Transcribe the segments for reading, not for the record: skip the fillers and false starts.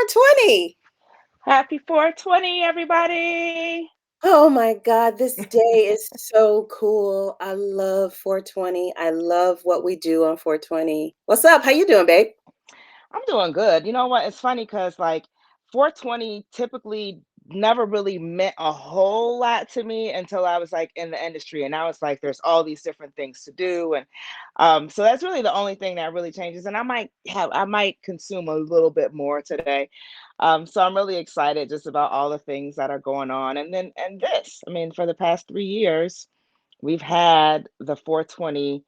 420. Happy 420, everybody. Oh my God, this day is so cool. I love 420. I love what we do on 420. What's up? How you doing, babe? I'm doing good. You know what? It's funny because like 420 typically never really meant a whole lot to me until I was like in the industry. And now it's like there's all these different things to do. And so that's really the only thing that really changes. And I might consume a little bit more today. So I'm really excited just about all the things that are going on. And this, I mean, for the past 3 years, we've had the 420,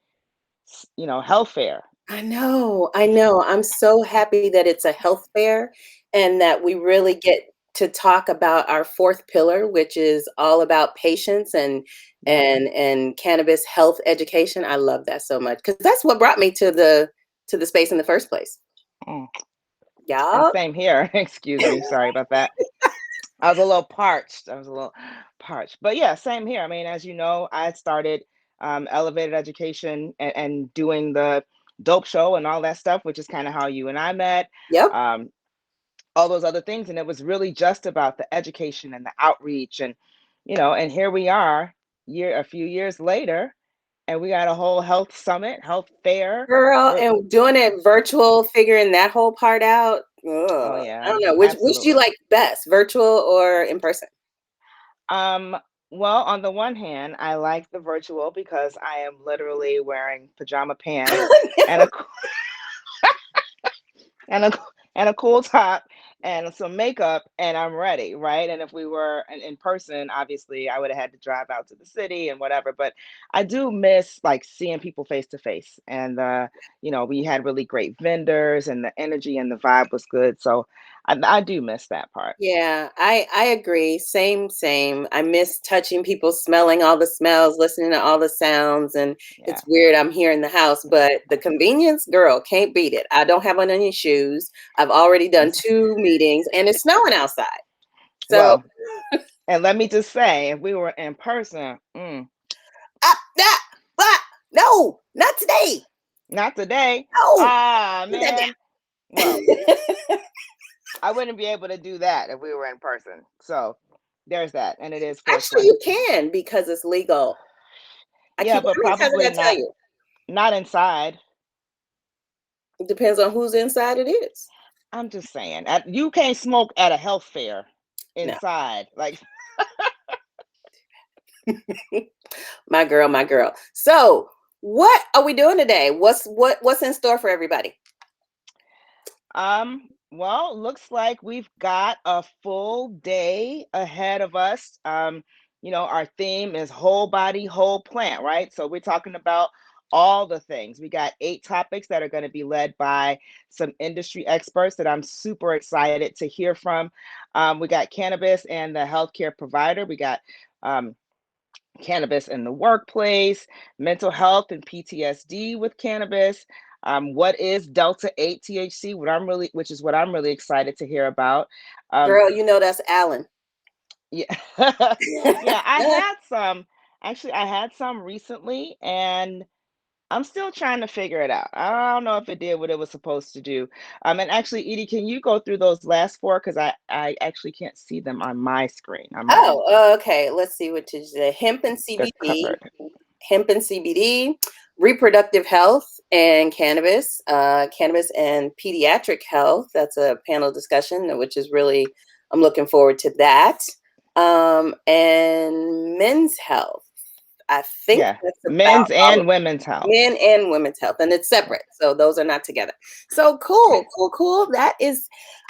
health fair. I know, I know. I'm so happy that it's a health fair and that we really get to talk about our fourth pillar, which is all about patients and Yep. cannabis health education. I love that so much because that's what brought me to the space in the first place. Mm. And Yeah. same here. Excuse me. Sorry about that. I was a little parched. I was a little parched. But yeah, same here. I mean, as you know, I started elevated education and doing the dope show and all that stuff, which is kind of how you and I met. Yep. Um, all those other things. And it was really just about the education and the outreach. And here we are a few years later, and we got a whole health summit, health fair. Girl, We're, and doing it virtual, figuring that whole part out. oh Ugh, I yeah, don't know. Which do you absolutely. like best, virtual or in person? Um, well, on the one hand, I like the virtual because I am literally wearing pajama pants and a and a and a cool top and some makeup, and I'm ready, right? And if we were in person, obviously I would have had to drive out to the city and whatever, but I do miss like seeing people face to face. And we had really great vendors and the energy and the vibe was good. So I do miss that part. Yeah, I agree. Same, same. I miss touching people, smelling all the smells, listening to all the sounds, and Yeah. it's weird. I'm here in the house, but the convenience, girl, can't beat it. I don't have on any shoes. I've already done It's, 2 meetings, and it's snowing outside. So, well, and let me just say, if we were in person, ah, ah, no, not today. not today. No, Ah, put that man. Well, down. I wouldn't be able to do that if we were in person. So there's that. And it is Actually, 420. you can because it's legal. I Yeah, keep. but How many times I probably gotta tell not you? not inside. It depends on who's inside. It is. I'm just saying. You can't smoke at a health fair No, inside. Like, my girl, my girl. So, what are we doing today? What's in store for everybody? well, looks like we've got a full day ahead of us. Our theme is whole body, whole plant, right? So we're talking about all the things. We got 8 topics that are going to be led by some industry experts that I'm super excited to hear from. We got cannabis and the healthcare provider. We got um, cannabis in the workplace, mental health and PTSD with cannabis. What is Delta 8 THC? Which is what I'm really excited to hear about. Um, Girl, you know that's Alan. yeah, yeah, I had some. Actually, I had some recently, and I'm still trying to figure it out. I don't know if it did what it was supposed to do. And actually, Edie, can you go through those last 4? Because I actually can't see them on my screen. Oh, okay. Let's see what is the hemp and They're CBD, covered. hemp and CBD, reproductive health and cannabis, cannabis and pediatric health. That's a panel discussion, which is really I'm looking forward to that. And men's health. I think Yeah, that's about men's all of and women's health. men and women's health, and it's separate, so those are not together. So cool, cool, cool. That is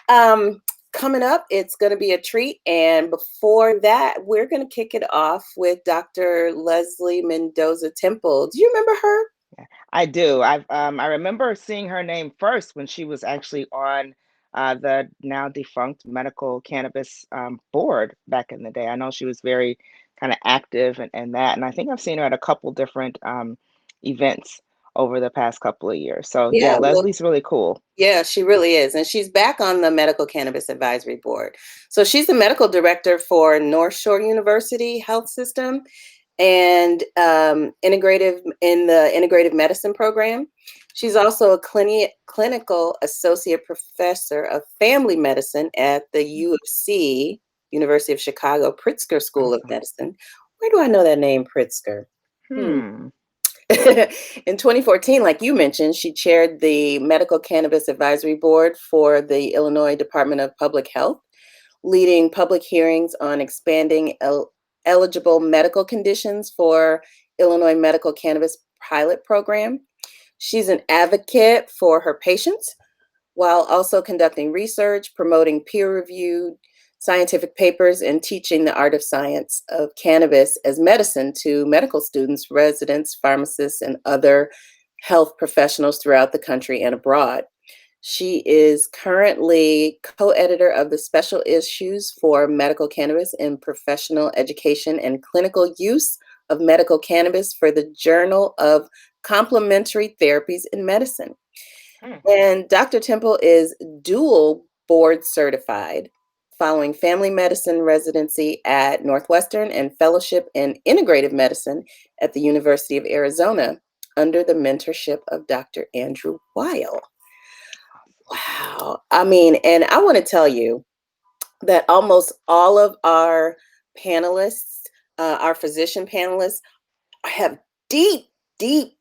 um, coming up. It's going to be a treat. And before that, we're going to kick it off with Dr. Leslie Mendoza Temple. Do you remember her? I do. I remember seeing her name first when she was actually on the now defunct medical cannabis board back in the day. I know she was very kind of active and that, and I think I've seen her at a couple different events over the past couple of years. So yeah, Yeah, well, Leslie's really cool. yeah, she really is. And she's back on the Medical Cannabis Advisory Board. So she's the medical director for North Shore University Health System and integrative medicine program. She's also a clinical associate professor of family medicine at the U of C, University of Chicago Pritzker School of Awesome. Medicine. Where do I know that name, Pritzker? Hmm. In 2014, like you mentioned, she chaired the Medical Cannabis Advisory Board for the Illinois Department of Public Health, leading public hearings on expanding eligible medical conditions for Illinois Medical Cannabis Pilot Program. She's an advocate for her patients while also conducting research, promoting peer-reviewed scientific papers, and teaching the art of science of cannabis as medicine to medical students, residents, pharmacists, and other health professionals throughout the country and abroad. She is currently co-editor of the special issues for medical cannabis in professional education and clinical use of medical cannabis for the Journal of Complementary Therapies in Medicine. And Dr. Temple is dual board certified, following family medicine residency at Northwestern and fellowship in integrative medicine at the University of Arizona under the mentorship of Dr. Andrew Weil. Wow. I mean, and I want to tell you that almost all of our panelists, our physician panelists, have deep, deep,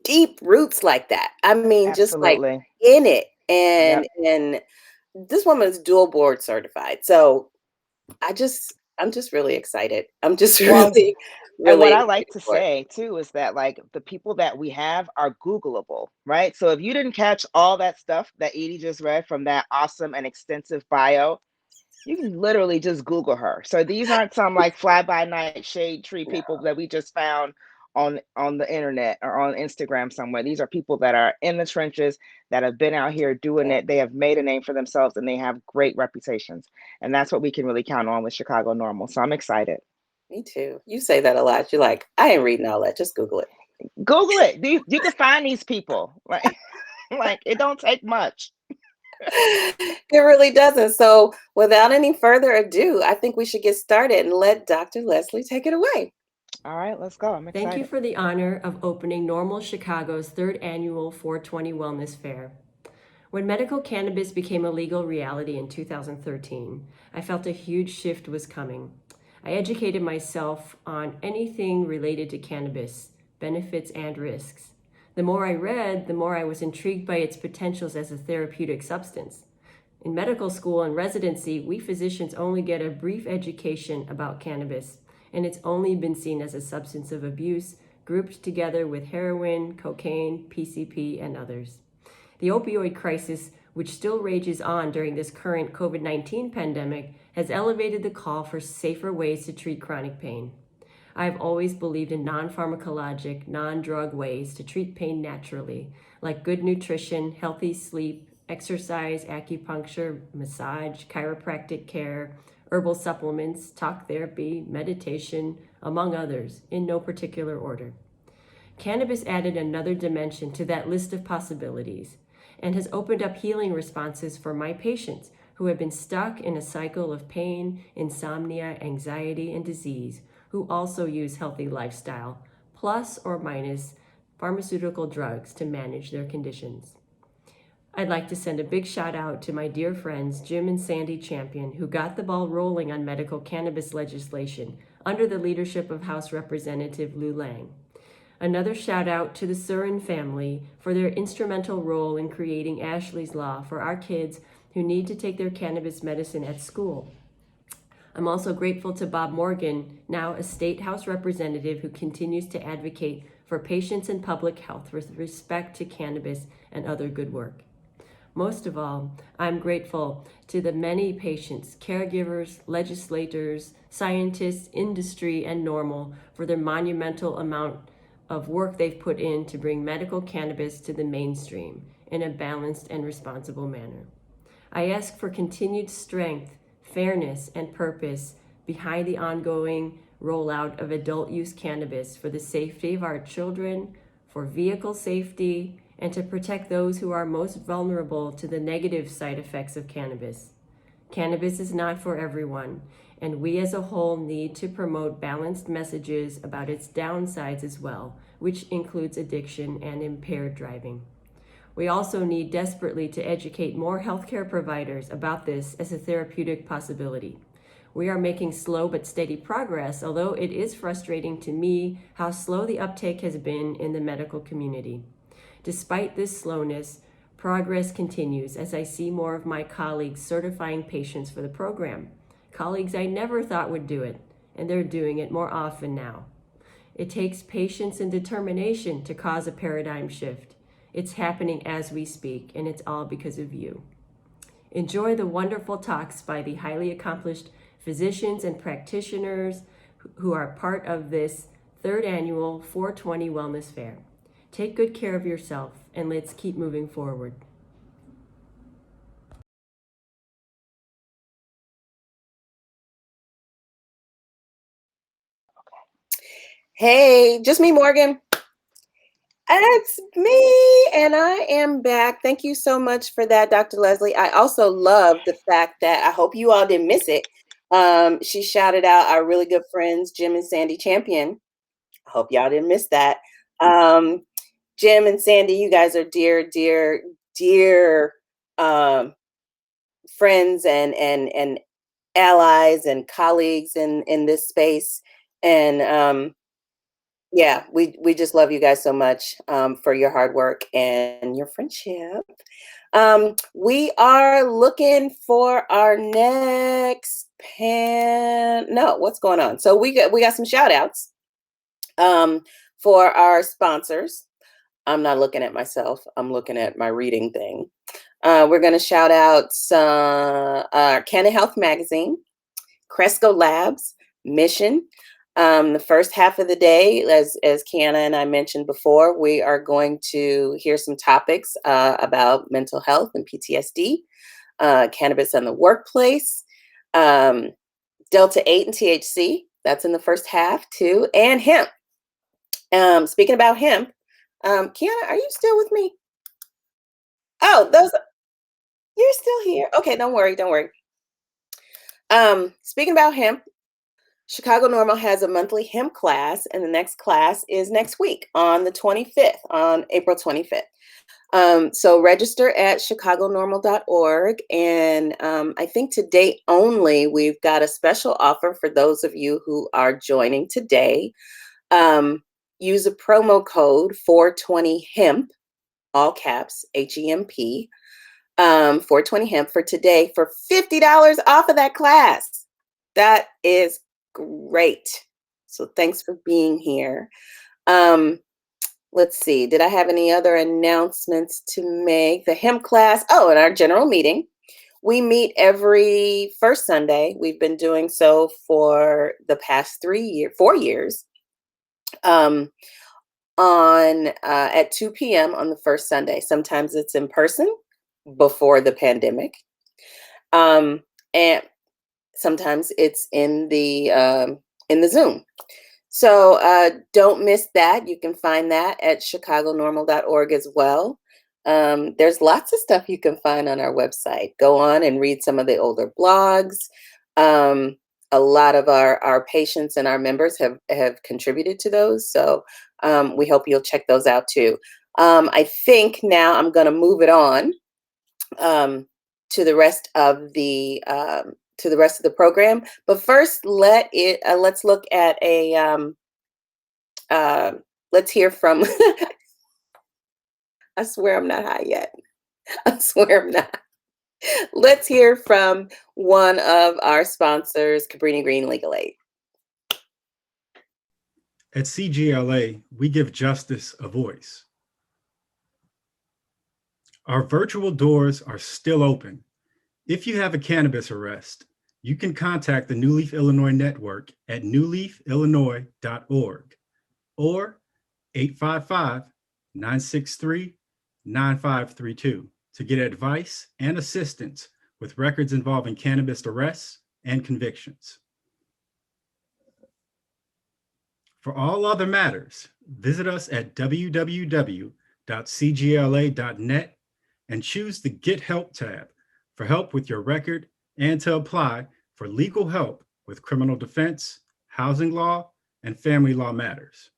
deep roots like that. I mean, just like Absolutely. in it. Yep. And this woman is dual board certified. So I'm just really excited. I'm just Well, really, and what really I like excited to for it. say too is that like the people that we have are Googleable, right? So if you didn't catch all that stuff that Edie just read from that awesome and extensive bio, you can literally just Google her. So these aren't some like fly by night shade tree No, people that we just found on the internet or on Instagram somewhere. These are people that are in the trenches that have been out here doing yeah, it. They have made a name for themselves and they have great reputations. And that's what we can really count on with Chicago NORML. So I'm excited. me too. You say that a lot. You're like, I ain't reading all that. Just Google it. Google it. You can find these people, right? Like it don't take much. It really doesn't. So, without any further ado, I think we should get started and let Dr. Leslie take it away. All right, let's go. I'm Thank you excited. for the honor of opening NORML Chicago's third annual 420 Wellness Fair. When medical cannabis became a legal reality in 2013, I felt a huge shift was coming. I educated myself on anything related to cannabis, benefits and risks. The more I read, the more I was intrigued by its potentials as a therapeutic substance. In medical school and residency, we physicians only get a brief education about cannabis, and it's only been seen as a substance of abuse, grouped together with heroin, cocaine, PCP, and others. The opioid crisis, which still rages on during this current COVID-19 pandemic, has elevated the call for safer ways to treat chronic pain. I've always believed in non-pharmacologic, non-drug ways to treat pain naturally, like good nutrition, healthy sleep, exercise, acupuncture, massage, chiropractic care, herbal supplements, talk therapy, meditation, among others, in no particular order. Cannabis added another dimension to that list of possibilities and has opened up healing responses for my patients who have been stuck in a cycle of pain, insomnia, anxiety, and disease, who also use healthy lifestyle, plus or minus pharmaceutical drugs to manage their conditions. I'd like to send a big shout out to my dear friends Jim and Sandy Champion, who got the ball rolling on medical cannabis legislation under the leadership of House Representative Lou Lang. Another shout out to the Surin family for their instrumental role in creating Ashley's Law for our kids who need to take their cannabis medicine at school. I'm also grateful to Bob Morgan, now a state House representative who continues to advocate for patients and public health with respect to cannabis and other good work. Most of all, I'm grateful to the many patients, caregivers, legislators, scientists, industry, and NORML for their monumental amount of work they've put in to bring medical cannabis to the mainstream in a balanced and responsible manner. I ask for continued strength, fairness, and purpose behind the ongoing rollout of adult use cannabis for the safety of our children, for vehicle safety, and to protect those who are most vulnerable to the negative side effects of cannabis. Cannabis is not for everyone, and we as a whole need to promote balanced messages about its downsides as well, which includes addiction and impaired driving. We also need desperately to educate more healthcare providers about this as a therapeutic possibility. We are making slow but steady progress, although it is frustrating to me how slow the uptake has been in the medical community. Despite this slowness, progress continues as I see more of my colleagues certifying patients for the program. Colleagues I never thought would do it, and they're doing it more often now. It takes patience and determination to cause a paradigm shift. It's happening as we speak, and it's all because of you. Enjoy the wonderful talks by the highly accomplished physicians and practitioners who are part of this third annual 420 Wellness Fair. Take good care of yourself, and let's keep moving forward. Hey, just me, Morgan. It's me, and I am back. Thank you so much for that, Dr. Leslie. I also love the fact that I hope you all didn't miss it. She shouted out our really good friends, Jim and Sandy Champion. I hope y'all didn't miss that. Jim and Sandy, you guys are dear, dear, dear friends and allies and colleagues in this space. And yeah, we just love you guys so much for your hard work and your friendship. We are looking for our next no, what's going on? So we got some shout outs for our sponsors. I'm not looking at myself. I'm looking at my reading thing. We're going to shout out Canna Health Magazine, Cresco Labs, Mission. The first half of the day, as Kiana and I mentioned before, we are going to hear some topics about mental health and PTSD, cannabis in the workplace, Delta 8 and THC. That's in the first half too, and hemp. Speaking about hemp, Kiana, are you still with me? Oh, you're still here. Okay, don't worry. Speaking about hemp, Chicago NORML has a monthly hemp class, and the next class is next week on the 25th, on April 25th. So register at chicagonormal.org. And I think to date only, we've got a special offer for those of you who are joining today. Use a promo code 420HEMP, all caps, HEMP, 420HEMP for today for $50 off of that class. That is great. So thanks for being here. Let's see. Did I have any other announcements to make? The hemp class. Oh, and our general meeting. We meet every first Sunday. We've been doing so for the past 4 years. At 2 p.m. on the first Sunday. Sometimes it's in person before the pandemic. And sometimes it's in the Zoom. So don't miss that. You can find that at chicagonormal.org as well. There's lots of stuff you can find on our website. Go on and read some of the older blogs. A lot of our patients and our members have contributed to those. So we hope you'll check those out too. I think now I'm going to move it on to the rest of the program. But first, let's look at let's hear from. I swear I'm not high yet. I swear I'm not. Let's hear from one of our sponsors, Cabrini Green Legal Aid. At CGLA, we give justice a voice. Our virtual doors are still open. If you have a cannabis arrest, you can contact the New Leaf Illinois Network at newleafillinois.org or 855-963-9532 to get advice and assistance with records involving cannabis arrests and convictions. For all other matters, visit us at www.cgla.net and choose the Get Help tab for help with your record and to apply for legal help with criminal defense, housing law, and family law matters.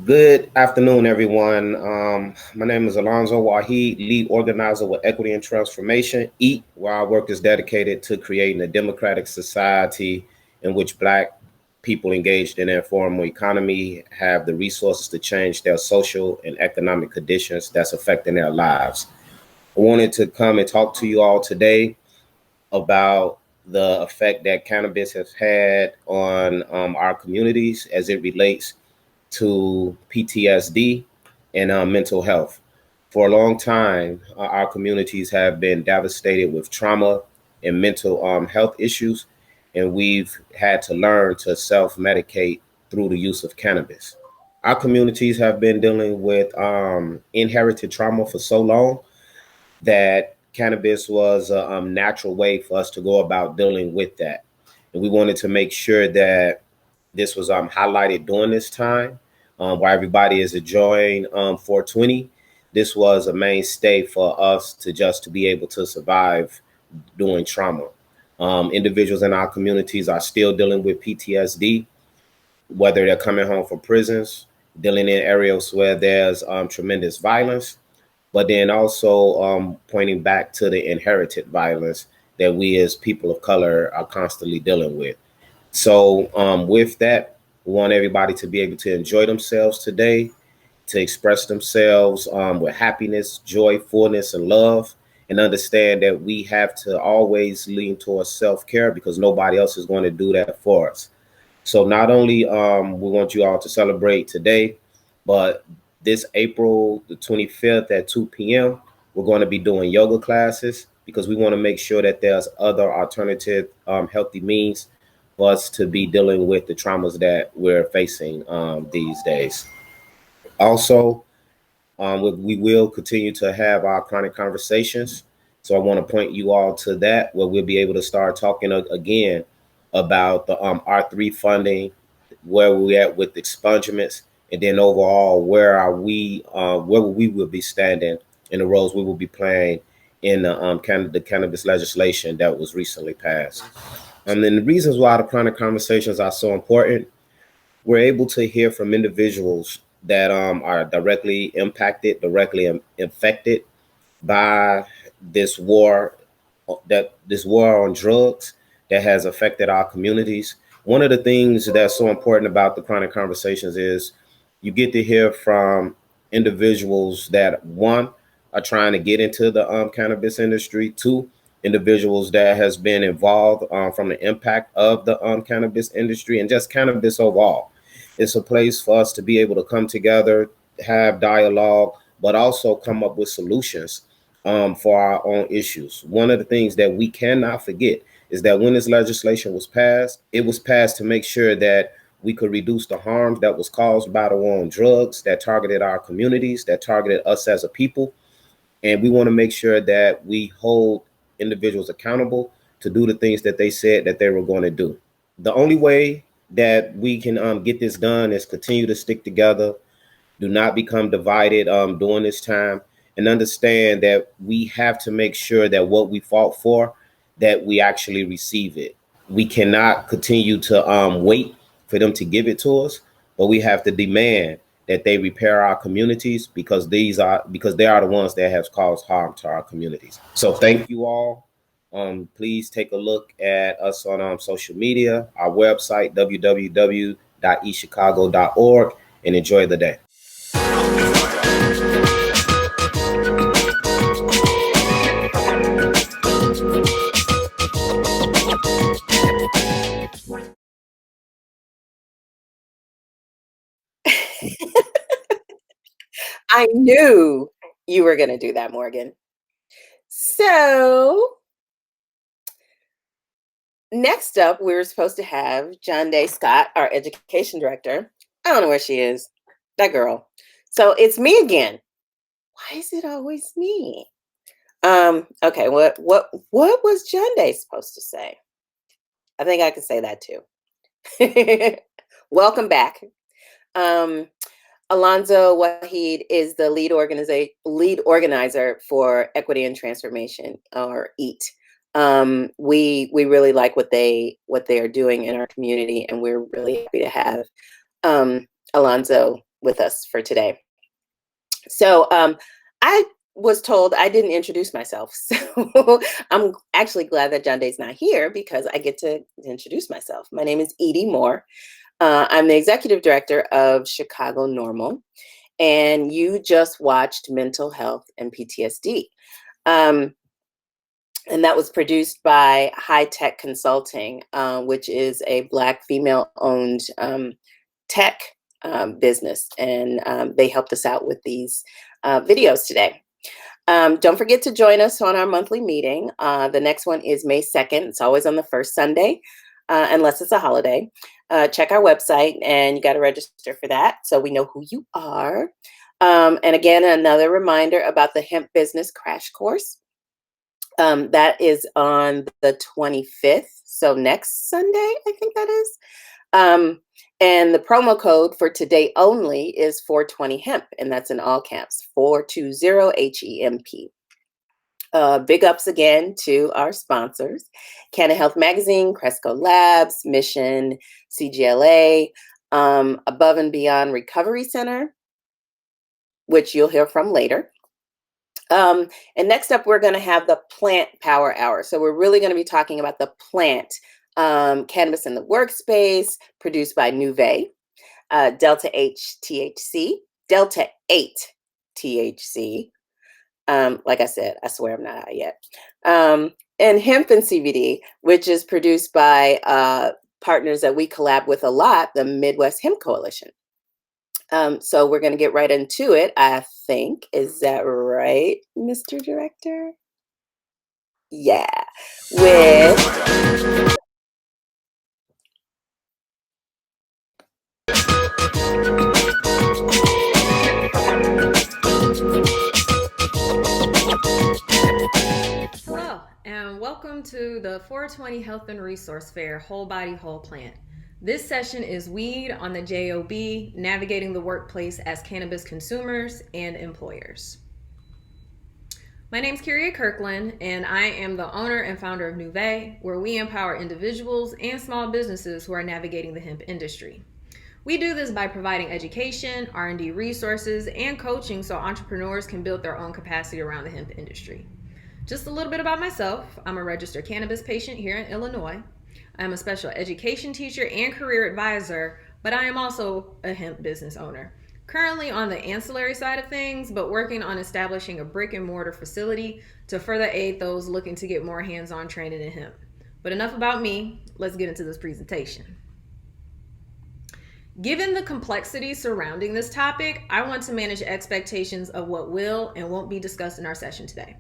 Good afternoon, everyone. My name is Alonzo WAHEED, lead organizer with Equity and Transformation, EAT, where our work is dedicated to creating a democratic society in which Black people engaged in the informal economy have the resources to change their social and economic conditions that's affecting their lives. I wanted to come and talk to you all today about the effect that cannabis has had on our communities as it relates to PTSD and mental health. For a long time, our communities have been devastated with trauma and mental health issues, and we've had to learn to self-medicate through the use of cannabis. Our communities have been dealing with inherited trauma for so long that cannabis was a natural way for us to go about dealing with that. And we wanted to make sure that this was highlighted during this time while everybody is enjoying 420. This was a mainstay for us to be able to survive during trauma. Individuals in our communities are still dealing with PTSD, whether they're coming home from prisons, dealing in areas where there's tremendous violence, but then also pointing back to the inherited violence that we as people of color are constantly dealing with. So with that, we want everybody to be able to enjoy themselves today, to express themselves with happiness, joy, fullness, and love, and understand that we have to always lean towards self-care because nobody else is going to do that for us. So not only we want you all to celebrate today, but this April the 25th at 2 p.m., we're going to be doing yoga classes because we want to make sure that there's other alternative healthy means for us to be dealing with the traumas that we're facing these days. Also, we will continue to have our chronic conversations. So I want to point you all to that, where we'll be able to start talking again about the R3 funding, where we're at with expungements, and then overall, where are we, where we will be standing in the roles we will be playing in the cannabis legislation that was recently passed. And then the reasons why the chronic conversations are so important, we're able to hear from individuals that are directly impacted, directly infected by this war, this war on drugs that has affected our communities. One of the things that's so important about the chronic conversations is you get to hear from individuals that, one, are trying to get into the cannabis industry, two, individuals that has been involved from the impact of the cannabis industry and just cannabis overall. It's a place for us to be able to come together, have dialogue, but also come up with solutions for our own issues. One of the things that we cannot forget is that when this legislation was passed, it was passed to make sure that we could reduce the harms that was caused by the war on drugs that targeted our communities, that targeted us as a people. And we want to make sure that we hold individuals accountable to do the things that they said that they were going to do. The only way that we can get this done is continue to stick together, do not become divided during this time, and understand that we have to make sure that what we fought for, that we actually receive it. We cannot continue to wait for them to give it to us, but we have to demand that they repair our communities because they are the ones that have caused harm to our communities. So thank you all. Please take a look at us on social media, our website, www.echicago.org, and enjoy the day. I knew you were going to do that, Morgan. So next up, we were supposed to have John Day Scott, our education director. I don't know where she is. That girl. So it's me again. Why is it always me? Okay, what was John Day supposed to say? I think I could say that too. Welcome back. Alonzo WAHEED is the lead organizer for Equity and Transformation, or EAT. We really like what they are doing in our community, and we're really happy to have Alonzo with us for today. So I was told I didn't introduce myself. So I'm actually glad that John Day's not here because I get to introduce myself. My name is E.A.T Moore. I'm the executive director of Chicago NORML, and you just watched Mental Health and PTSD. And that was produced by High Tech Consulting, which is a Black female-owned tech business. And they helped us out with these videos today. Don't forget to join us on our monthly meeting. The next one is May 2nd. It's always on the first Sunday, unless it's a holiday. Check our website, and you got to register for that so we know who you are. And again, another reminder about the hemp business crash course. That is on the 25th. So next Sunday, I think that is. And the promo code for today only is 420 hemp, and that's in all caps, 420 HEMP. Big ups again to our sponsors, Canna Health Magazine, Cresco Labs, Mission, CGLA, Above and Beyond Recovery Center, which you'll hear from later. And next up, we're going to have the Plant Power Hour. So we're really going to be talking about the plant, cannabis in the workspace, produced by NUVÉ, Delta 8 THC. Like I said, I swear I'm not out yet. And hemp and CBD, which is produced by partners that we collab with a lot, the Midwest Hemp Coalition. So we're going to get right into it, I think. Is that right, Mr. Director? Yeah. With... Hello, and welcome to the 420 Health and Resource Fair, Whole Body, Whole Plant. This session is WEED on the JOB, navigating the workplace as cannabis consumers and employers. My name's Kyria Kirkland, and I am the owner and founder of NUVÉ, where we empower individuals and small businesses who are navigating the hemp industry. We do this by providing education, R&D resources, and coaching so entrepreneurs can build their own capacity around the hemp industry. Just a little bit about myself. I'm a registered cannabis patient here in Illinois. I'm a special education teacher and career advisor, but I am also a hemp business owner. Currently on the ancillary side of things, but working on establishing a brick and mortar facility to further aid those looking to get more hands-on training in hemp. But enough about me, let's get into this presentation. Given the complexity surrounding this topic, I want to manage expectations of what will and won't be discussed in our session today.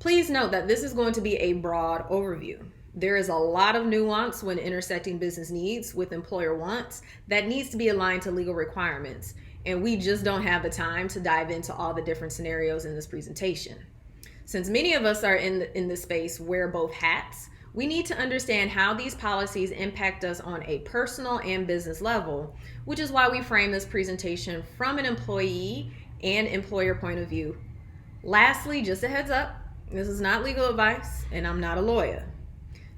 Please note that this is going to be a broad overview. There is a lot of nuance when intersecting business needs with employer wants that needs to be aligned to legal requirements, and we just don't have the time to dive into all the different scenarios in this presentation. Since many of us are in this space wear both hats, we need to understand how these policies impact us on a personal and business level, which is why we frame this presentation from an employee and employer point of view. Lastly, just a heads up, this is not legal advice, and I'm not a lawyer.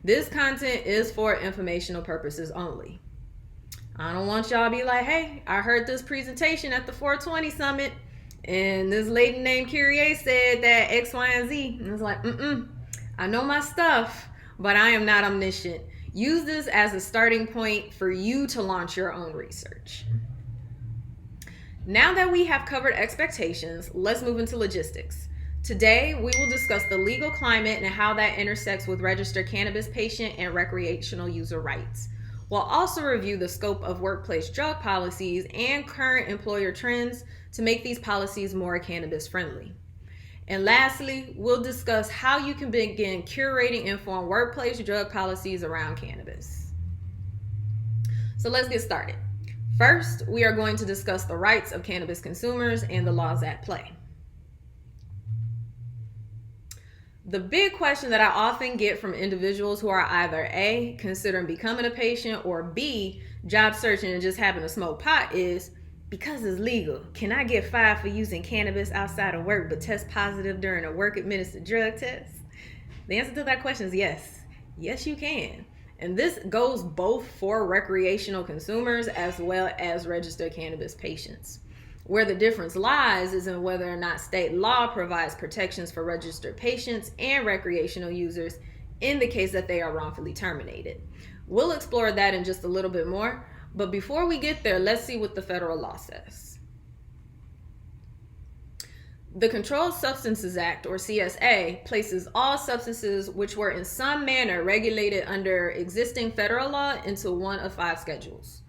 This content is for informational purposes only. I don't want y'all to be like, hey, I heard this presentation at the 420 Summit, and this lady named Kyrie said that X, Y, and Z. And it's like, I know my stuff, but I am not omniscient. Use this as a starting point for you to launch your own research. Now that we have covered expectations, let's move into logistics. Today, we will discuss the legal climate and how that intersects with registered cannabis patient and recreational user rights. We'll also review the scope of workplace drug policies and current employer trends to make these policies more cannabis friendly. And lastly, we'll discuss how you can begin curating informed workplace drug policies around cannabis. So let's get started. First, we are going to discuss the rights of cannabis consumers and the laws at play. The big question that I often get from individuals who are either A, considering becoming a patient, or B, job searching and just happen to smoke pot is, because it's legal, can I get fired for using cannabis outside of work but test positive during a work-administered drug test? The answer to that question is yes. Yes, you can. And this goes both for recreational consumers as well as registered cannabis patients. Where the difference lies is in whether or not state law provides protections for registered patients and recreational users in the case that they are wrongfully terminated. We'll explore that in just a little bit more, but before we get there, let's see what the federal law says. The Controlled Substances Act, or CSA, places all substances which were in some manner regulated under existing federal law into one of 5 schedules.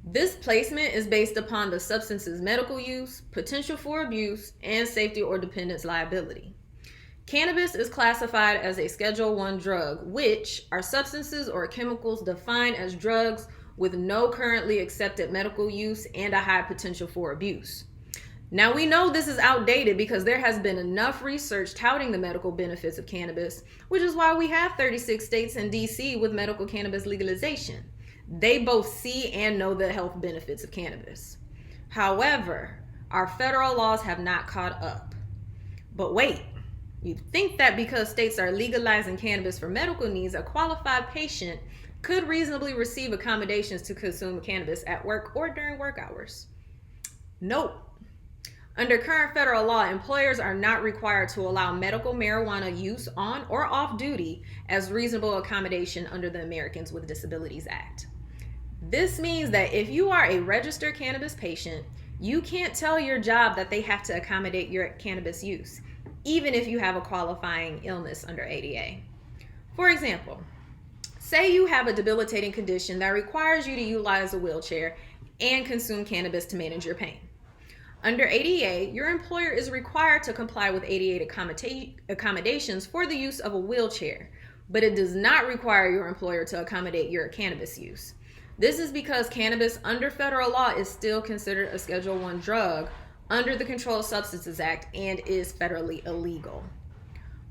This placement is based upon the substance's medical use, potential for abuse, and safety or dependence liability. Cannabis is classified as a Schedule I drug, which are substances or chemicals defined as drugs with no currently accepted medical use and a high potential for abuse. Now, we know this is outdated because there has been enough research touting the medical benefits of cannabis, which is why we have 36 states and DC with medical cannabis legalization. They both see and know the health benefits of cannabis. However, our federal laws have not caught up. But wait, you'd think that because states are legalizing cannabis for medical needs, a qualified patient could reasonably receive accommodations to consume cannabis at work or during work hours. Nope. Under current federal law, employers are not required to allow medical marijuana use on or off duty as reasonable accommodation under the Americans with Disabilities Act. This means that if you are a registered cannabis patient, you can't tell your job that they have to accommodate your cannabis use, even if you have a qualifying illness under ADA. For example, say you have a debilitating condition that requires you to utilize a wheelchair and consume cannabis to manage your pain. Under ADA, your employer is required to comply with ADA accommodations for the use of a wheelchair, but it does not require your employer to accommodate your cannabis use. This is because cannabis under federal law is still considered a Schedule I drug under the Controlled Substances Act and is federally illegal.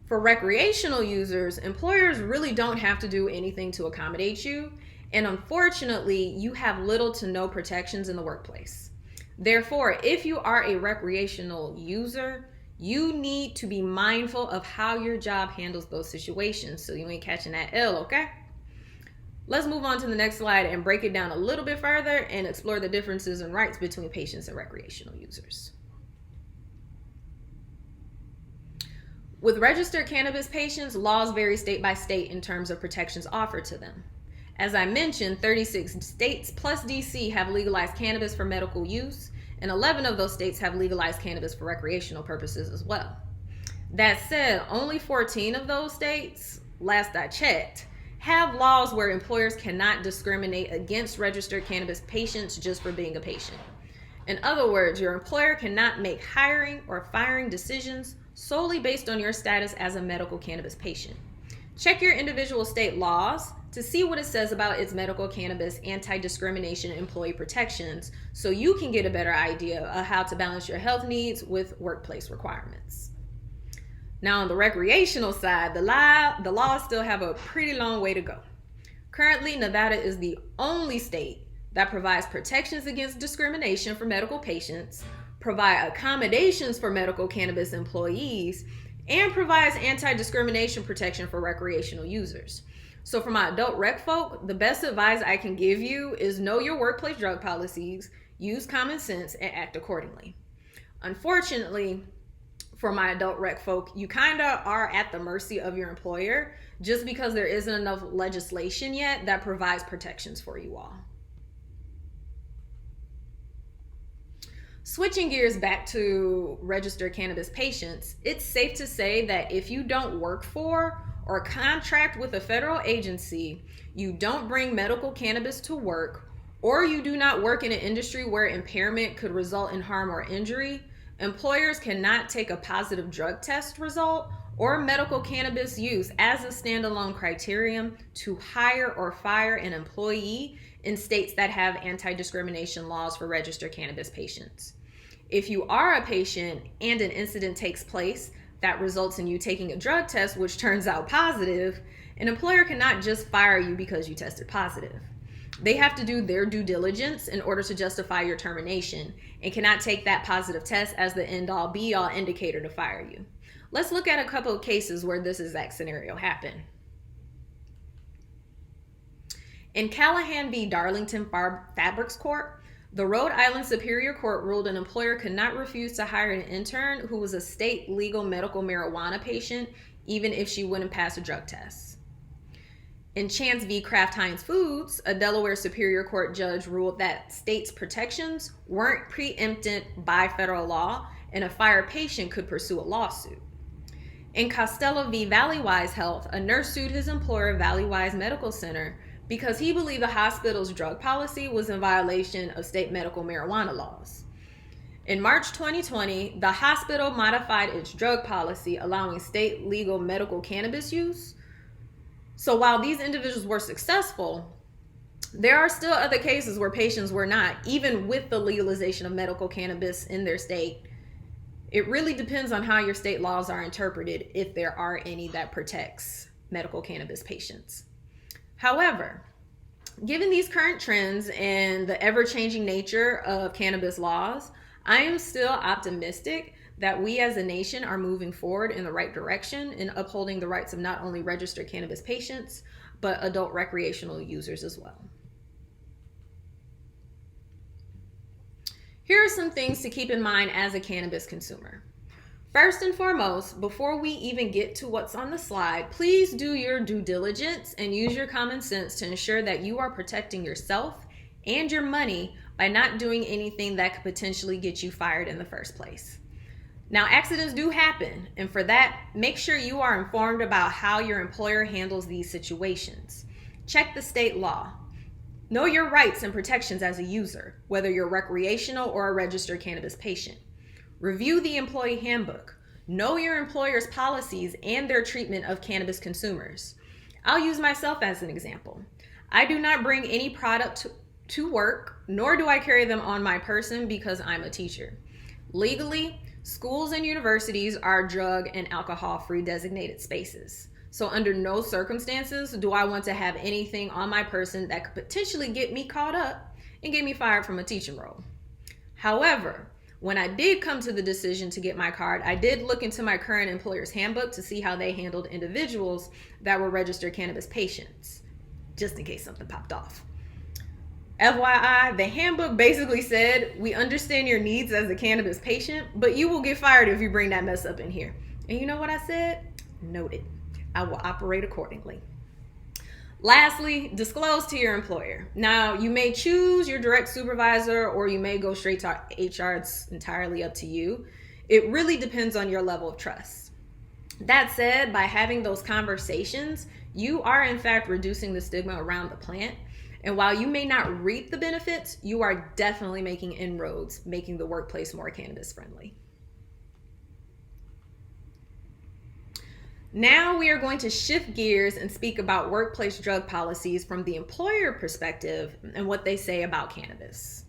For recreational users, employers really don't have to do anything to accommodate you, and unfortunately, you have little to no protections in the workplace. Therefore, if you are a recreational user, you need to be mindful of how your job handles those situations so you ain't catching that L, okay? Let's move on to the next slide and break it down a little bit further and explore the differences in rights between patients and recreational users. With registered cannabis patients, laws vary state by state in terms of protections offered to them. As I mentioned, 36 states plus DC have legalized cannabis for medical use, and 11 of those states have legalized cannabis for recreational purposes as well. That said, only 14 of those states, last I checked, have laws where employers cannot discriminate against registered cannabis patients just for being a patient. In other words, your employer cannot make hiring or firing decisions solely based on your status as a medical cannabis patient. Check your individual state laws to see what it says about its medical cannabis anti-discrimination employee protections so you can get a better idea of how to balance your health needs with workplace requirements. Now, on the recreational side, the laws still have a pretty long way to go. Currently, Nevada is the only state that provides protections against discrimination for medical patients, provide accommodations for medical cannabis employees, and provides anti-discrimination protection for recreational users. So for my adult rec folk, the best advice I can give you is know your workplace drug policies, use common sense, and act accordingly. Unfortunately, for my adult rec folk, you kind of are at the mercy of your employer just because there isn't enough legislation yet that provides protections for you all. Switching gears back to registered cannabis patients, it's safe to say that if you don't work for or contract with a federal agency, you don't bring medical cannabis to work, or you do not work in an industry where impairment could result in harm or injury, employers cannot take a positive drug test result or medical cannabis use as a standalone criterion to hire or fire an employee in states that have anti-discrimination laws for registered cannabis patients. If you are a patient and an incident takes place that results in you taking a drug test which turns out positive, an employer cannot just fire you because you tested positive. They have to do their due diligence in order to justify your termination and cannot take that positive test as the end-all be-all indicator to fire you. Let's look at a couple of cases where this exact scenario happened. In Callahan v. Darlington Fabrics Corp., The Rhode Island Superior Court ruled an employer could not refuse to hire an intern who was a state legal medical marijuana patient, even if she wouldn't pass a drug test. In Chance v. Kraft Heinz Foods, a Delaware Superior Court judge ruled that states' protections weren't preempted by federal law, and a fired patient could pursue a lawsuit. In Costello v. Valleywise Health, a nurse sued his employer, Valleywise Medical Center, because he believed the hospital's drug policy was in violation of state medical marijuana laws. In March 2020, the hospital modified its drug policy, allowing state legal medical cannabis use. So while these individuals were successful, there are still other cases where patients were not, even with the legalization of medical cannabis in their state. It really depends on how your state laws are interpreted, if there are any that protects medical cannabis patients. However, given these current trends and the ever-changing nature of cannabis laws, I am still optimistic that we as a nation are moving forward in the right direction in upholding the rights of not only registered cannabis patients, but adult recreational users as well. Here are some things to keep in mind as a cannabis consumer. First and foremost, before we even get to what's on the slide, please do your due diligence and use your common sense to ensure that you are protecting yourself and your money by not doing anything that could potentially get you fired in the first place. Now, accidents do happen, and for that, make sure you are informed about how your employer handles these situations. Check the state law. Know your rights and protections as a user, whether you're recreational or a registered cannabis patient. Review the employee handbook. Know your employer's policies and their treatment of cannabis consumers. I'll use myself as an example. I do not bring any product to work, nor do I carry them on my person because I'm a teacher. Legally, schools and universities are drug and alcohol-free designated spaces. So under no circumstances do I want to have anything on my person that could potentially get me caught up and get me fired from a teaching role. However, when I did come to the decision to get my card, I did look into my current employer's handbook to see how they handled individuals that were registered cannabis patients, just in case something popped off. FYI, the handbook basically said, we understand your needs as a cannabis patient, but you will get fired if you bring that mess up in here. And you know what I said? Noted. I will operate accordingly. Lastly, disclose to your employer. Now, you may choose your direct supervisor or you may go straight to HR. It's entirely up to you. It really depends on your level of trust. That said, by having those conversations, you are in fact reducing the stigma around the plant. And while you may not reap the benefits, you are definitely making inroads, making the workplace more cannabis friendly. Now we are going to shift gears and speak about workplace drug policies from the employer perspective and what they say about cannabis.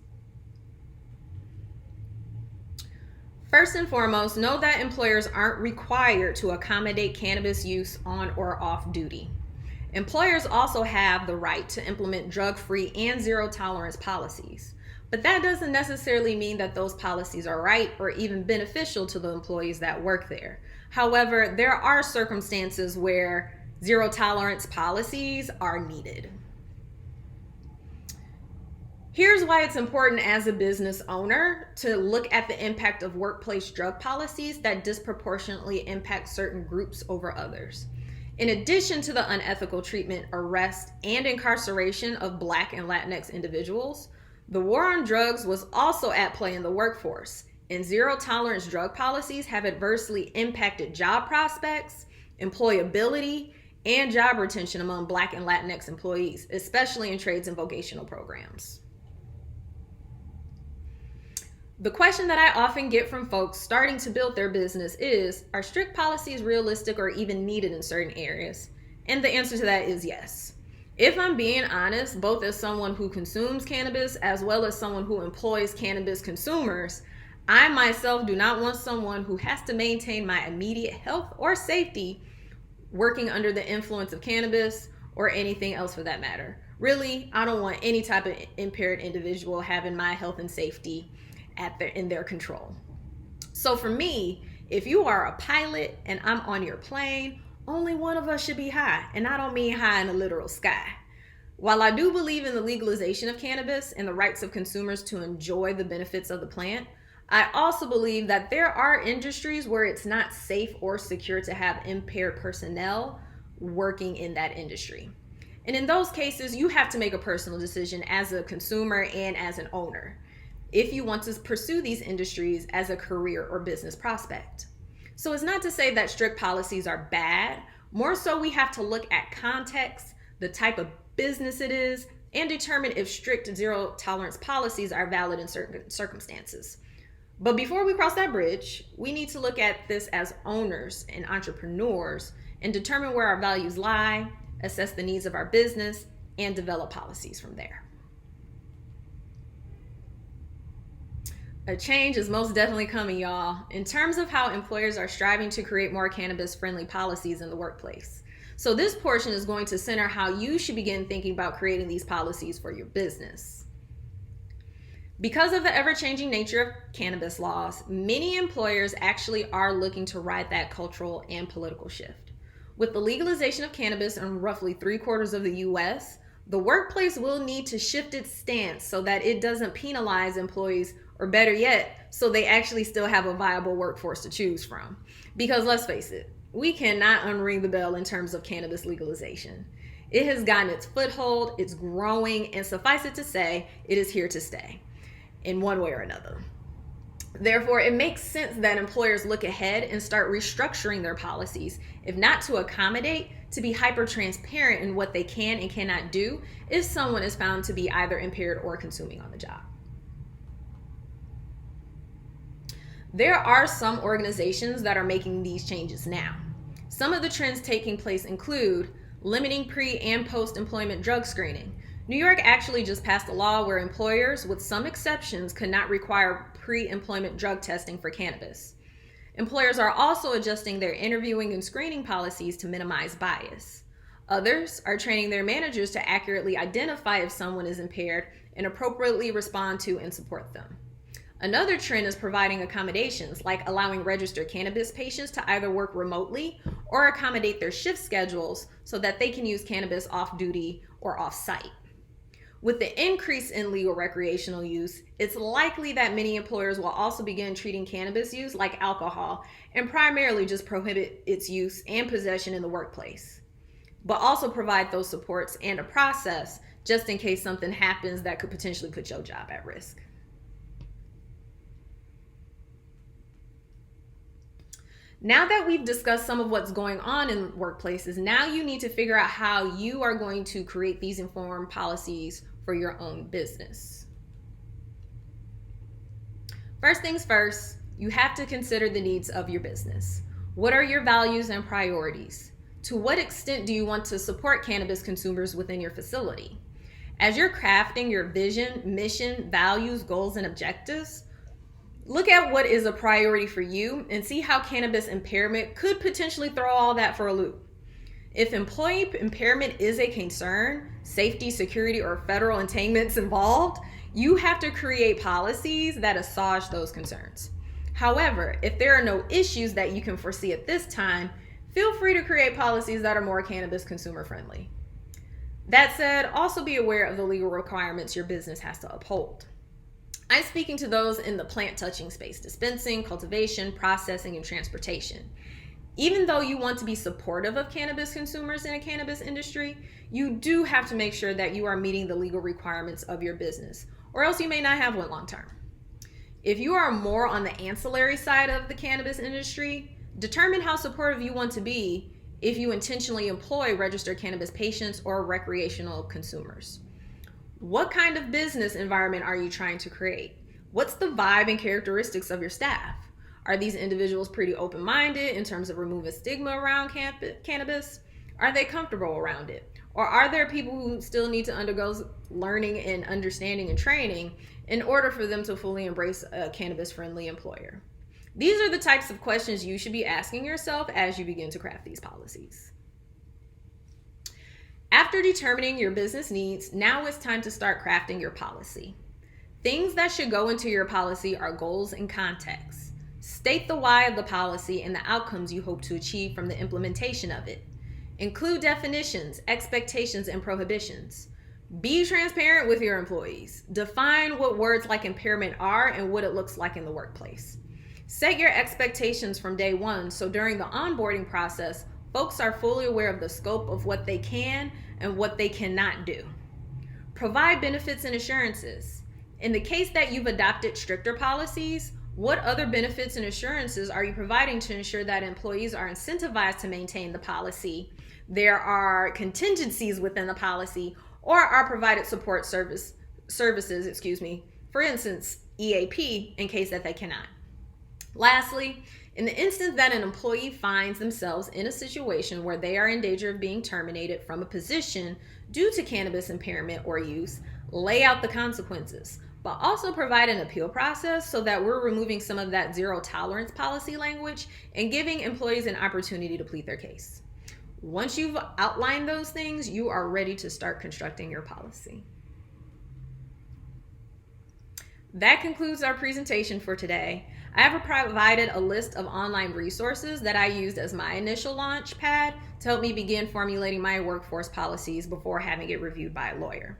First and foremost, know that employers aren't required to accommodate cannabis use on or off duty. Employers also have the right to implement drug-free and zero-tolerance policies, but that doesn't necessarily mean that those policies are right or even beneficial to the employees that work there. However, there are circumstances where zero-tolerance policies are needed. Here's why it's important as a business owner to look at the impact of workplace drug policies that disproportionately impact certain groups over others. In addition to the unethical treatment, arrest, and incarceration of Black and Latinx individuals, the war on drugs was also at play in the workforce, and zero-tolerance drug policies have adversely impacted job prospects, employability, and job retention among Black and Latinx employees, especially in trades and vocational programs. The question that I often get from folks starting to build their business is, are strict policies realistic or even needed in certain areas? And the answer to that is yes. If I'm being honest, both as someone who consumes cannabis as well as someone who employs cannabis consumers, I myself do not want someone who has to maintain my immediate health or safety working under the influence of cannabis or anything else for that matter. Really, I don't want any type of impaired individual having my health and safety in their control. So for me, if you are a pilot and I'm on your plane, only one of us should be high. And I don't mean high in the literal sky. While I do believe in the legalization of cannabis and the rights of consumers to enjoy the benefits of the plant, I also believe that there are industries where it's not safe or secure to have impaired personnel working in that industry. And in those cases, you have to make a personal decision as a consumer and as an owner if you want to pursue these industries as a career or business prospect. So it's not to say that strict policies are bad. More so, we have to look at context, the type of business it is, and determine if strict zero tolerance policies are valid in certain circumstances. But before we cross that bridge, we need to look at this as owners and entrepreneurs and determine where our values lie, assess the needs of our business, and develop policies from there. A change is most definitely coming, y'all, in terms of how employers are striving to create more cannabis-friendly policies in the workplace. So this portion is going to center how you should begin thinking about creating these policies for your business. Because of the ever-changing nature of cannabis laws, many employers actually are looking to ride that cultural and political shift. With the legalization of cannabis in roughly 3/4 of the US, the workplace will need to shift its stance so that it doesn't penalize employees, or better yet, so they actually still have a viable workforce to choose from. Because let's face it, we cannot unring the bell in terms of cannabis legalization. It has gotten its foothold, it's growing, and suffice it to say, it is here to stay in one way or another. Therefore, it makes sense that employers look ahead and start restructuring their policies, if not to accommodate, to be hyper-transparent in what they can and cannot do if someone is found to be either impaired or consuming on the job. There are some organizations that are making these changes now. Some of the trends taking place include limiting pre- and post-employment drug screening. New York actually just passed a law where employers, with some exceptions, could not require pre-employment drug testing for cannabis. Employers are also adjusting their interviewing and screening policies to minimize bias. Others are training their managers to accurately identify if someone is impaired and appropriately respond to and support them. Another trend is providing accommodations, like allowing registered cannabis patients to either work remotely or accommodate their shift schedules so that they can use cannabis off-duty or off-site. With the increase in legal recreational use, it's likely that many employers will also begin treating cannabis use like alcohol and primarily just prohibit its use and possession in the workplace, but also provide those supports and a process just in case something happens that could potentially put your job at risk. Now that we've discussed some of what's going on in workplaces, now you need to figure out how you are going to create these informed policies for your own business. First things first, you have to consider the needs of your business. What are your values and priorities? To what extent do you want to support cannabis consumers within your facility? As you're crafting your vision, mission, values, goals, and objectives, look at what is a priority for you and see how cannabis impairment could potentially throw all that for a loop. If employee impairment is a concern, safety, security, or federal entanglements involved, you have to create policies that assuage those concerns. However, if there are no issues that you can foresee at this time, feel free to create policies that are more cannabis consumer friendly. That said, also be aware of the legal requirements your business has to uphold. I'm speaking to those in the plant touching space: dispensing, cultivation, processing, and transportation. Even though you want to be supportive of cannabis consumers in a cannabis industry, you do have to make sure that you are meeting the legal requirements of your business, or else you may not have one long term. If you are more on the ancillary side of the cannabis industry, determine how supportive you want to be if you intentionally employ registered cannabis patients or recreational consumers. What kind of business environment are you trying to create? What's the vibe and characteristics of your staff? Are these individuals pretty open-minded in terms of removing stigma around cannabis? Are they comfortable around it? Or are there people who still need to undergo learning and understanding and training in order for them to fully embrace a cannabis-friendly employer? These are the types of questions you should be asking yourself as you begin to craft these policies. After determining your business needs, now it's time to start crafting your policy. Things that should go into your policy are goals and context. State the why of the policy and the outcomes you hope to achieve from the implementation of it. Include definitions, expectations, and prohibitions. Be transparent with your employees. Define what words like impairment are and what it looks like in the workplace. Set your expectations from day one so during the onboarding process, folks are fully aware of the scope of what they can and what they cannot do. Provide benefits and assurances. In the case that you've adopted stricter policies, what other benefits and assurances are you providing to ensure that employees are incentivized to maintain the policy? There are contingencies within the policy, or are provided support services, for instance, EAP, in case that they cannot. Lastly, in the instance that an employee finds themselves in a situation where they are in danger of being terminated from a position due to cannabis impairment or use, lay out the consequences, but also provide an appeal process so that we're removing some of that zero tolerance policy language and giving employees an opportunity to plead their case. Once you've outlined those things, you are ready to start constructing your policy. That concludes our presentation for today. I have provided a list of online resources that I used as my initial launch pad to help me begin formulating my workforce policies before having it reviewed by a lawyer.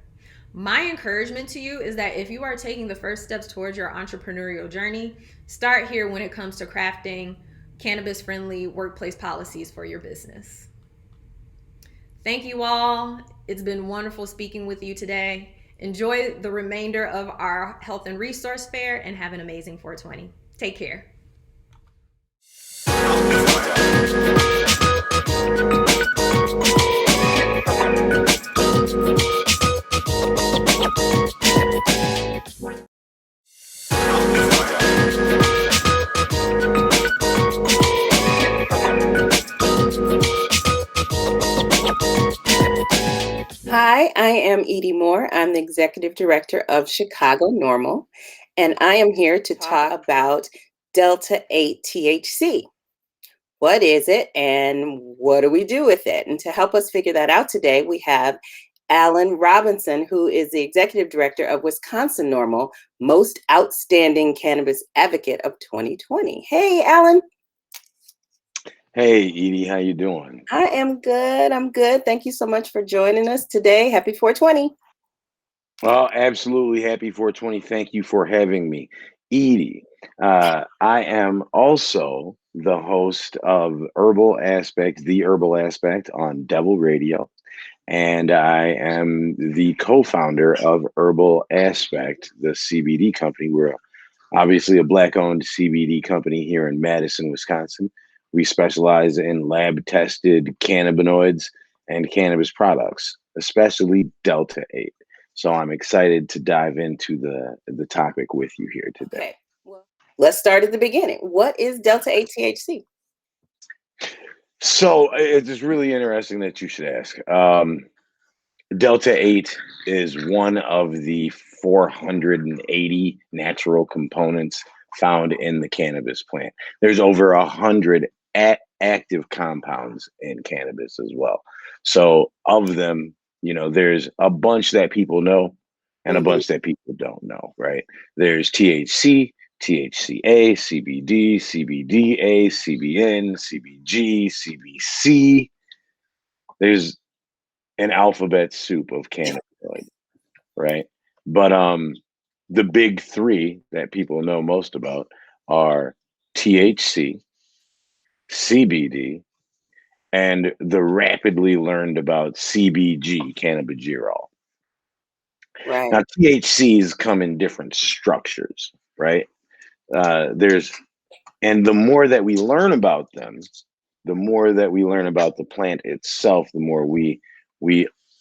My encouragement to you is that if you are taking the first steps towards your entrepreneurial journey, start here when it comes to crafting cannabis-friendly workplace policies for your business. Thank you all. It's been wonderful speaking with you today. Enjoy the remainder of our health and resource fair and have an amazing 420. Take care. Hi, I am E.A.T Moore. I'm the Executive Director of Chicago NORML, and I am here to talk about Delta-8 THC. What is it and what do we do with it? And to help us figure that out today, we have Alan Robinson, who is the Executive Director of Wisconsin NORML, Most Outstanding Cannabis Advocate of 2020. Hey, Alan. Hey, Edie, how you doing? I am good. I'm good. Thank you so much for joining us today. Happy 420. Well, absolutely happy 420. Thank you for having me. Edie, I am also the host of The Herbal Aspect on Devil Radio. And I am the co-founder of Herbal Aspect, the CBD company. We're obviously a Black-owned CBD company here in Madison, Wisconsin. We specialize in lab-tested cannabinoids and cannabis products, especially Delta-8. So I'm excited to dive into the topic with you here today. Okay, well, let's start at the beginning. What is Delta-8 THC? So it's really interesting that you should ask. Delta-8 is one of the 480 natural components found in the cannabis plant. There's over 100 active compounds in cannabis as well. So of them, you know, there's a bunch that people know and a bunch that people don't know, right? There's THC, THCA, CBD, CBDA, CBN, CBG, CBC. There's an alphabet soup of cannabinoid, right? But the big three that people know most about are THC, CBD, and the rapidly learned about CBG, cannabigerol. Right. Now, THCs come in different structures, right? And the more that we learn about them, the more that we learn about the plant itself, the more we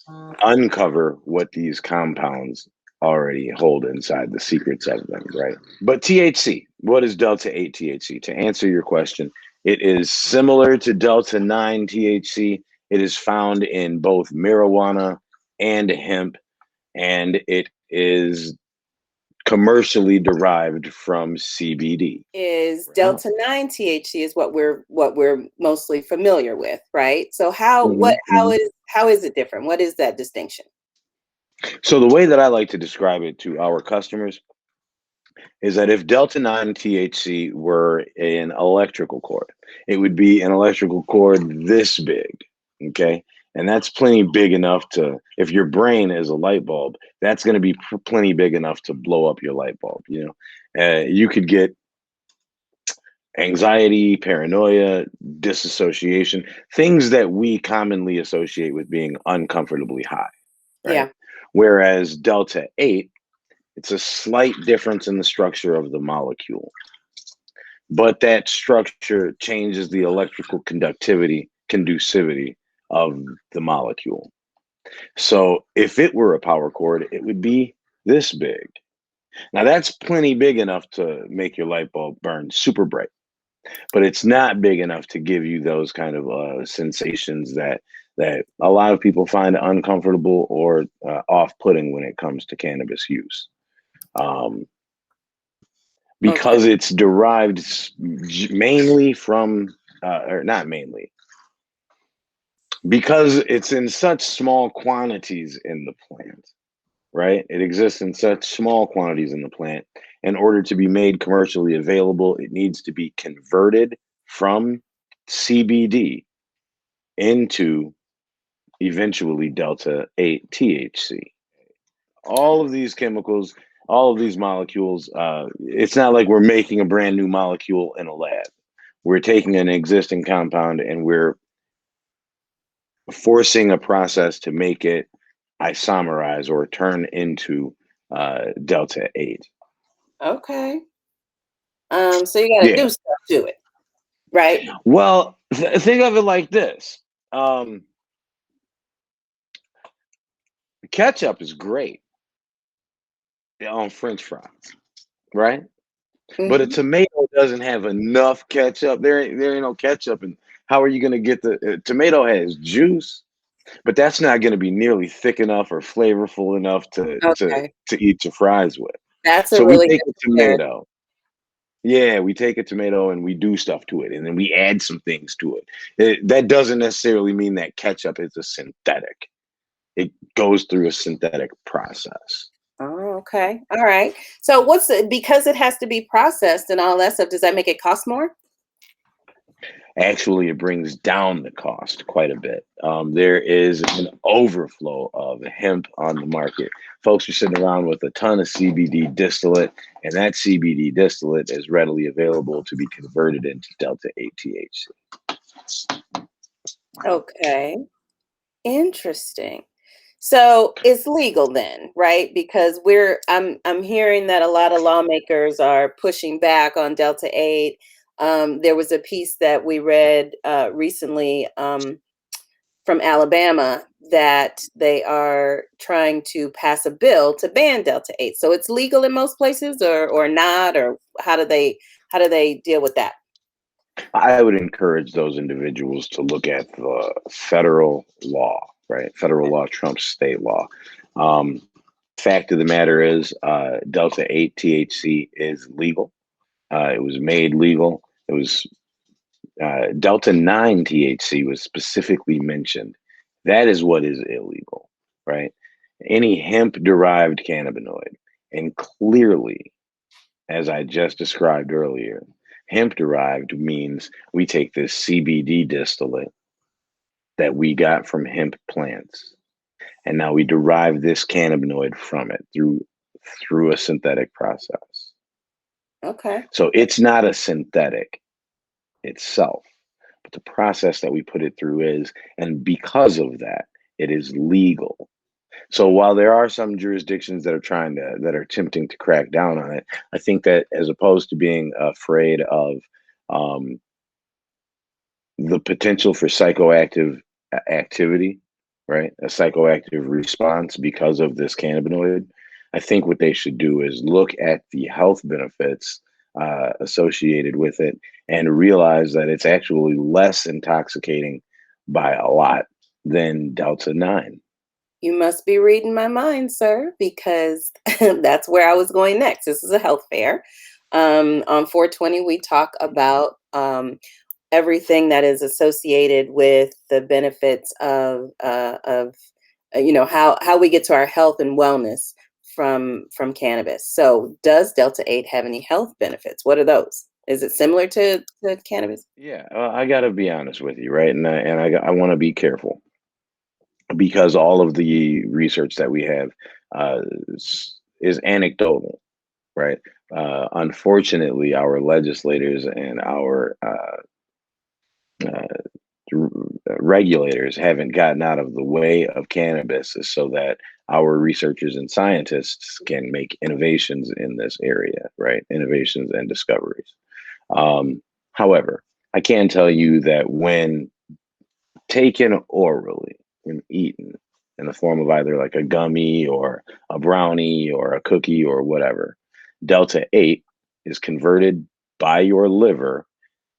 uncover what these compounds already hold inside, the secrets of them, right? But THC, what is Delta-8 THC? To answer your question, it is similar to Delta-9 THC. It is found in both marijuana and hemp, and it is commercially derived from CBD. Is Delta-9 THC is what we're mostly familiar with, right? So how is it different? What is that distinction? So the way that I like to describe it to our customers is that if Delta-9 THC were an electrical cord, it would be an electrical cord this big, okay? And that's plenty big enough to, if your brain is a light bulb, that's going to be plenty big enough to blow up your light bulb. You know, you could get anxiety, paranoia, disassociation, things that we commonly associate with being uncomfortably high, right? Yeah. Whereas Delta 8, it's a slight difference in the structure of the molecule, but that structure changes the electrical conductivity of the molecule. So if it were a power cord, it would be this big. Now that's plenty big enough to make your light bulb burn super bright, but it's not big enough to give you those kind of sensations that a lot of people find uncomfortable or off-putting when it comes to cannabis use. Because Okay. it's derived mainly from, or not mainly, because it's in such small quantities in the plant, right? It exists in such small quantities in the plant. In order to be made commercially available, it needs to be converted from CBD into eventually Delta 8 THC. All of these chemicals, all of these molecules, it's not like we're making a brand new molecule in a lab. We're taking an existing compound and we're forcing a process to make it isomerize or turn into Delta 8. Okay. So you got to Yeah. do stuff to it, right? Well, think of it like this. Ketchup is great on French fries, right? But a Mm-hmm. tomato doesn't have enough ketchup. There ain't no ketchup, and how are you going to get the tomato has juice, but that's not going to be nearly thick enough or flavorful enough to Okay. eat your fries with. That's a So we really take good a comparison. tomato. Yeah, we take a tomato and we do stuff to it, and then we add some things to it. That doesn't necessarily mean that ketchup is a synthetic. It goes through a synthetic process. Oh, okay. All right. So because it has to be processed and all that stuff, does that make it cost more? Actually, it brings down the cost quite a bit. There is an overflow of hemp on the market. Folks are sitting around with a ton of CBD distillate, and that CBD distillate is readily available to be converted into Delta 8 THC. Okay. Interesting. So it's legal then, right? Because I'm hearing that a lot of lawmakers are pushing back on Delta 8. There was a piece that we read recently from Alabama that they are trying to pass a bill to ban Delta 8. So it's legal in most places or not, or how do they deal with that? I would encourage those individuals to look at the federal law, right? Federal law trumps state law. Fact of the matter is, Delta 8 THC is legal. It was made legal. It was Delta 9 THC was specifically mentioned. That is what is illegal, right? Any hemp derived cannabinoid. And clearly, as I just described earlier, hemp derived means we take this CBD distillate that we got from hemp plants, and now we derive this cannabinoid from it through a synthetic process. Okay. So it's not a synthetic itself, but the process that we put it through is, and because of that, it is legal. So while there are some jurisdictions that are attempting to crack down on it, I think that as opposed to being afraid of the potential for psychoactive activity, right, a psychoactive response because of this cannabinoid, I think what they should do is look at the health benefits associated with it and realize that it's actually less intoxicating by a lot than Delta 9. You must be reading my mind, sir, because that's where I was going next. This is a health fair. On 420, we talk about everything that is associated with the benefits of how we get to our health and wellness from cannabis. So, does Delta 8 have any health benefits? What are those? Is it similar to cannabis? Yeah, I got to be honest with you, right? And I want to be careful. because all of the research that we have is anecdotal, right? Unfortunately, our legislators and our regulators haven't gotten out of the way of cannabis so that our researchers and scientists can make innovations in this area, right? Innovations and discoveries. However, I can tell you that when taken orally and eaten in the form of either like a gummy or a brownie or a cookie or whatever, Delta 8 is converted by your liver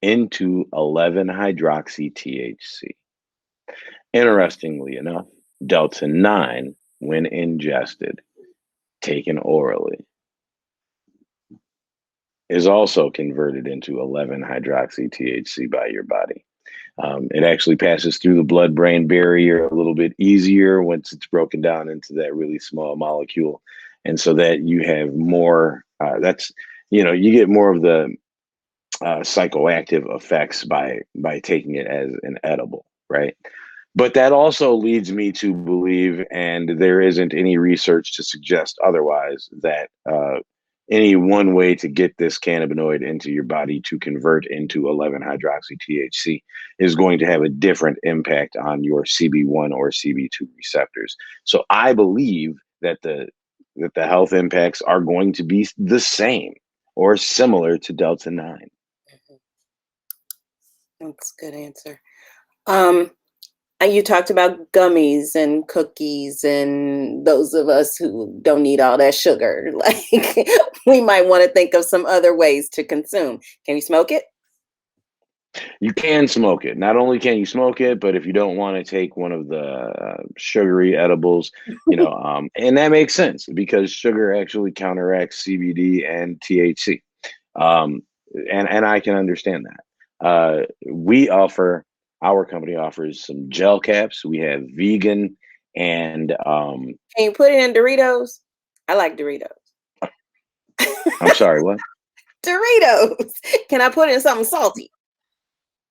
into 11-hydroxy THC. Interestingly enough, Delta 9, when ingested, taken orally, is also converted into 11-hydroxy THC by your body. It actually passes through the blood-brain barrier a little bit easier once it's broken down into that really small molecule. And so that you have more, you get more of the psychoactive effects by taking it as an edible, right? But that also leads me to believe, and there isn't any research to suggest otherwise, that any one way to get this cannabinoid into your body to convert into 11-hydroxy THC is going to have a different impact on your CB1 or CB2 receptors. So I believe that the health impacts are going to be the same or similar to Delta 9. That's a good answer. You talked about gummies and cookies, and those of us who don't need all that sugar, like we might want to think of some other ways to consume. Can you smoke it? You can smoke it. Not only can you smoke it, but if you don't want to take one of the sugary edibles, and that makes sense because sugar actually counteracts CBD and THC. And I can understand that. Our company offers some gel caps. We have vegan and Can you put it in Doritos? I like Doritos. I'm sorry, what? Doritos. Can I put in something salty?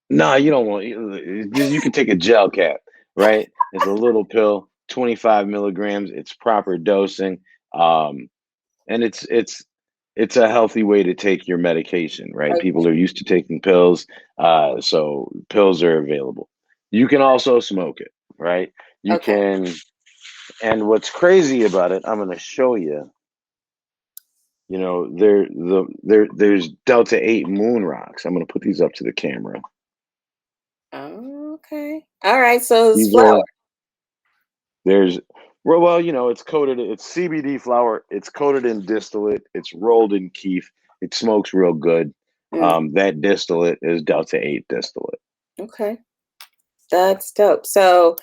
No, you don't want. You can take a gel cap, right? It's a little pill, 25 milligrams. It's proper dosing, and it's a healthy way to take your medication, right? Okay. People are used to taking pills, so pills are available. You can also smoke it, right? You can, and what's crazy about it, I'm going to show you. There's Delta 8 moon rocks. I'm going to put these up to the camera. Okay. All right. So it's These flour. It's coated. It's CBD flour. It's coated in distillate. It's rolled in keef. It smokes real good. That distillate is Delta 8 distillate. Okay. That's dope. So,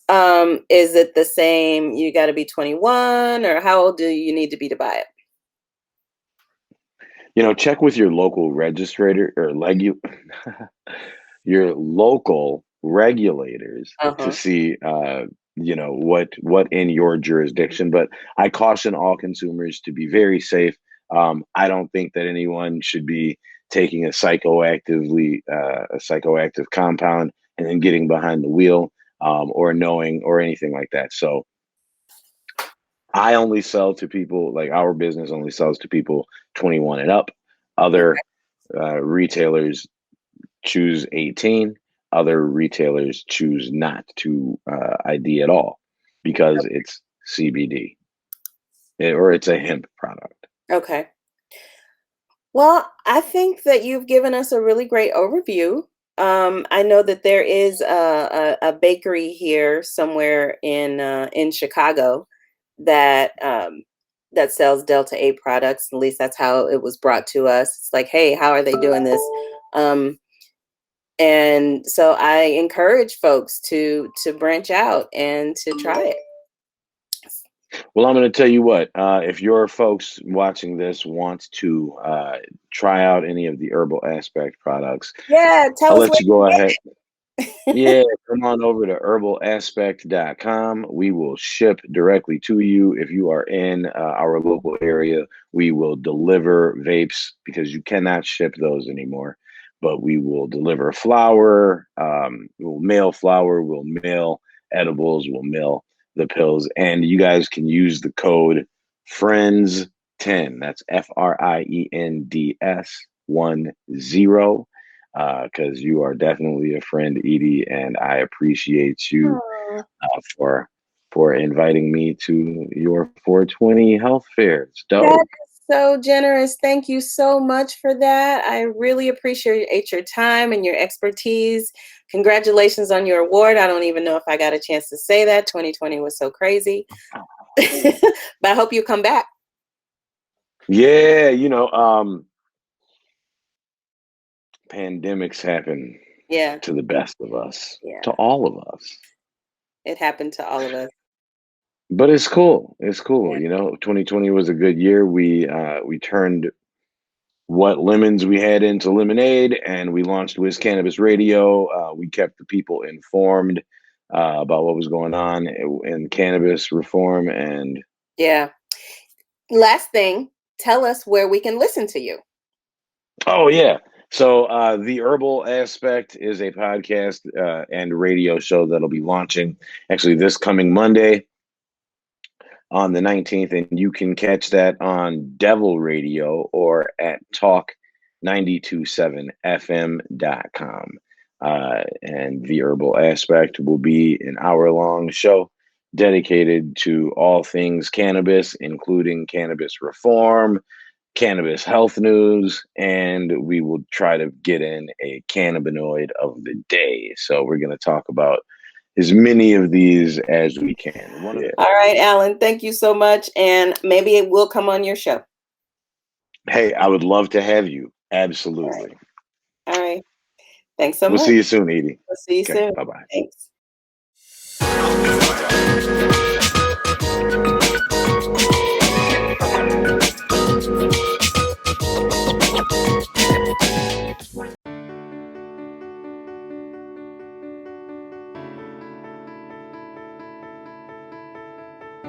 is it the same? You got to be 21, or how old do you need to be to buy it? Check with your local registrator or your local regulators to see, what in your jurisdiction. But I caution all consumers to be very safe. I don't think that anyone should be taking a psychoactive compound and then getting behind the wheel, or knowing or anything like that. So I only sell to people, like our business only sells to people 21 and up. Other retailers choose 18. Other retailers choose not to ID at all because it's CBD or it's a hemp product. Okay. Well, I think that you've given us a really great overview. I know that there is a bakery here somewhere in Chicago that that sells Delta 8 products. At least that's how it was brought to us. It's like, hey, how are they doing this? And so I encourage folks to branch out and to try it. Well, I'm going to tell you what, if your folks watching this want to try out any of the Herbal Aspect products, Tell I'll us let you go ahead. Yeah, come on over to herbalaspect.com. We will ship directly to you. If you are in our local area, we will deliver vapes because you cannot ship those anymore. But we will deliver flour, we'll mail flour, we'll mail edibles, we'll mill the pills, and you guys can use the code FRIENDS10. That's FRIENDS 10, because you are definitely a friend, Edie, and I appreciate you for inviting me to your 420 health fair. It's dope. That is so generous. Thank you so much for that. I really appreciate your time and your expertise. Congratulations on your award. I don't even know if I got a chance to say that. 2020 was so crazy. But I hope you come back. Yeah, you know, pandemics happen to the best of us, to all of us. It happened to all of us. But it's cool. It's cool. You know, 2020 was a good year. We turned what lemons we had into lemonade, and we launched Wiz Cannabis Radio. We kept the people informed about what was going on in cannabis reform. And last thing, tell us where we can listen to you. Oh yeah. So the Herbal Aspect is a podcast and radio show that'll be launching actually this coming Monday on the 19th, and you can catch that on Devil Radio or at talk927fm.com. And the Herbal Aspect will be an hour-long show dedicated to all things cannabis, including cannabis reform, cannabis health news, and we will try to get in a cannabinoid of the day. So we're going to talk about as many of these as we can. All right, Alan, thank you so much. And maybe it will come on your show. Hey, I would love to have you. Absolutely. All right. Thanks so much. We'll see you soon, Edie. We'll see you soon. Bye-bye. Thanks.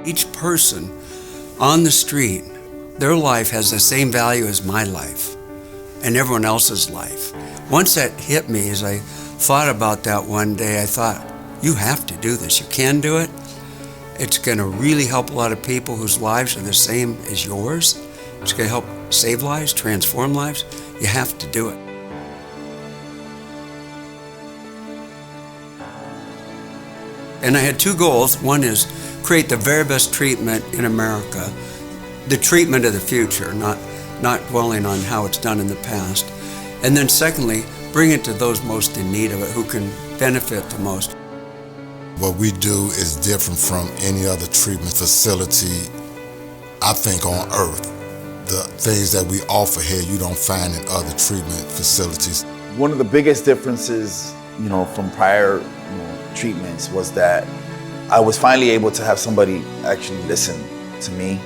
Each person on the street, their life has the same value as my life and everyone else's life. Once that hit me, as I thought about that one day, I thought, you have to do this. You can do it. It's going to really help a lot of people whose lives are the same as yours. It's going to help save lives, transform lives. You have to do it. And I had two goals. One is create the very best treatment in America, the treatment of the future, not dwelling on how it's done in the past. And then secondly, bring it to those most in need of it, who can benefit the most. What we do is different from any other treatment facility, I think, on earth. The things that we offer here, you don't find in other treatment facilities. One of the biggest differences, from prior treatments was that I was finally able to have somebody actually listen to me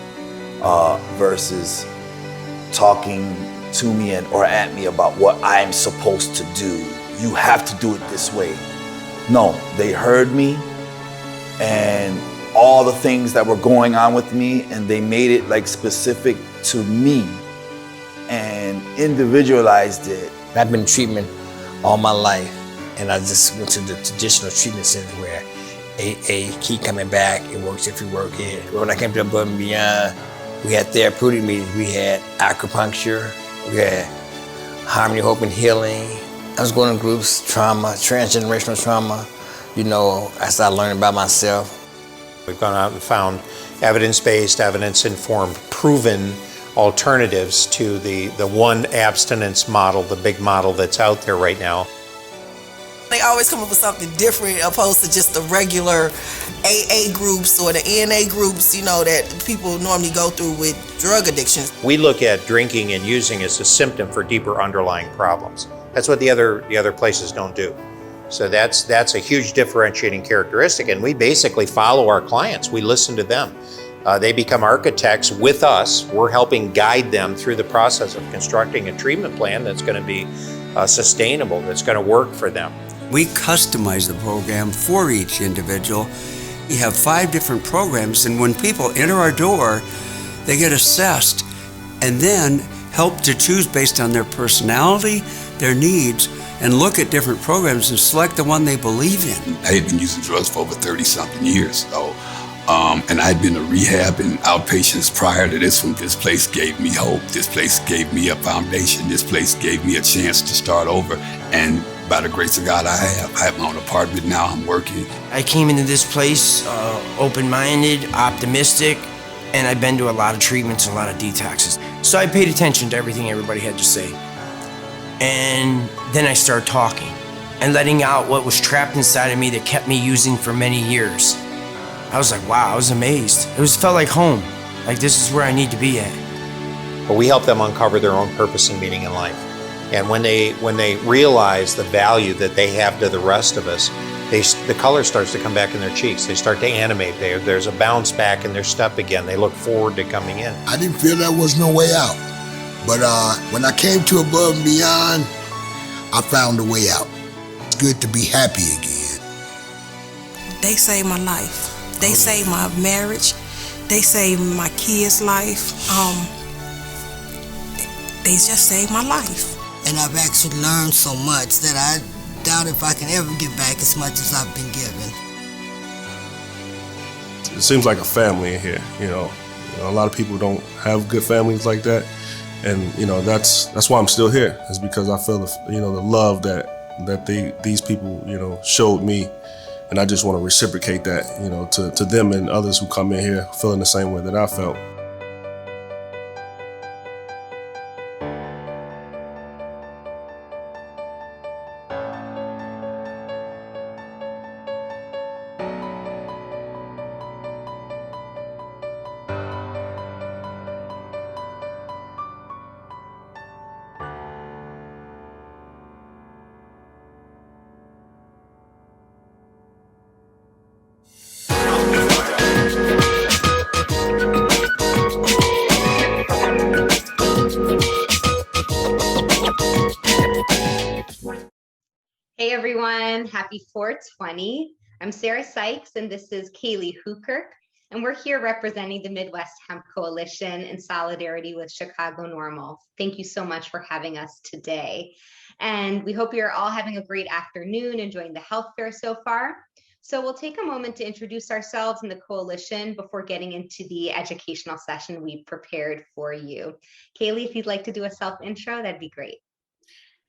versus talking to me or at me about what I'm supposed to do. You have to do it this way. No, they heard me and all the things that were going on with me, and they made it like specific to me and individualized it. I've been in treatment all my life, and I just went to the traditional treatment center where AA keep coming back. It works if you work it. When I came to Above and Beyond, we had therapeutic meetings. We had acupuncture. We had harmony, hope, and healing. I was going to groups, trauma, transgenerational trauma. I started learning about myself. We've gone out and found evidence-based, evidence-informed, proven alternatives to the one abstinence model, the big model that's out there right now. They always come up with something different opposed to just the regular AA groups or the NA groups, that people normally go through with drug addictions. We look at drinking and using as a symptom for deeper underlying problems. That's what the other places don't do. So that's a huge differentiating characteristic, and we basically follow our clients. We listen to them. They become architects with us. We're helping guide them through the process of constructing a treatment plan that's going to be sustainable, that's going to work for them. We customize the program for each individual. We have 5 different programs, and when people enter our door, they get assessed and then helped to choose based on their personality, their needs, and look at different programs and select the one they believe in. I had been using drugs for over 30-something years, and I'd been to rehab and outpatients prior to this one. This place gave me hope. This place gave me a foundation. This place gave me a chance to start over. And by the grace of God, I have my own apartment now. I'm working. I came into this place open-minded, optimistic, and I've been to a lot of treatments and a lot of detoxes. So I paid attention to everything everybody had to say. And then I started talking and letting out what was trapped inside of me that kept me using for many years. I was like, wow, I was amazed. It felt like home. Like, this is where I need to be at. But we help them uncover their own purpose and meaning in life. And when they realize the value that they have to the rest of us, the color starts to come back in their cheeks. They start to animate. There's a bounce back in their step again. They look forward to coming in. I didn't feel there was no way out. But when I came to Above and Beyond, I found a way out. It's good to be happy again. They saved my life. They saved my marriage. They saved my kids' life. They just saved my life. And I've actually learned so much that I doubt if I can ever give back as much as I've been given. It seems like a family in here, you know. A lot of people don't have good families like that. And, you know, that's why I'm still here, is because I feel the love that these people, you know, showed me. And I just want to reciprocate that, you know, to them and others who come in here feeling the same way that I felt. Hey everyone, happy 420. I'm Sarah Sykes and this is Kaylee HOOGHKIRK, and we're here representing the Midwest Hemp Coalition in solidarity with Chicago NORML. Thank you so much for having us today. And we hope you're all having a great afternoon, enjoying the health fair so far. So we'll take a moment to introduce ourselves and the coalition before getting into the educational session we've prepared for you. Kaylee, if you'd like to do a self-intro, that'd be great.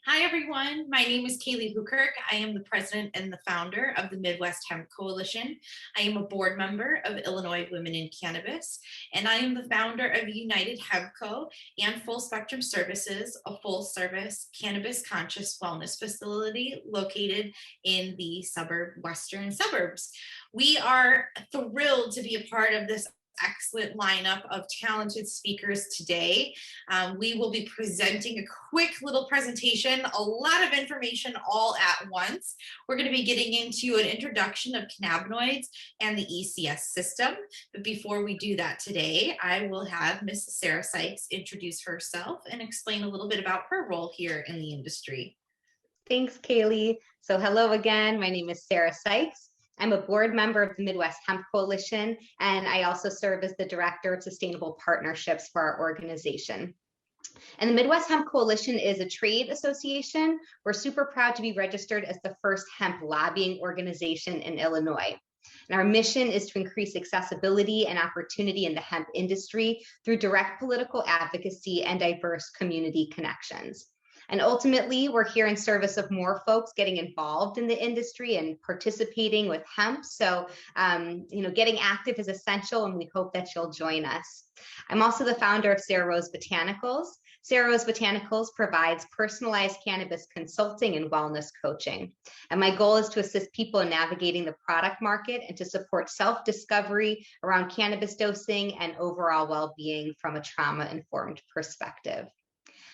Hi, everyone. My name is Kaylee HOOGHKIRK. I am the president and the founder of the Midwest Hemp Coalition. I am a board member of Illinois Women in Cannabis, and I am the founder of United Hemp Co. and Full Spectrum Services, a full-service cannabis-conscious wellness facility located in the western suburbs. We are thrilled to be a part of this excellent lineup of talented speakers today. We will be presenting a quick little presentation, a lot of information all at once. We're going to be getting into an introduction of cannabinoids and the ECS system. But before we do that today, I will have Ms. Sarah Sykes introduce herself and explain a little bit about her role here in the industry. Thanks, Kaylee. So hello again, my name is Sarah Sykes. I'm a board member of the Midwest Hemp Coalition, and I also serve as the Director of Sustainable Partnerships for our organization. And the Midwest Hemp Coalition is a trade association. We're super proud to be registered as the first hemp lobbying organization in Illinois. And our mission is to increase accessibility and opportunity in the hemp industry through direct political advocacy and diverse community connections. And ultimately, we're here in service of more folks getting involved in the industry and participating with hemp. So, getting active is essential, and we hope that you'll join us. I'm also the founder of Sarah Rose Botanicals. Sarah Rose Botanicals provides personalized cannabis consulting and wellness coaching. And my goal is to assist people in navigating the product market and to support self-discovery around cannabis dosing and overall well-being from a trauma-informed perspective.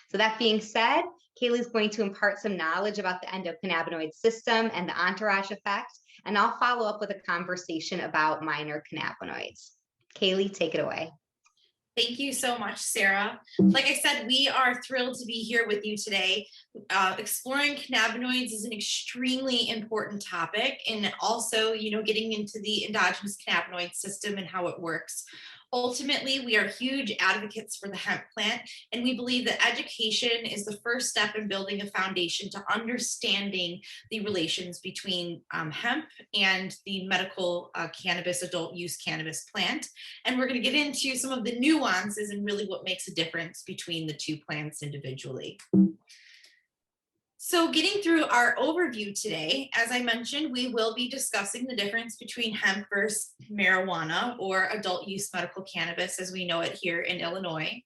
So that being said, Kaylee's going to impart some knowledge about the endocannabinoid system and the entourage effect, and I'll follow up with a conversation about minor cannabinoids. Kaylee, take it away. Thank you so much, Sarah. Like I said, we are thrilled to be here with you today. Exploring cannabinoids is an extremely important topic, and also, getting into the endogenous cannabinoid system and how it works. Ultimately, we are huge advocates for the hemp plant, and we believe that education is the first step in building a foundation to understanding the relations between hemp and the medical cannabis, adult use cannabis plant. And we're going to get into some of the nuances and really what makes a difference between the two plants individually. So getting through our overview today, as I mentioned, we will be discussing the difference between hemp versus marijuana, or adult use medical cannabis as we know it here in Illinois.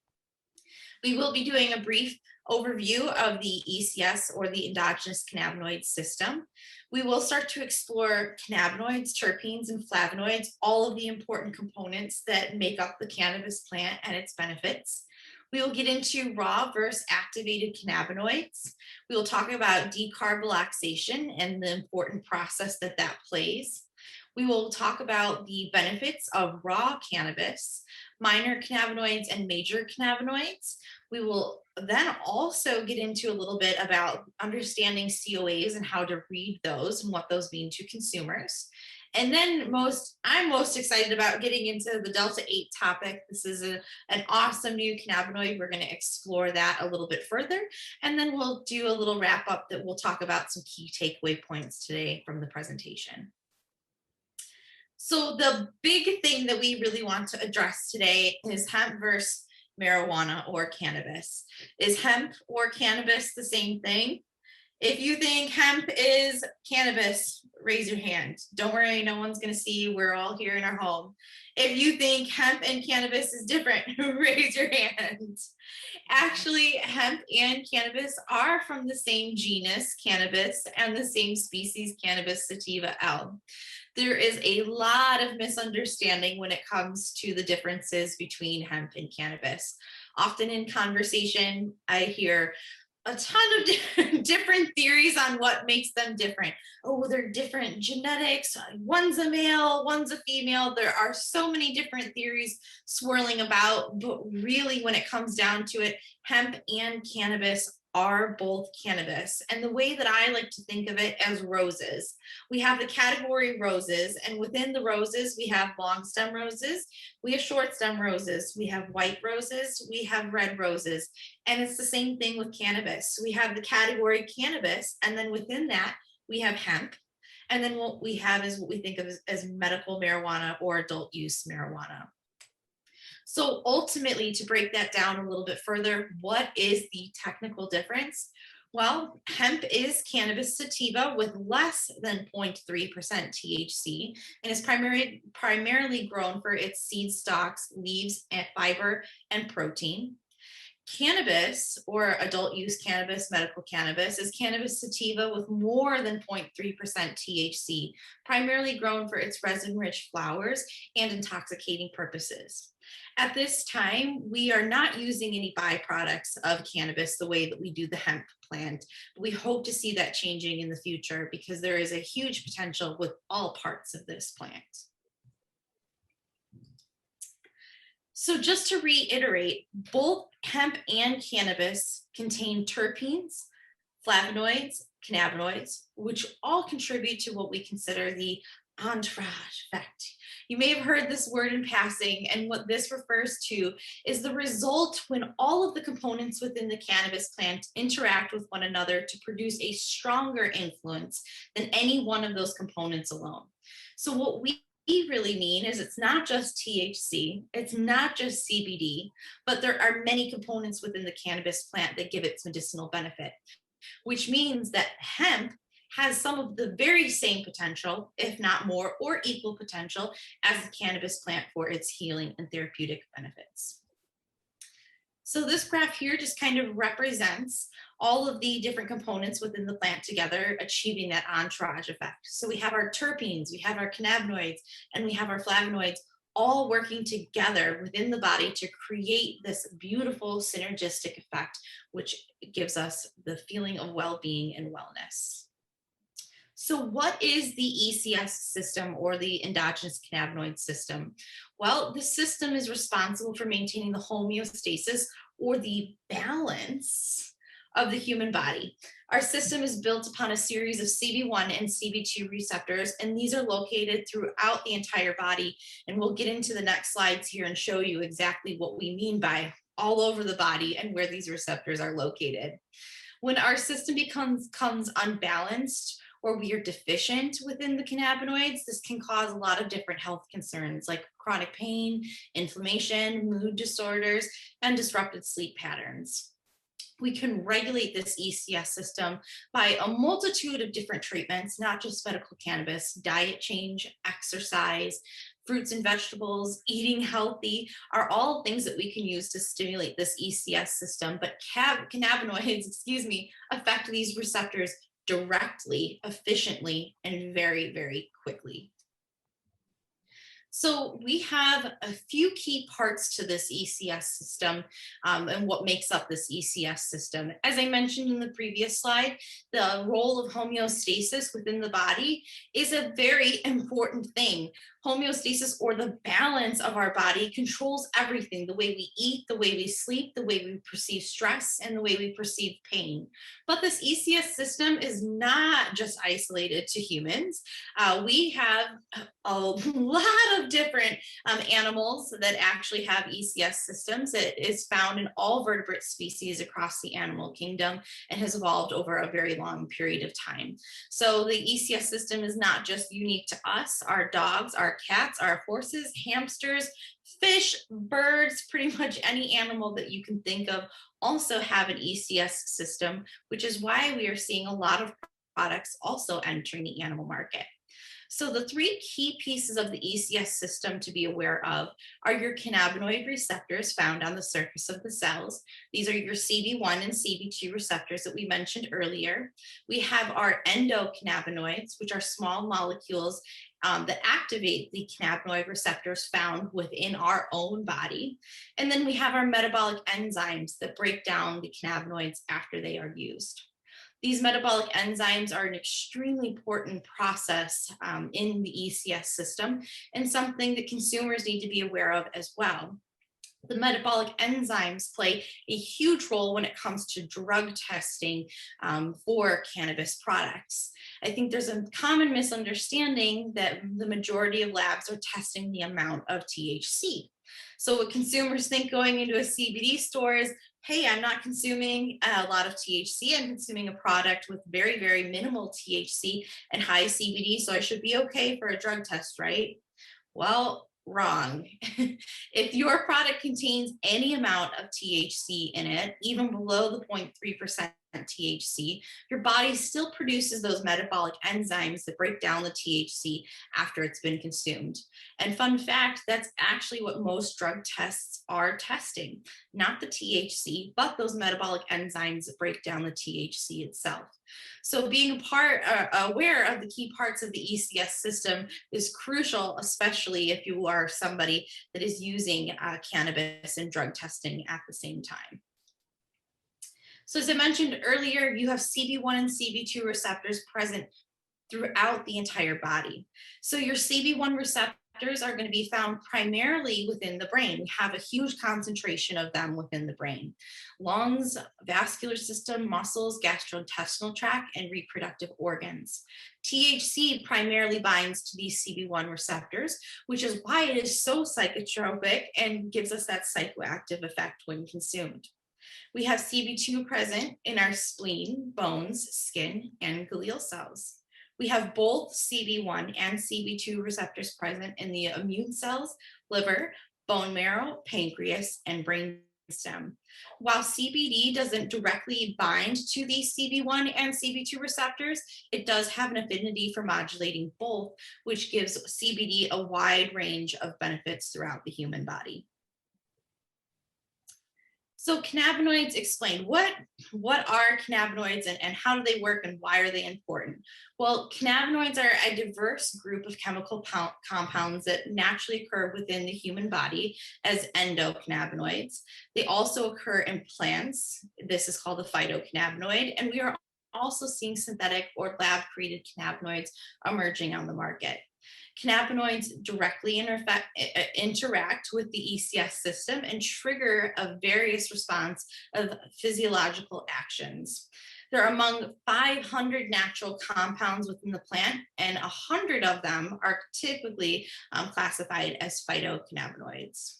We will be doing a brief overview of the ECS, or the endogenous cannabinoid system. We will start to explore cannabinoids, terpenes, and flavonoids, all of the important components that make up the cannabis plant and its benefits. We will get into raw versus activated cannabinoids. We will talk about decarboxylation and the important process that that plays. We will talk about the benefits of raw cannabis, minor cannabinoids and major cannabinoids. We will then also get into a little bit about understanding COAs and how to read those and what those mean to consumers. And then I'm most excited about getting into the Delta-8 topic. This is an awesome new cannabinoid. We're going to explore that a little bit further. And then we'll do a little wrap up that we'll talk about some key takeaway points today from the presentation. So the big thing that we really want to address today is hemp versus marijuana or cannabis. Is hemp or cannabis the same thing? If you think hemp is cannabis, raise your hand. Don't worry, no one's going to see. We're all here in our home. If you think hemp and cannabis is different, raise your hand. Actually, hemp and cannabis are from the same genus, Cannabis, and the same species, Cannabis sativa L. There is a lot of misunderstanding when it comes to the differences between hemp and cannabis. Often in conversation, I hear a ton of different theories on what makes them different. Oh, they're different genetics. One's a male, one's a female. There are so many different theories swirling about, but really when it comes down to it, hemp and cannabis are both cannabis. And the way that I like to think of it as roses, we have the category roses, and within the roses, we have long stem roses, we have short stem roses, we have white roses, we have red roses. And it's the same thing with cannabis. We have the category cannabis, and then within that, we have hemp. And then what we have is what we think of as medical marijuana or adult use marijuana. So ultimately, to break that down a little bit further, what is the technical difference? Well, hemp is cannabis sativa with less than 0.3% THC and is primarily grown for its seed stalks, leaves, and fiber, and protein. Cannabis, or adult use cannabis, medical cannabis, is cannabis sativa with more than 0.3% THC, primarily grown for its resin-rich flowers and intoxicating purposes. At this time, we are not using any byproducts of cannabis the way that we do the hemp plant. We hope to see that changing in the future because there is a huge potential with all parts of this plant. So just to reiterate, both hemp and cannabis contain terpenes, flavonoids, cannabinoids, which all contribute to what we consider the entourage effect. You may have heard this word in passing, and what this refers to is the result when all of the components within the cannabis plant interact with one another to produce a stronger influence than any one of those components alone. So what we really mean is it's not just THC, it's not just CBD, but there are many components within the cannabis plant that give its medicinal benefit, which means that hemp has some of the very same potential, if not more or equal potential, as the cannabis plant for its healing and therapeutic benefits. So this graph here just kind of represents all of the different components within the plant together, achieving that entourage effect. So we have our terpenes, we have our cannabinoids, and we have our flavonoids all working together within the body to create this beautiful synergistic effect, which gives us the feeling of well-being and wellness. So what is the ECS system, or the endogenous cannabinoid system? Well, the system is responsible for maintaining the homeostasis, or the balance of the human body. Our system is built upon a series of CB1 and CB2 receptors, and these are located throughout the entire body. And we'll get into the next slides here and show you exactly what we mean by all over the body and where these receptors are located. When our system becomes unbalanced or we are deficient within the cannabinoids, this can cause a lot of different health concerns like chronic pain, inflammation, mood disorders, and disrupted sleep patterns. We can regulate this ECS system by a multitude of different treatments, not just medical cannabis, diet change, exercise, fruits and vegetables, eating healthy are all things that we can use to stimulate this ECS system. But cannabinoids, affect these receptors directly, efficiently, and very, very quickly. So we have a few key parts to this ECS system and what makes up this ECS system. As I mentioned in the previous slide, the role of homeostasis within the body is a very important thing. Homeostasis, or the balance of our body, controls everything: the way we eat, the way we sleep, the way we perceive stress, and the way we perceive pain. But this ECS system is not just isolated to humans. We have a lot of different animals that actually have ECS systems. It is found in all vertebrate species across the animal kingdom and has evolved over a very long period of time. So the ECS system is not just unique to us. Our dogs, our cats, our horses, hamsters, fish, birds, pretty much any animal that you can think of also have an ECS system, which is why we are seeing a lot of products also entering the animal market. So the three key pieces of the ECS system to be aware of are your cannabinoid receptors found on the surface of the cells. These are your CB1 and CB2 receptors that we mentioned earlier. We have our endocannabinoids, which are small molecules that activate the cannabinoid receptors found within our own body. And then we have our metabolic enzymes that break down the cannabinoids after they are used. These metabolic enzymes are an extremely important process in the ECS system and something that consumers need to be aware of as well. The metabolic enzymes play a huge role when it comes to drug testing for cannabis products. I think there's a common misunderstanding that the majority of labs are testing the amount of THC. So what consumers think going into a CBD store is, hey, I'm not consuming a lot of THC. I'm consuming a product with very, very minimal THC and high CBD, so I should be okay for a drug test, right? Well, wrong. If your product contains any amount of THC in it, even below the 0.3% THC, your body still produces those metabolic enzymes that break down the THC after it's been consumed. And fun fact, that's actually what most drug tests are testing, not the THC, but those metabolic enzymes that break down the THC itself. So being aware of the key parts of the ECS system is crucial, especially if you are somebody that is using cannabis and drug testing at the same time. So as I mentioned earlier, you have CB1 and CB2 receptors present throughout the entire body. So your CB1 receptors are going to be found primarily within the brain. We have a huge concentration of them within the brain. Lungs, vascular system, muscles, gastrointestinal tract, and reproductive organs. THC primarily binds to these CB1 receptors, which is why it is so psychotropic and gives us that psychoactive effect when consumed. We have CB2 present in our spleen, bones, skin, and glial cells. We have both CB1 and CB2 receptors present in the immune cells, liver, bone marrow, pancreas, and brain stem. While CBD doesn't directly bind to these CB1 and CB2 receptors, it does have an affinity for modulating both, which gives CBD a wide range of benefits throughout the human body. So cannabinoids explained. What are cannabinoids and how do they work and why are they important? Well, cannabinoids are a diverse group of chemical compounds that naturally occur within the human body as endocannabinoids. They also occur in plants. This is called the phytocannabinoid, and we are also seeing synthetic or lab-created cannabinoids emerging on the market. Cannabinoids directly interact with the ECS system and trigger a various response of physiological actions. They're among 500 natural compounds within the plant, and 100 of them are typically classified as phytocannabinoids.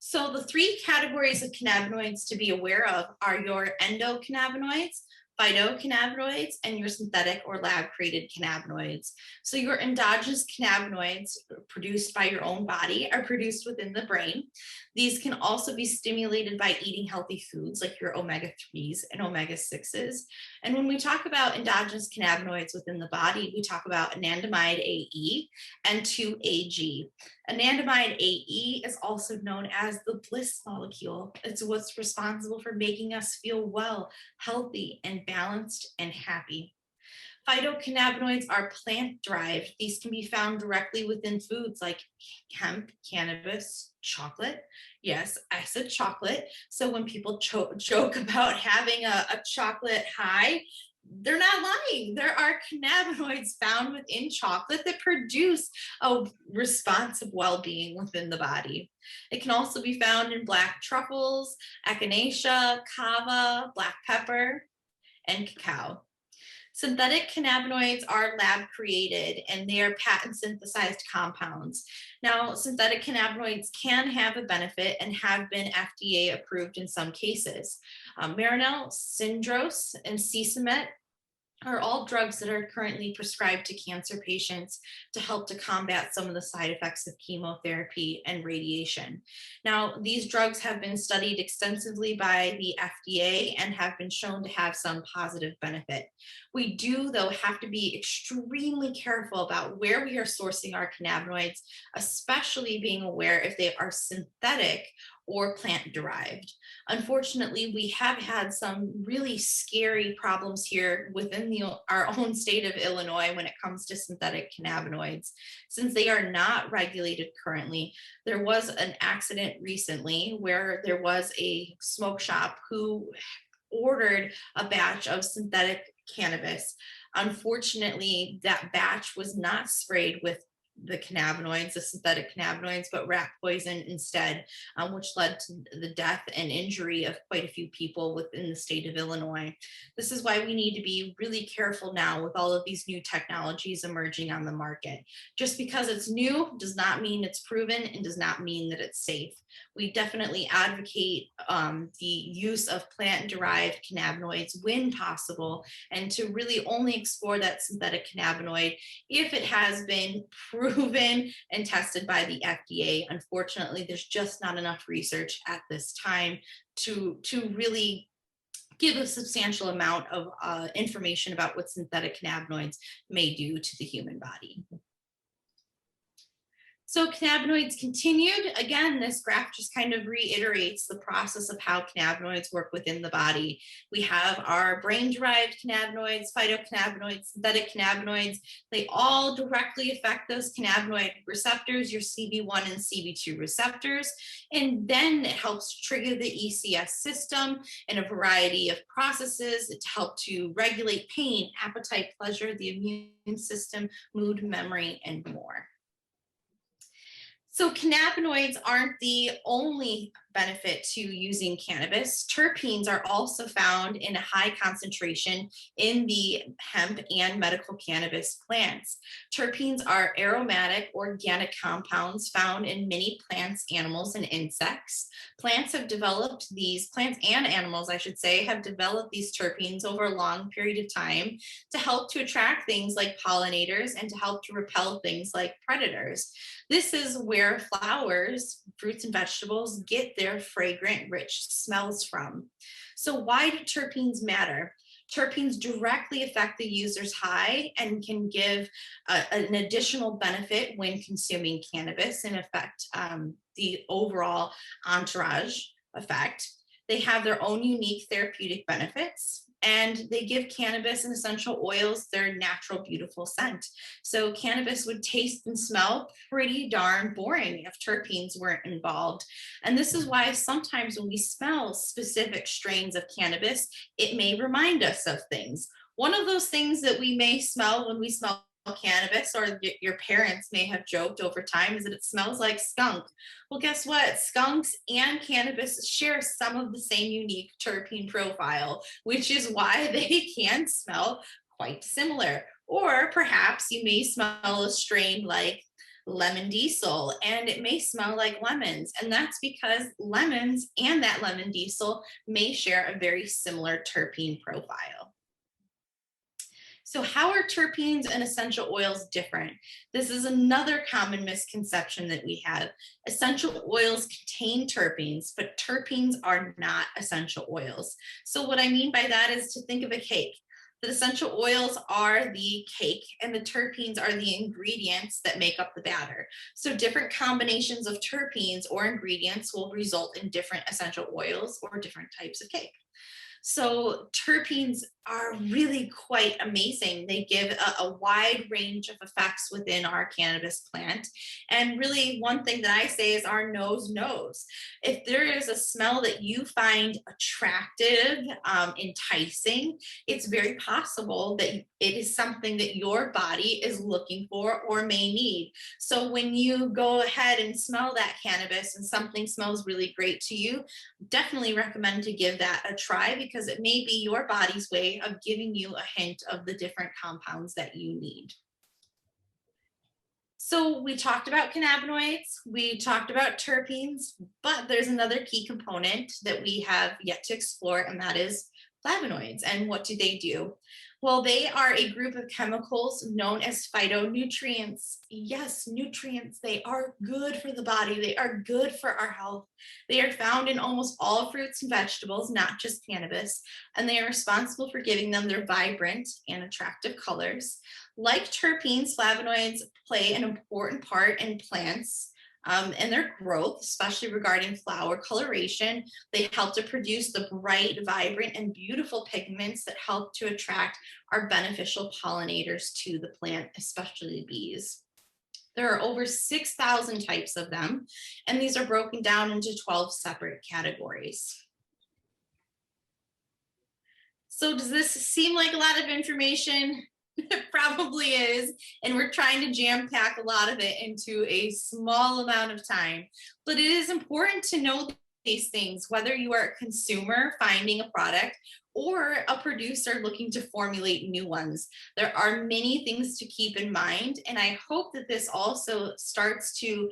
So the three categories of cannabinoids to be aware of are your endocannabinoids, phytocannabinoids, and your synthetic or lab-created cannabinoids. So your endogenous cannabinoids produced by your own body are produced within the brain. These can also be stimulated by eating healthy foods like your omega-3s and omega-6s. And when we talk about endogenous cannabinoids within the body, we talk about anandamide AE and 2-AG. Anandamide AE is also known as the bliss molecule. It's what's responsible for making us feel well, healthy, and balanced and happy. Phytocannabinoids are plant-derived. These can be found directly within foods like hemp, cannabis, chocolate. Yes, I said chocolate. So when people joke about having a chocolate high, they're not lying. There are cannabinoids found within chocolate that produce a response of well-being within the body. It can also be found in black truffles, echinacea, kava, black pepper, and cacao. Synthetic cannabinoids are lab created and they are patent synthesized compounds. Now, synthetic cannabinoids can have a benefit and have been FDA approved in some cases. Marinol, Syndrose, and Sesamet are all drugs that are currently prescribed to cancer patients to help to combat some of the side effects of chemotherapy and radiation. Now, these drugs have been studied extensively by the FDA and have been shown to have some positive benefit. We do, though, have to be extremely careful about where we are sourcing our cannabinoids, especially being aware if they are synthetic or plant-derived. Unfortunately, we have had some really scary problems here within our own state of Illinois when it comes to synthetic cannabinoids. Since they are not regulated currently, there was an accident recently where there was a smoke shop who ordered a batch of synthetic cannabis. Unfortunately, that batch was not sprayed with the cannabinoids, the synthetic cannabinoids, but rat poison instead, which led to the death and injury of quite a few people within the state of Illinois. This is why we need to be really careful now with all of these new technologies emerging on the market. Just because it's new does not mean it's proven and does not mean that it's safe. We definitely advocate the use of plant-derived cannabinoids when possible, and to really only explore that synthetic cannabinoid if it has been proven and tested by the FDA. Unfortunately, there's just not enough research at this time to really give a substantial amount of information about what synthetic cannabinoids may do to the human body. So cannabinoids continued. Again, this graph just kind of reiterates the process of how cannabinoids work within the body. We have our brain-derived cannabinoids, phytocannabinoids, synthetic cannabinoids. They all directly affect those cannabinoid receptors, your CB1 and CB2 receptors. And then it helps trigger the ECS system in a variety of processes to help to regulate pain, appetite, pleasure, the immune system, mood, memory, and more. So cannabinoids aren't the only benefit to using cannabis. Terpenes are also found in a high concentration in the hemp and medical cannabis plants. Terpenes are aromatic organic compounds found in many plants, animals, and insects. Plants and animals, I should say, have developed these terpenes over a long period of time to help to attract things like pollinators and to help to repel things like predators. This is where flowers, fruits, and vegetables get their fragrant, rich smells from. So why do terpenes matter? Terpenes directly affect the user's high and can give an additional benefit when consuming cannabis and affect the overall entourage effect. They have their own unique therapeutic benefits. and they give cannabis and essential oils their natural, beautiful scent. So cannabis would taste and smell pretty darn boring if terpenes weren't involved. And this is why sometimes when we smell specific strains of cannabis, it may remind us of things. One of those things that we may smell when we smell cannabis, or your parents may have joked over time, is that it smells like skunk. Well, guess what? Skunks and cannabis share some of the same unique terpene profile, which is why they can smell quite similar. Or perhaps you may smell a strain like lemon diesel and it may smell like lemons, and that's because lemons and that lemon diesel may share a very similar terpene profile. So how are terpenes and essential oils different? This is another common misconception that we have. Essential oils contain terpenes, but terpenes are not essential oils. So what I mean by that is to think of a cake. The essential oils are the cake and the terpenes are the ingredients that make up the batter. So different combinations of terpenes or ingredients will result in different essential oils or different types of cake. So terpenes are really quite amazing. They give a wide range of effects within our cannabis plant. And really one thing that I say is our nose knows. If there is a smell that you find attractive, enticing, it's very possible that it is something that your body is looking for or may need. So when you go ahead and smell that cannabis and something smells really great to you, definitely recommend to give that a try, because it may be your body's way of giving you a hint of the different compounds that you need. So we talked about cannabinoids, we talked about terpenes, but there's another key component that we have yet to explore, and that is flavonoids. And what do they do? Well, they are a group of chemicals known as phytonutrients. Yes, nutrients. They are good for the body. They are good for our health. They are found in almost all fruits and vegetables, not just cannabis, and they are responsible for giving them their vibrant and attractive colors. Like terpenes, flavonoids play an important part in plants and their growth, especially regarding flower coloration. They help to produce the bright, vibrant, and beautiful pigments that help to attract our beneficial pollinators to the plant, especially bees. There are over 6,000 types of them, and these are broken down into 12 separate categories. So does this seem like a lot of information? It probably is, and we're trying to jam pack a lot of it into a small amount of time. But it is important to know these things, whether you are a consumer finding a product or a producer looking to formulate new ones. There are many things to keep in mind, and I hope that this also starts to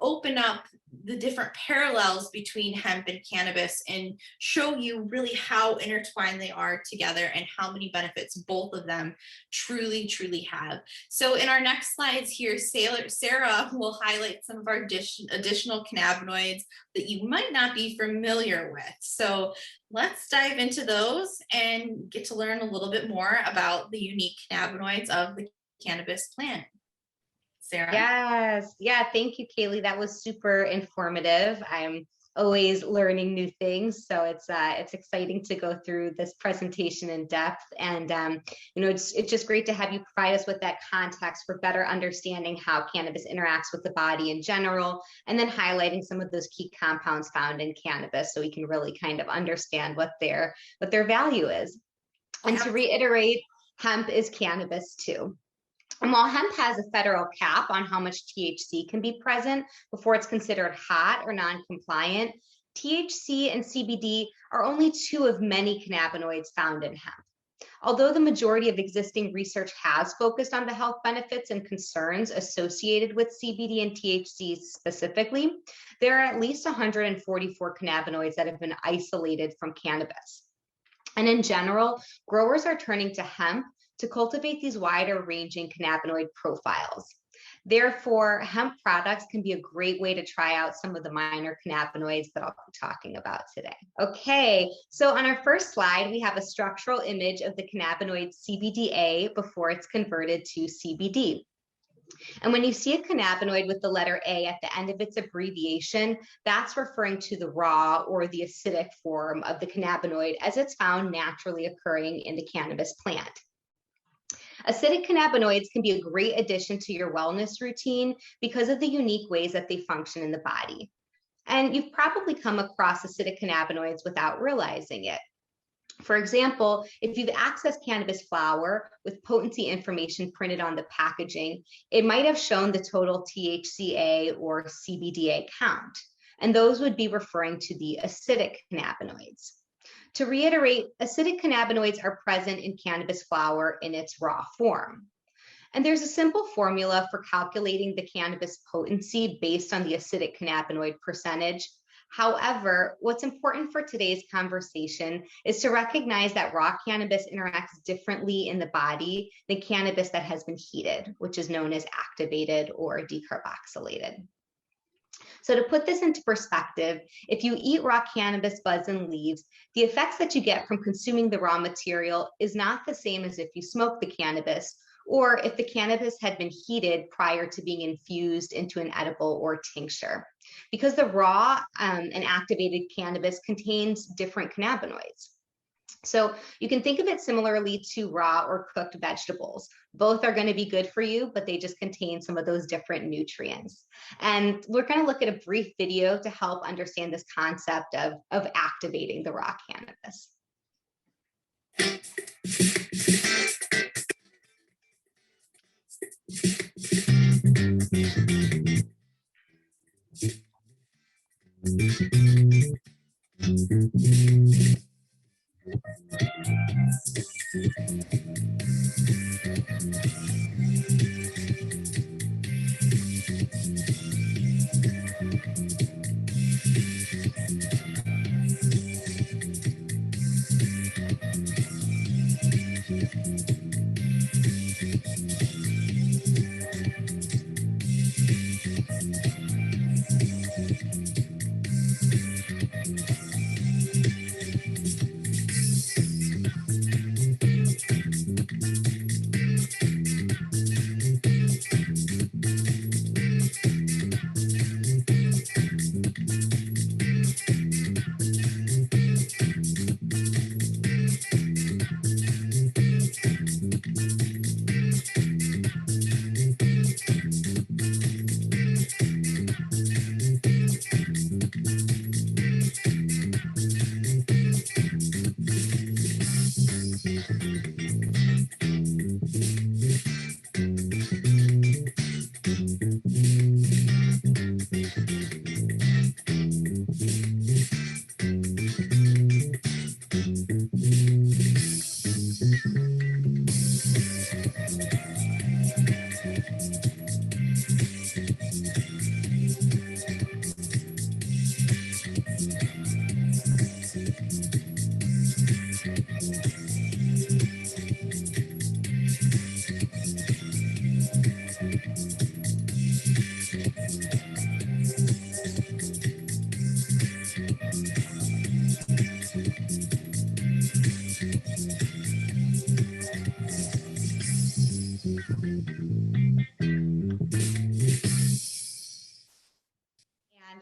open up the different parallels between hemp and cannabis and show you really how intertwined they are together and how many benefits both of them truly, truly have. So in our next slides here, Sarah will highlight some of our additional cannabinoids that you might not be familiar with. So let's dive into those and get to learn a little bit more about the unique cannabinoids of the cannabis plant. Sarah? Yes. Yeah. Thank you, Kaylee. That was super informative. I'm always learning new things, so it's exciting to go through this presentation in depth. And you know, it's just great to have you provide us with that context for better understanding how cannabis interacts with the body in general, and then highlighting some of those key compounds found in cannabis, so we can really kind of understand what their value is. And to reiterate, hemp is cannabis too. And while hemp has a federal cap on how much THC can be present before it's considered hot or non-compliant, THC and CBD are only two of many cannabinoids found in hemp. Although the majority of existing research has focused on the health benefits and concerns associated with CBD and THC specifically, there are at least 144 cannabinoids that have been isolated from cannabis. And in general, growers are turning to hemp to cultivate these wider ranging cannabinoid profiles. Therefore, hemp products can be a great way to try out some of the minor cannabinoids that I'll be talking about today. Okay, so on our first slide, we have a structural image of the cannabinoid CBDA before it's converted to CBD. And when you see a cannabinoid with the letter A at the end of its abbreviation, that's referring to the raw or the acidic form of the cannabinoid as it's found naturally occurring in the cannabis plant. Acidic cannabinoids can be a great addition to your wellness routine because of the unique ways that they function in the body. And you've probably come across acidic cannabinoids without realizing it. For example, if you've accessed cannabis flower with potency information printed on the packaging, it might have shown the total THCA or CBDA count, and those would be referring to the acidic cannabinoids. To reiterate, acidic cannabinoids are present in cannabis flower in its raw form. And there's a simple formula for calculating the cannabis potency based on the acidic cannabinoid percentage. However, what's important for today's conversation is to recognize that raw cannabis interacts differently in the body than cannabis that has been heated, which is known as activated or decarboxylated. So to put this into perspective, if you eat raw cannabis buds and leaves, the effects that you get from consuming the raw material is not the same as if you smoke the cannabis, or if the cannabis had been heated prior to being infused into an edible or tincture, because the raw and activated cannabis contains different cannabinoids. So you can think of it similarly to raw or cooked vegetables. Both are going to be good for you, but they just contain some of those different nutrients. And we're going to look at a brief video to help understand this concept of activating the raw cannabis.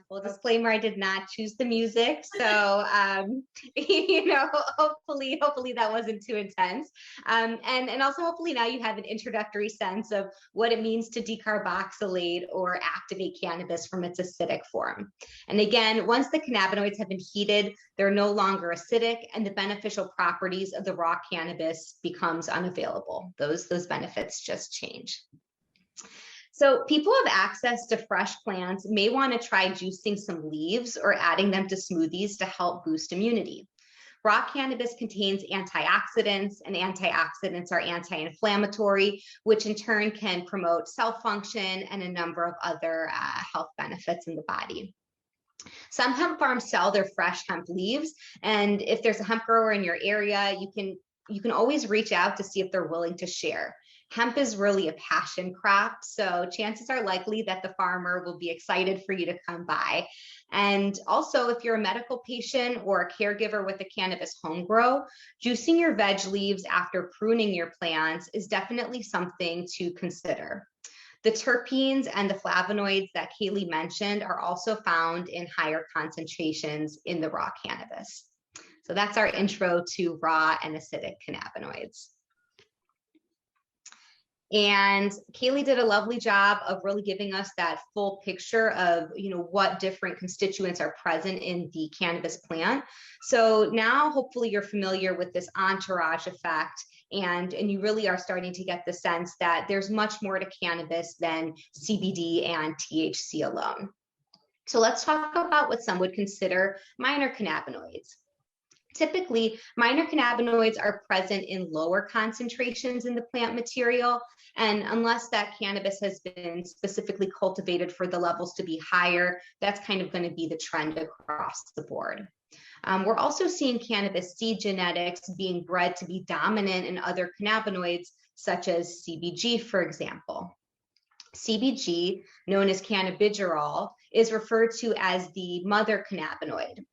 Full disclaimer, I did not choose the music, so you know, hopefully that wasn't too intense, and also hopefully now you have an introductory sense of what it means to decarboxylate or activate cannabis from its acidic form. And again, once the cannabinoids have been heated, they're no longer acidic, and the beneficial properties of the raw cannabis becomes unavailable. Those benefits just change. So people have access to fresh plants may want to try juicing some leaves or adding them to smoothies to help boost immunity. Raw cannabis contains antioxidants, and antioxidants are anti-inflammatory, which in turn can promote cell function and a number of other health benefits in the body. Some hemp farms sell their fresh hemp leaves, and if there's a hemp grower in your area, you can always reach out to see if they're willing to share. Hemp is really a passion crop, so chances are likely that the farmer will be excited for you to come by. And also, if you're a medical patient or a caregiver with a cannabis home grow, juicing your veg leaves after pruning your plants is definitely something to consider. The terpenes and the flavonoids that Kaylee mentioned are also found in higher concentrations in the raw cannabis. So that's our intro to raw and acidic cannabinoids. And Kaylee did a lovely job of really giving us that full picture of, what different constituents are present in the cannabis plant. So now hopefully you're familiar with this entourage effect, and you really are starting to get the sense that there's much more to cannabis than CBD and THC alone. So let's talk about what some would consider minor cannabinoids. Typically, minor cannabinoids are present in lower concentrations in the plant material, and unless that cannabis has been specifically cultivated for the levels to be higher, that's kind of going to be the trend across the board. We're also seeing cannabis seed genetics being bred to be dominant in other cannabinoids, such as CBG, for example. CBG, known as cannabigerol, is referred to as the mother cannabinoid.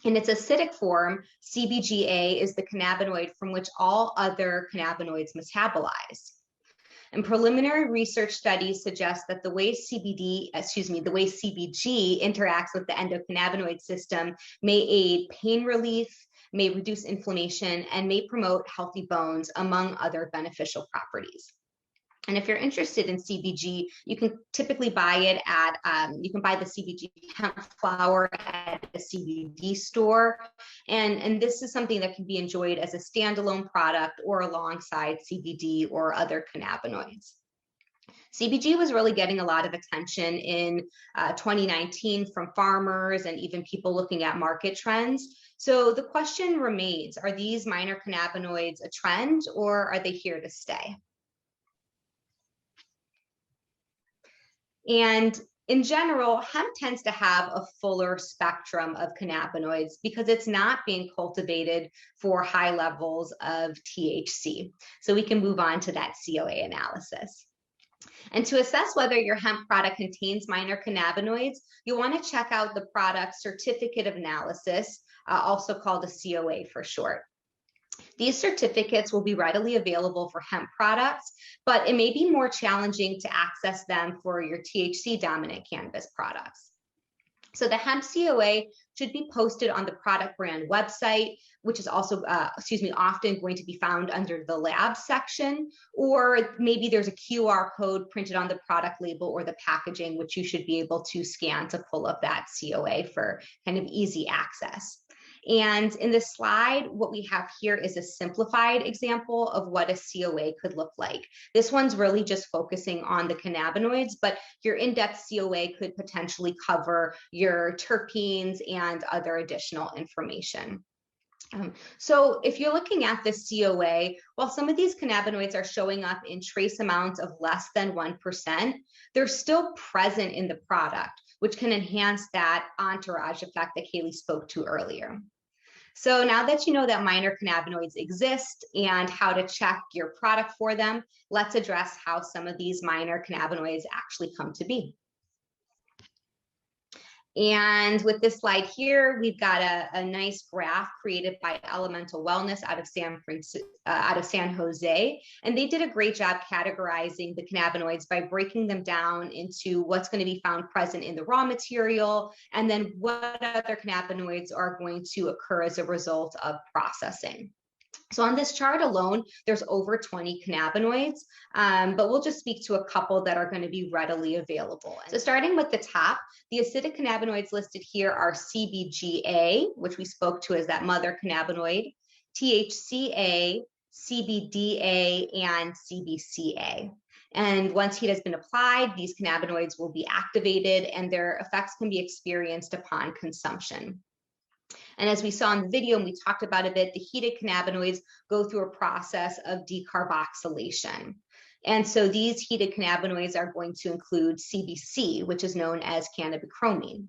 In its acidic form, CBGA is the cannabinoid from which all other cannabinoids metabolize. And preliminary research studies suggest that the way CBG interacts with the endocannabinoid system may aid pain relief, may reduce inflammation, and may promote healthy bones, among other beneficial properties. And if you're interested in CBG, you can typically buy it at, you can buy the CBG hemp flower at a CBD store. And this is something that can be enjoyed as a standalone product or alongside CBD or other cannabinoids. CBG was really getting a lot of attention in 2019 from farmers and even people looking at market trends. So the question remains, are these minor cannabinoids a trend, or are they here to stay? And in general, hemp tends to have a fuller spectrum of cannabinoids because it's not being cultivated for high levels of THC. So we can move on to that COA analysis. And to assess whether your hemp product contains minor cannabinoids, you'll want to check out the product certificate of analysis, also called a COA for short. These certificates will be readily available for hemp products, but it may be more challenging to access them for your THC dominant cannabis products. So the hemp COA should be posted on the product brand website, which is also, often going to be found under the lab section, or maybe there's a QR code printed on the product label or the packaging, which you should be able to scan to pull up that COA for kind of easy access. And in this slide, what we have here is a simplified example of what a COA could look like. This one's really just focusing on the cannabinoids, but your in-depth COA could potentially cover your terpenes and other additional information. So if you're looking at the COA, while some of these cannabinoids are showing up in trace amounts of less than 1%, they're still present in the product, which can enhance that entourage effect that Kaylee spoke to earlier. So now that you know that minor cannabinoids exist and how to check your product for them, let's address how some of these minor cannabinoids actually come to be. And with this slide here, we've got a nice graph created by Elemental Wellness out of San Jose. And they did a great job categorizing the cannabinoids by breaking them down into what's going to be found present in the raw material, and then what other cannabinoids are going to occur as a result of processing. So on this chart alone, there's over 20 cannabinoids, but we'll just speak to a couple that are going to be readily available. So starting with the top, the acidic cannabinoids listed here are CBGA, which we spoke to as that mother cannabinoid, THCA, CBDA, and CBCA. And once heat has been applied, these cannabinoids will be activated and their effects can be experienced upon consumption. And as we saw in the video, and we talked about a bit, the heated cannabinoids go through a process of decarboxylation. And so these heated cannabinoids are going to include CBC, which is known as cannabichromene.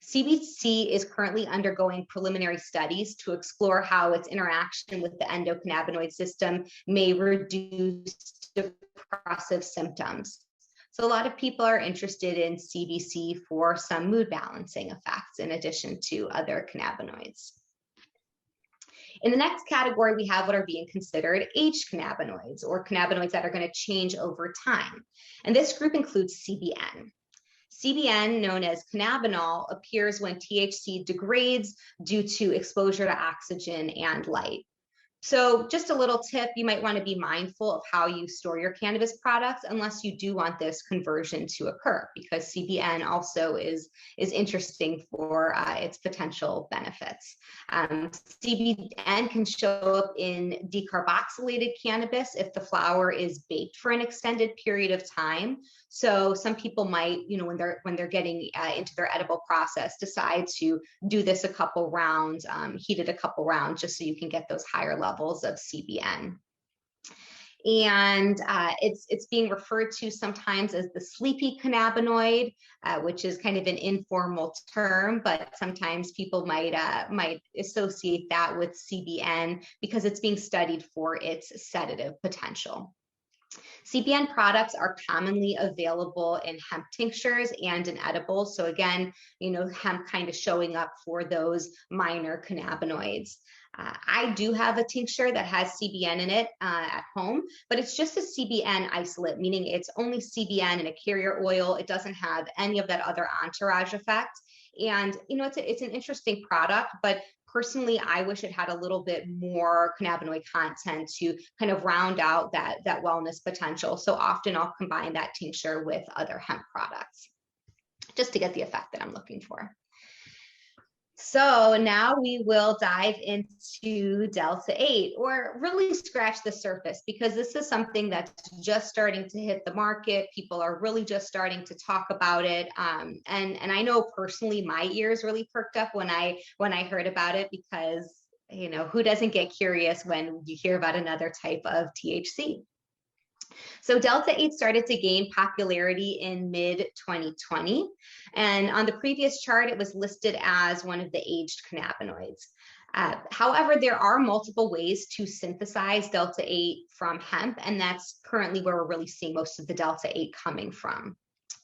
CBC is currently undergoing preliminary studies to explore how its interaction with the endocannabinoid system may reduce depressive symptoms. So a lot of people are interested in CBC for some mood balancing effects in addition to other cannabinoids. In the next category, we have what are being considered aged cannabinoids, or cannabinoids that are going to change over time. And this group includes CBN. CBN, known as cannabinol, appears when THC degrades due to exposure to oxygen and light. So just a little tip, you might want to be mindful of how you store your cannabis products unless you do want this conversion to occur, because CBN also is interesting for its potential benefits. CBN can show up in decarboxylated cannabis if the flower is baked for an extended period of time. So some people might, when they're getting into their edible process, decide to do this a couple rounds, heat it a couple rounds, just so you can get those higher levels of CBN. And it's being referred to sometimes as the sleepy cannabinoid, which is kind of an informal term, but sometimes people might associate that with CBN because it's being studied for its sedative potential. CBN products are commonly available in hemp tinctures and in edibles. So again, hemp kind of showing up for those minor cannabinoids. I do have a tincture that has CBN in it at home, but it's just a CBN isolate, meaning it's only CBN in a carrier oil. It doesn't have any of that other entourage effect. And, it's an interesting product, but personally, I wish it had a little bit more cannabinoid content to kind of round out that wellness potential. So often I'll combine that tincture with other hemp products just to get the effect that I'm looking for. So now we will dive into Delta-8, or really scratch the surface, because this is something that's just starting to hit the market. People are really just starting to talk about it. And I know personally my ears really perked up when I heard about it, because, who doesn't get curious when you hear about another type of THC? So Delta-8 started to gain popularity in mid-2020. And on the previous chart, it was listed as one of the aged cannabinoids. However, there are multiple ways to synthesize Delta-8 from hemp, and that's currently where we're really seeing most of the Delta-8 coming from.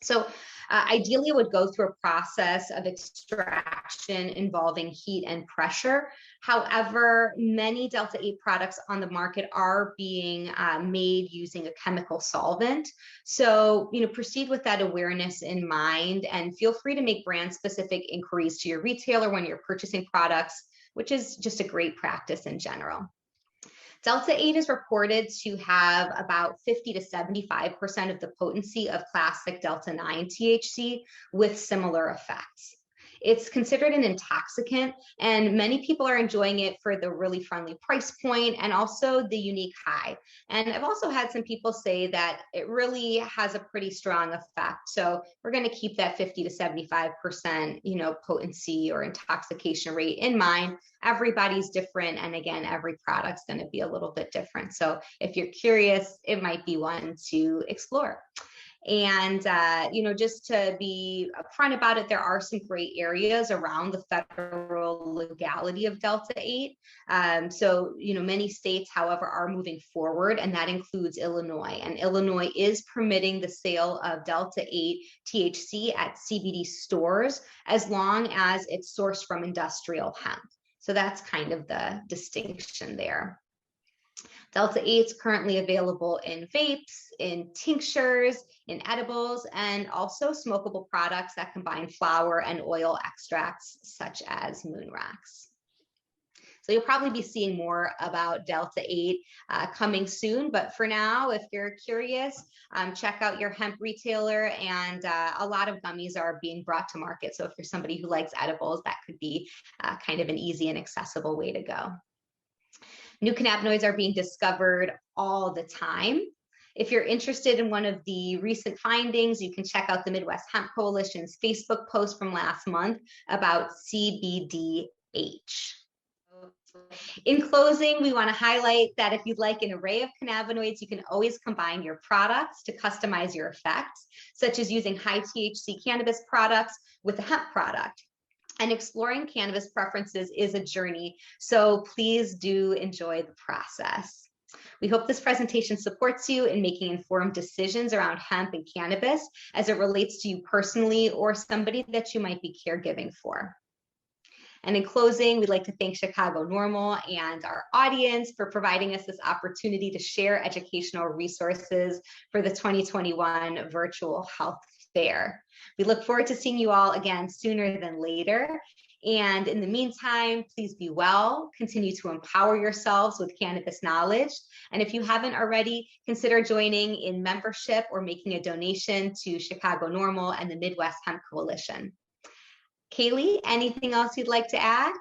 So ideally, it would go through a process of extraction involving heat and pressure. However, many Delta-8 products on the market are being made using a chemical solvent. So, proceed with that awareness in mind, and feel free to make brand-specific inquiries to your retailer when you're purchasing products, which is just a great practice in general. Delta-8 is reported to have about 50 to 75% of the potency of classic Delta-9 THC, with similar effects. It's considered an intoxicant, and many people are enjoying it for the really friendly price point and also the unique high. And I've also had some people say that it really has a pretty strong effect. So we're going to keep that 50 to 75%, potency or intoxication rate in mind. Everybody's different. And again, every product's going to be a little bit different. So if you're curious, it might be one to explore. And, just to be upfront about it, there are some gray areas around the federal legality of Delta-8. So, many states, however, are moving forward, and that includes Illinois. And Illinois is permitting the sale of Delta-8 THC at CBD stores as long as it's sourced from industrial hemp. So that's kind of the distinction there. Delta-8 is currently available in vapes, in tinctures, in edibles, and also smokable products that combine flower and oil extracts, such as moon rocks. So you'll probably be seeing more about Delta-8 coming soon, but for now, if you're curious, check out your hemp retailer, and a lot of gummies are being brought to market. So if you're somebody who likes edibles, that could be kind of an easy and accessible way to go. New cannabinoids are being discovered all the time. If you're interested in one of the recent findings, you can check out the Midwest Hemp Coalition's Facebook post from last month about CBDH. In closing, we want to highlight that if you'd like an array of cannabinoids, you can always combine your products to customize your effects, such as using high THC cannabis products with a hemp product. And exploring cannabis preferences is a journey, so please do enjoy the process. We hope this presentation supports you in making informed decisions around hemp and cannabis as it relates to you personally or somebody that you might be caregiving for. And in closing, we'd like to thank Chicago NORML and our audience for providing us this opportunity to share educational resources for the 2021 virtual health fair. We look forward to seeing you all again sooner than later. And in the meantime, please be well, continue to empower yourselves with cannabis knowledge. And if you haven't already, consider joining in membership or making a donation to Chicago NORML and the Midwest Hemp Coalition. Kaylee, anything else you'd like to add?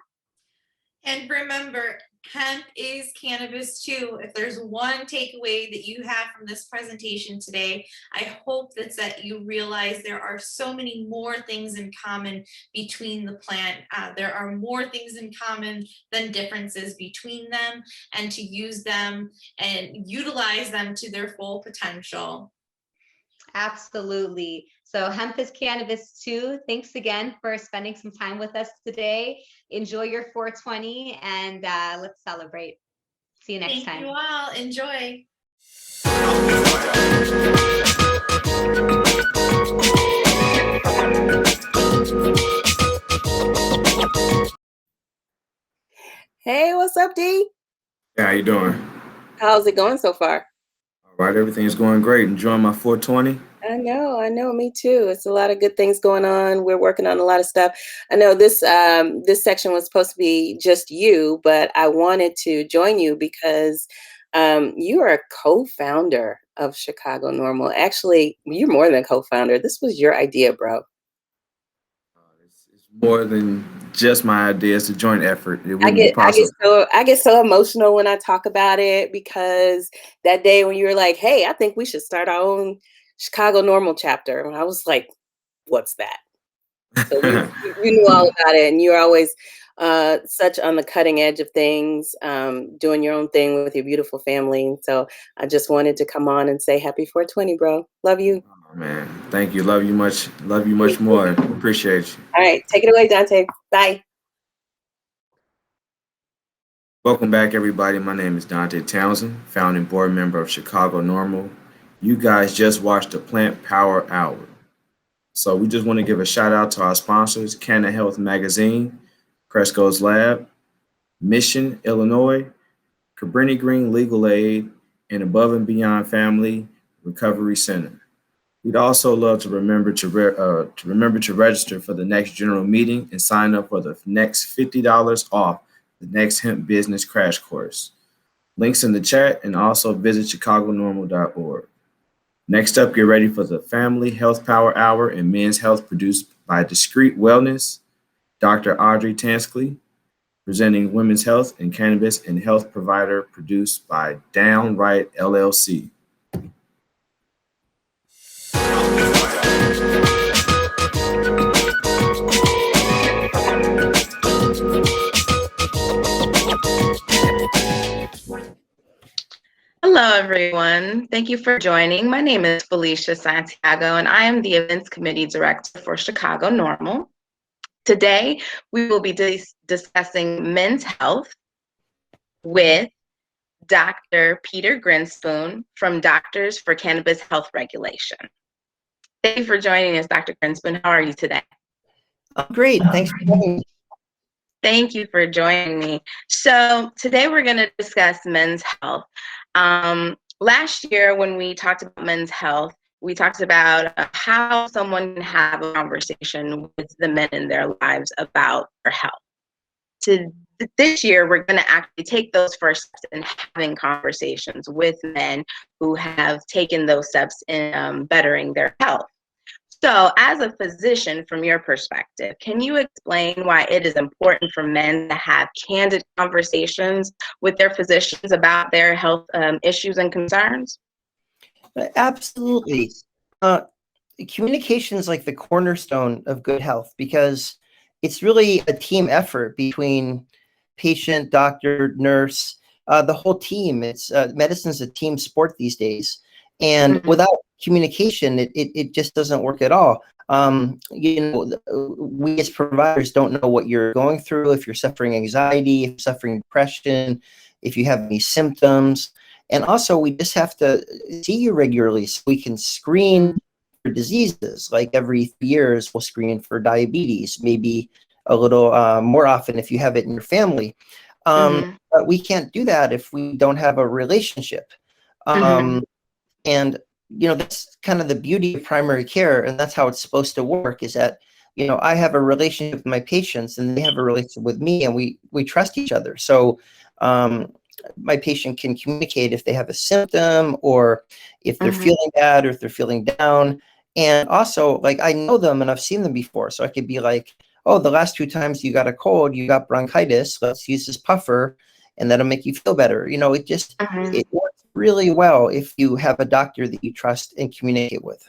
And remember, hemp is cannabis too. If there's one takeaway that you have from this presentation today, I hope that's that you realize there are so many more things in common between the plant. There are more things in common than differences between them, and to use them and utilize them to their full potential. Absolutely. So hemp is cannabis too. Thanks again for spending some time with us today. Enjoy your 420 and let's celebrate. See you next time. Thank you all. Enjoy. Hey, what's up, D? Yeah, how you doing? How's it going so far? All right, everything's going great. Enjoying my 420. I know, me too. It's a lot of good things going on. We're working on a lot of stuff. I know this this section was supposed to be just you, but I wanted to join you because you are a co-founder of Chicago NORML. Actually, you're more than a co-founder. This was your idea, bro. More than just my idea. It's a joint effort. It I wouldn't be possible. get so emotional when I talk about it, because that day when you were like, "Hey, I think we should start our own Chicago NORML chapter," and I was like, "What's that?" So you knew all about it, and you're always such on the cutting edge of things, doing your own thing with your beautiful family. And so I just wanted to come on and say happy 420, bro. Love you. Oh, man, thank you. Love you much. Love you much more. Appreciate you. All right, take it away, Dante. Bye. Welcome back, everybody. My name is Dante Townsend, founding board member of Chicago NORML. You guys just watched the Plant Power Hour. So we just want to give a shout out to our sponsors, Canna Health Magazine, Cresco's Lab, Mission, Illinois, Cabrini Green Legal Aid, and Above and Beyond Family Recovery Center. We'd also love to remember to register for the next general meeting and sign up for the next $50 off the next hemp business crash course. Links in the chat, and also visit chicagonormal.org. Next up, get ready for the Family Health Power Hour and Men's Health, produced by Discreet Wellness, Dr. Audrey Tanksleey, presenting Women's Health and Cannabis and Health Provider, produced by Downright LLC. Hello, everyone. Thank you for joining. My name is Felicia Santiago, and I am the Events Committee Director for Chicago NORML. Today, we will be discussing men's health with Dr. Peter Grinspoon from Doctors for Cannabis Health Regulation. Thank you for joining us, Dr. Grinspoon. How are you today? Great. Thanks for having me. Thank you for joining me. So today we're going to discuss men's health. Last year when we talked about men's health, we talked about how someone can have a conversation with the men in their lives about their health. This year, we're going to actually take those first steps in having conversations with men who have taken those steps in bettering their health. So as a physician, from your perspective, can you explain why it is important for men to have candid conversations with their physicians about their health issues and concerns? Absolutely. Communication is like the cornerstone of good health, because it's really a team effort between patient, doctor, nurse, the whole team. It's medicine's a team sport these days. And without communication, it just doesn't work at all. You know, we as providers don't know what you're going through, if you're suffering anxiety, if you're suffering depression, if you have any symptoms. And also, we just have to see you regularly so we can screen for diseases. Like every 3 years, we'll screen for diabetes, maybe a little more often if you have it in your family. But we can't do that if we don't have a relationship. And, you know, that's kind of the beauty of primary care. And that's how it's supposed to work, is that, you know, I have a relationship with my patients and they have a relationship with me, and we trust each other. So my patient can communicate if they have a symptom, or if they're feeling bad, or if they're feeling down. And also, like, I know them and I've seen them before. So I could be like, oh, the last 2 times you got a cold, you got bronchitis, let's use this puffer and that'll make you feel better. You know, it just, it works really well if you have a doctor that you trust and communicate with.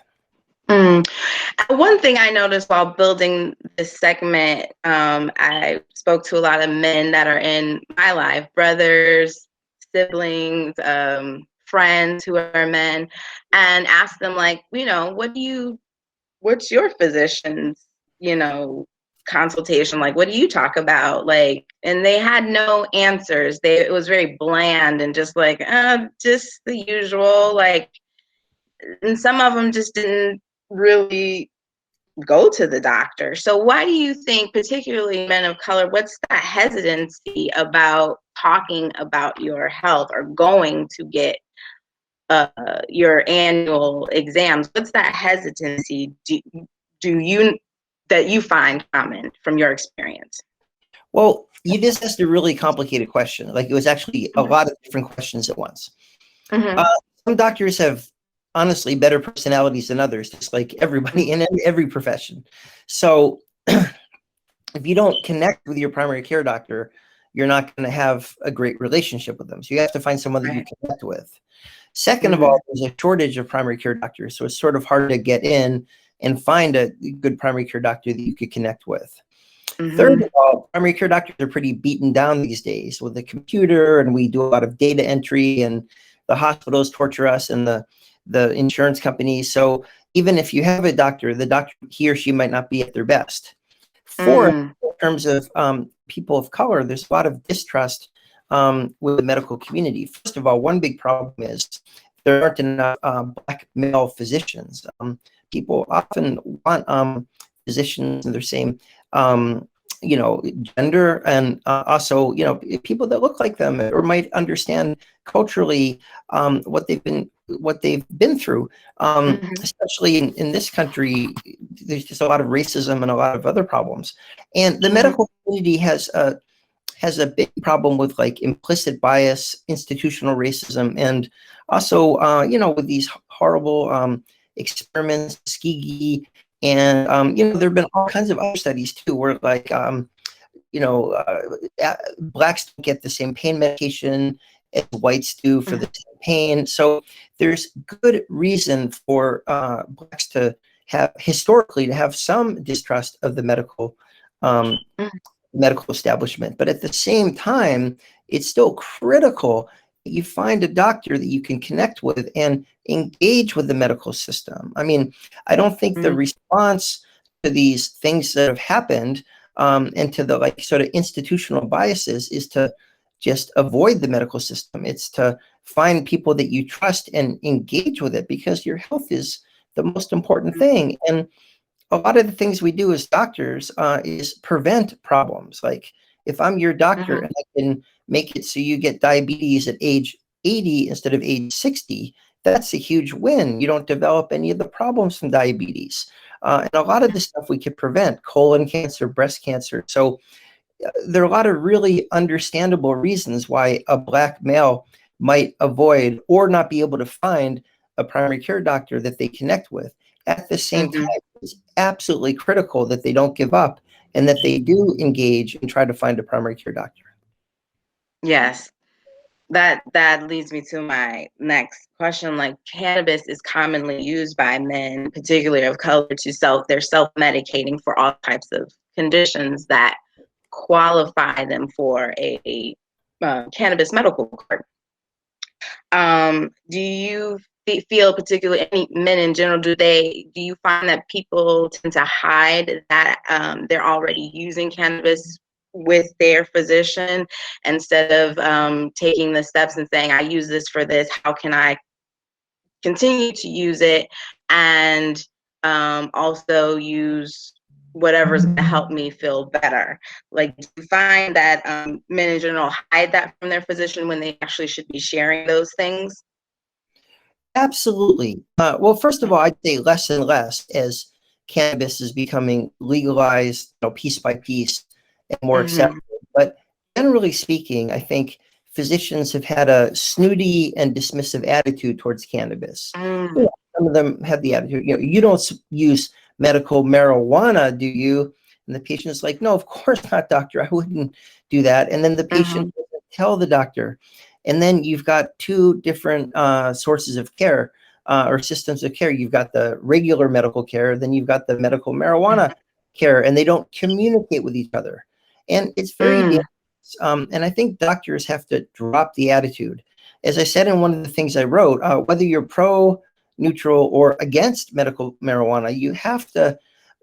One thing I noticed while building this segment, I spoke to a lot of men that are in my life, brothers, siblings, friends who are men, and asked them, like, you know, what's your physician's, you know, consultation like? What do you talk about? Like, and they had no answers. It was very bland and just like, just the usual, like, and some of them just didn't really go to the doctor. So why do you think, particularly men of color, what's that hesitancy about talking about your health or going to get your annual exams? What's that hesitancy that you find common from your experience? Well, you just asked a really complicated question. Like, it was actually a lot of different questions at once. Some doctors have honestly better personalities than others, just like everybody in every profession. So if you don't connect with your primary care doctor, you're not going to have a great relationship with them. So you have to find someone that you connect with. Second of all, there's a shortage of primary care doctors. So it's sort of hard to get in and find a good primary care doctor that you could connect with. Third of all, primary care doctors are pretty beaten down these days with the computer, and we do a lot of data entry, and the hospitals torture us, and the insurance companies. So even if you have a doctor, the doctor, he or she might not be at their best. Fourth, in terms of people of color, there's a lot of distrust with the medical community. First of all, one big problem is there aren't enough Black male physicians. People often want physicians in their same you know, gender, and also, you know, people that look like them or might understand culturally what they've been through. Especially in this country, there's just a lot of racism and a lot of other problems. And the medical community has a big problem with, like, implicit bias, institutional racism, and also, you know, with these horrible experiments, Tuskegee. And, you know, there have been all kinds of other studies too, where, like, you know, Blacks don't get the same pain medication as whites do for the same pain. So there's good reason for Blacks to have, historically, to have some distrust of the medical establishment. But at the same time, it's still critical you find a doctor that you can connect with and engage with the medical system. I mean, I don't think the response to these things that have happened and to the, like, sort of institutional biases is to just avoid the medical system. It's to find people that you trust and engage with it, because your health is the most important thing. And a lot of the things we do as doctors is prevent problems. Like, if I'm your doctor and I can make it so you get diabetes at age 80 instead of age 60, that's a huge win. You don't develop any of the problems from diabetes. And a lot of the stuff we could prevent, colon cancer, breast cancer. So there are a lot of really understandable reasons why a Black male might avoid or not be able to find a primary care doctor that they connect with. At the same time, it's absolutely critical that they don't give up and that they do engage and try to find a primary care doctor. Yes, that leads me to my next question. Like, cannabis is commonly used by men, particularly of color, they're self-medicating for all types of conditions that qualify them for a cannabis medical card. Do you feel, particularly any men in general, do you find that people tend to hide that they're already using cannabis with their physician, instead of taking the steps and saying, I use this for this, how can I continue to use it and also use whatever's going to help me feel better. Like, do you find that men in general hide that from their physician when they actually should be sharing those things? Absolutely. Well, first of all, I'd say less and less as cannabis is becoming legalized, piece by piece and more accepted. But generally speaking, I think physicians have had a snooty and dismissive attitude towards cannabis. Some of them have the attitude, you don't use medical marijuana, do you? And the patient's like, no, of course not, doctor. I wouldn't do that. And then the patient doesn't tell the doctor. And then you've got two different sources of care or systems of care. You've got the regular medical care, then you've got the medical marijuana care, and they don't communicate with each other. And it's very dangerous. And I think doctors have to drop the attitude. As I said in one of the things I wrote, whether you're pro, neutral, or against medical marijuana, you have to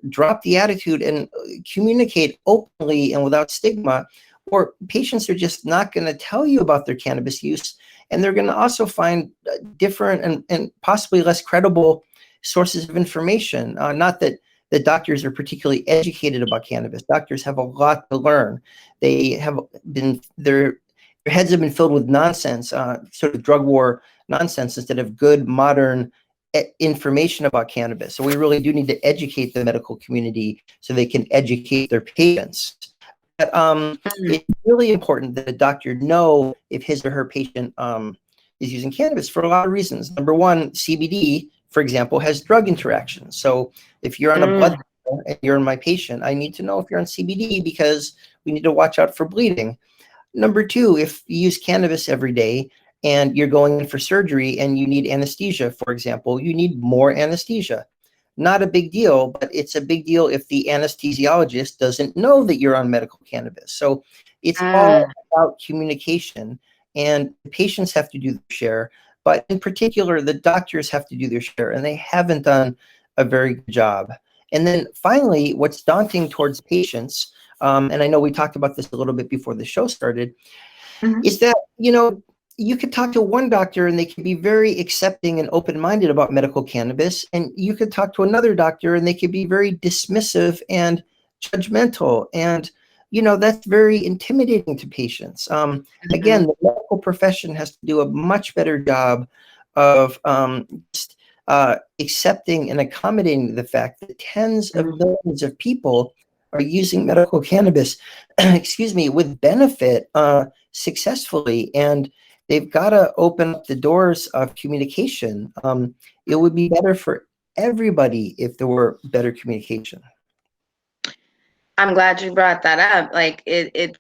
drop the attitude and communicate openly and without stigma, or patients are just not going to tell you about their cannabis use. And they're going to also find different and possibly less credible sources of information. Not that the doctors are particularly educated about cannabis. Doctors have a lot to learn. They have been, their heads have been filled with nonsense, sort of drug war nonsense, instead of good, modern information about cannabis. So we really do need to educate the medical community so they can educate their patients. But it's really important that a doctor know if his or her patient is using cannabis for a lot of reasons. Number one, CBD, for example, has drug interactions. So if you're on a blood thinner and you're my patient, I need to know if you're on CBD because we need to watch out for bleeding. Number two, if you use cannabis every day and you're going in for surgery and you need anesthesia, for example, you need more anesthesia. Not a big deal, but it's a big deal if the anesthesiologist doesn't know that you're on medical cannabis. So it's all about communication, and the patients have to do their share, but in particular, the doctors have to do their share, and they haven't done a very good job. And then finally, what's daunting towards patients, and I know we talked about this a little bit before the show started, is that, you could talk to one doctor and they can be very accepting and open-minded about medical cannabis. And you could talk to another doctor and they could be very dismissive and judgmental. And, that's very intimidating to patients. Again, the medical profession has to do a much better job of just, accepting and accommodating the fact that tens of millions of people are using medical cannabis, excuse me, with benefit successfully. And they've got to open up the doors of communication. It would be better for everybody if there were better communication. I'm glad you brought that up. Like, it's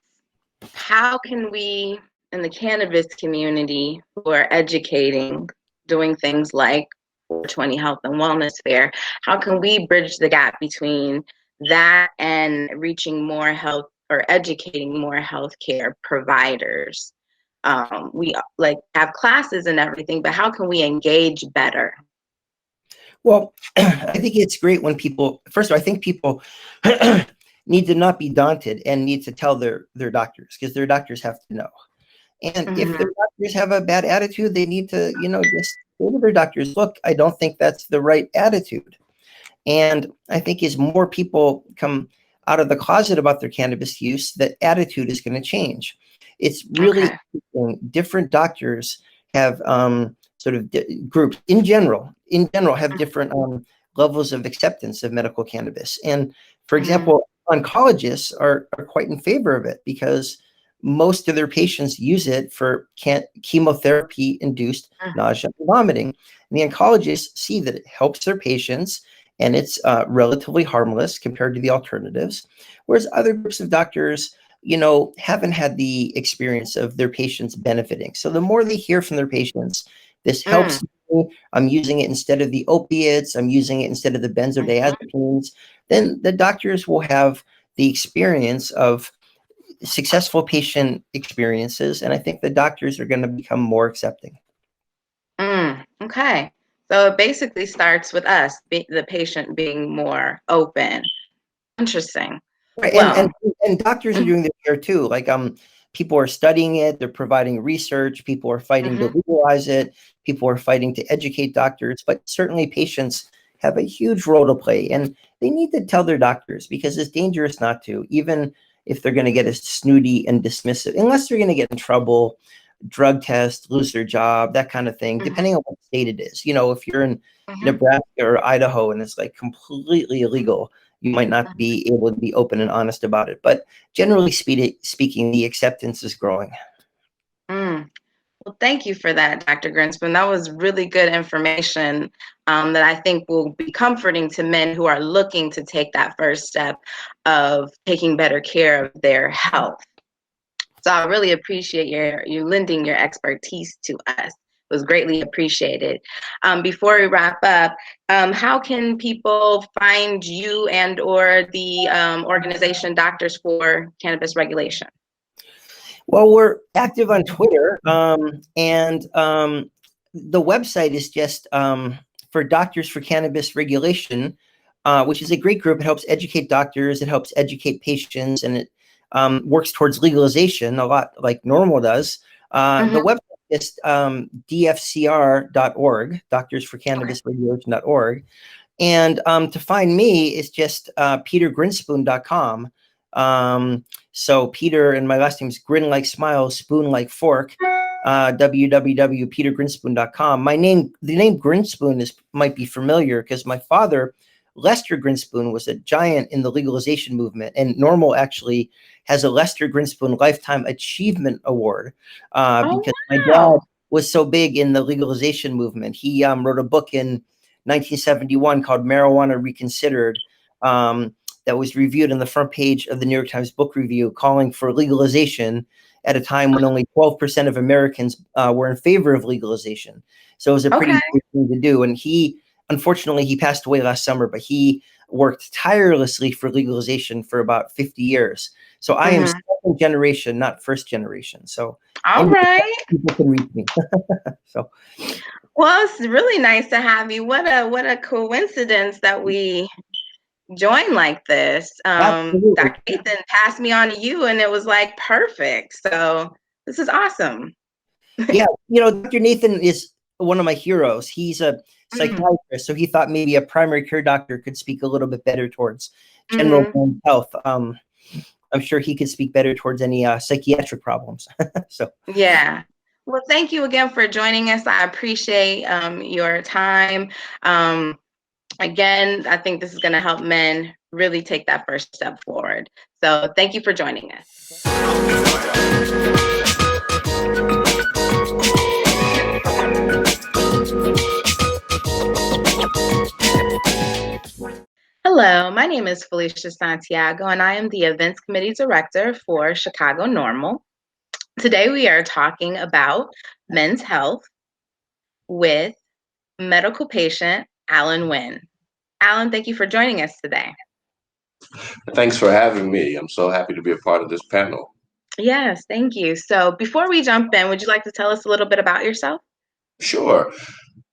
how can we in the cannabis community who are educating, doing things like 420 Health and Wellness Fair, how can we bridge the gap between that and reaching more health or educating more healthcare providers? We have classes and everything, but how can we engage better? Well, I think it's great when people, first of all, I think people need to not be daunted and need to tell their doctors, because their doctors have to know. And if their doctors have a bad attitude, they need to, just say to their doctors, look, I don't think that's the right attitude. And I think as more people come out of the closet about their cannabis use, that attitude is going to change. It's really different doctors have sort of groups in general have different levels of acceptance of medical cannabis. And for example, oncologists are quite in favor of it because most of their patients use it for chemotherapy-induced nausea and vomiting. And the oncologists see that it helps their patients and it's relatively harmless compared to the alternatives. Whereas other groups of doctors, haven't had the experience of their patients benefiting. So the more they hear from their patients, this helps me, I'm using it instead of the opiates, I'm using it instead of the benzodiazepines, then the doctors will have the experience of successful patient experiences. And I think the doctors are going to become more accepting. Okay. So it basically starts with us, the patient being more open. Interesting. Right. Well, and doctors are doing this here too. Like people are studying it, they're providing research, people are fighting to legalize it, people are fighting to educate doctors, but certainly patients have a huge role to play, and they need to tell their doctors because it's dangerous not to, even if they're going to get a snooty and dismissive, unless they're going to get in trouble, drug test, lose their job, that kind of thing, depending on what state it is. You know, if you're in Nebraska or Idaho and it's like completely illegal, you might not be able to be open and honest about it. But generally speaking, the acceptance is growing. Well, thank you for that, Dr. Grinspoon. That was really good information that I think will be comforting to men who are looking to take that first step of taking better care of their health. So I really appreciate you lending your expertise to us. It was greatly appreciated. Before we wrap up, how can people find you and or the organization Doctors for Cannabis Regulation? Well, we're active on Twitter, and the website is just for Doctors for Cannabis Regulation, which is a great group. It helps educate doctors, it helps educate patients, and it works towards legalization a lot like NORML does. The website is dfcr.org, Doctors for Cannabis Regulation.org. And to find me is just petergrinspoon.com. So Peter, and my last name is Grin like smile, spoon like fork, www.petergrinspoon.com. The name Grinspoon might be familiar because my father, Lester Grinspoon, was a giant in the legalization movement, and NORML actually has a Lester Grinspoon Lifetime Achievement Award because my dad was so big in the legalization movement. He wrote a book in 1971 called Marijuana Reconsidered, that was reviewed on the front page of the New York Times Book Review, calling for legalization at a time when only 12% of Americans were in favor of legalization. So it was a pretty big thing to do. And unfortunately, he passed away last summer, but he worked tirelessly for legalization for about 50 years. So I am second generation, not first generation. So people can reach me. So. Well, it's really nice to have you. What a coincidence that we join like this. Dr. Nathan passed me on to you, and it was like perfect. So this is awesome. Yeah, Dr. Nathan is one of my heroes. He's a psychiatrist, so he thought maybe a primary care doctor could speak a little bit better towards general health. I'm sure he could speak better towards any psychiatric problems. So yeah. Well, thank you again for joining us. I appreciate your time. Again, I think this is going to help men really take that first step forward. So thank you for joining us. Hello, my name is Felicia Santiago, and I am the Events Committee Director for Chicago NORML. Today we are talking about men's health with medical patient Alan WYNNE. Alan, thank you for joining us today. Thanks for having me. I'm so happy to be a part of this panel. Yes, thank you. So before we jump in, would you like to tell us a little bit about yourself? Sure.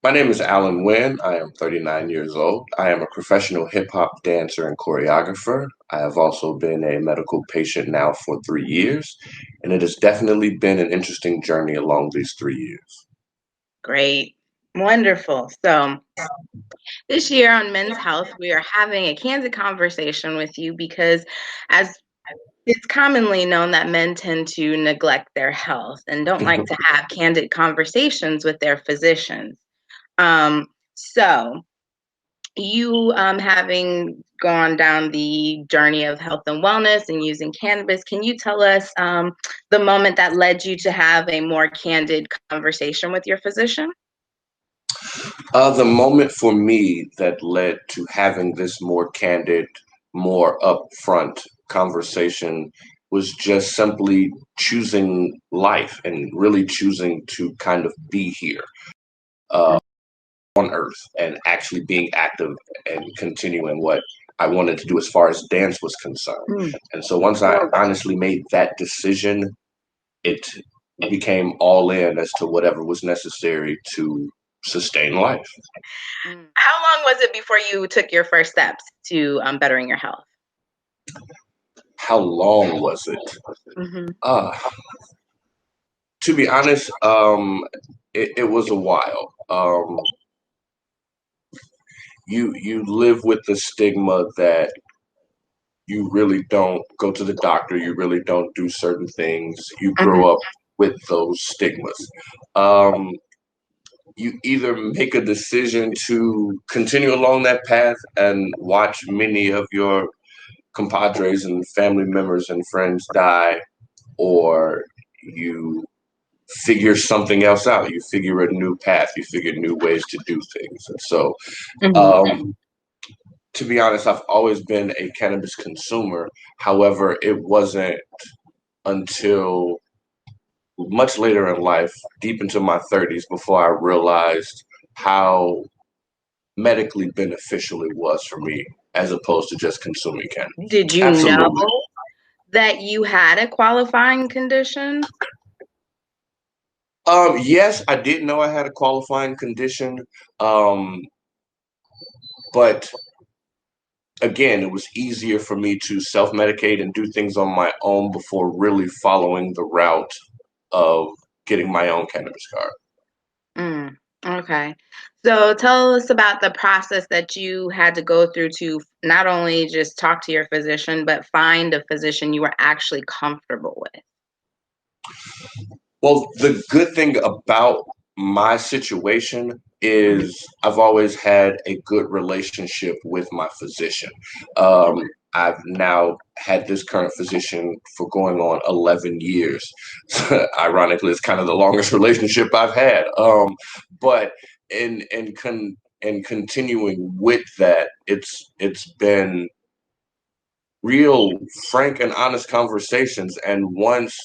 My name is Alan WYNNE. I am 39 years old. I am a professional hip-hop dancer and choreographer. I have also been a medical patient now for 3 years, and it has definitely been an interesting journey along these 3 years. Great. Wonderful. So this year on Men's Health, we are having a candid conversation with you because as it's commonly known that men tend to neglect their health and don't like to have candid conversations with their physicians. So you having gone down the journey of health and wellness and using cannabis, can you tell us the moment that led you to have a more candid conversation with your physician? The moment for me that led to having this more candid, more upfront conversation was just simply choosing life and really choosing to kind of be here on earth and actually being active and continuing what I wanted to do as far as dance was concerned. And so once I honestly made that decision, it became all in as to whatever was necessary to sustain life. How long was it before you took your first steps to bettering your health? How long was it? To be honest, it was a while. you live with the stigma that you really don't go to the doctor, you really don't do certain things. You grow up with those stigmas. You either make a decision to continue along that path and watch many of your compadres and family members and friends die, or you figure something else out. You figure a new path, you figure new ways to do things. And so, to be honest, I've always been a cannabis consumer. However, it wasn't until much later in life, deep into my 30s, before I realized how medically beneficial it was for me as opposed to just consuming cannabis. Did you know that you had a qualifying condition? Yes, I did know I had a qualifying condition, but again, it was easier for me to self-medicate and do things on my own before really following the route of getting my own cannabis card. Okay. So tell us about the process that you had to go through to not only just talk to your physician, but find a physician you were actually comfortable with. Well, the good thing about my situation is I've always had a good relationship with my physician. I've now had this current physician for going on 11 years. Ironically, it's kind of the longest relationship I've had. But in continuing with that, it's been real frank and honest conversations. And once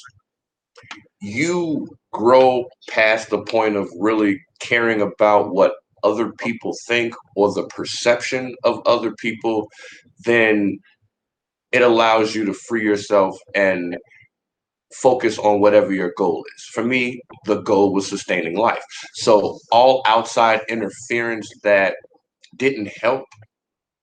you grow past the point of really caring about what other people think or the perception of other people, then it allows you to free yourself and focus on whatever your goal is. For me, the goal was sustaining life. So all outside interference that didn't help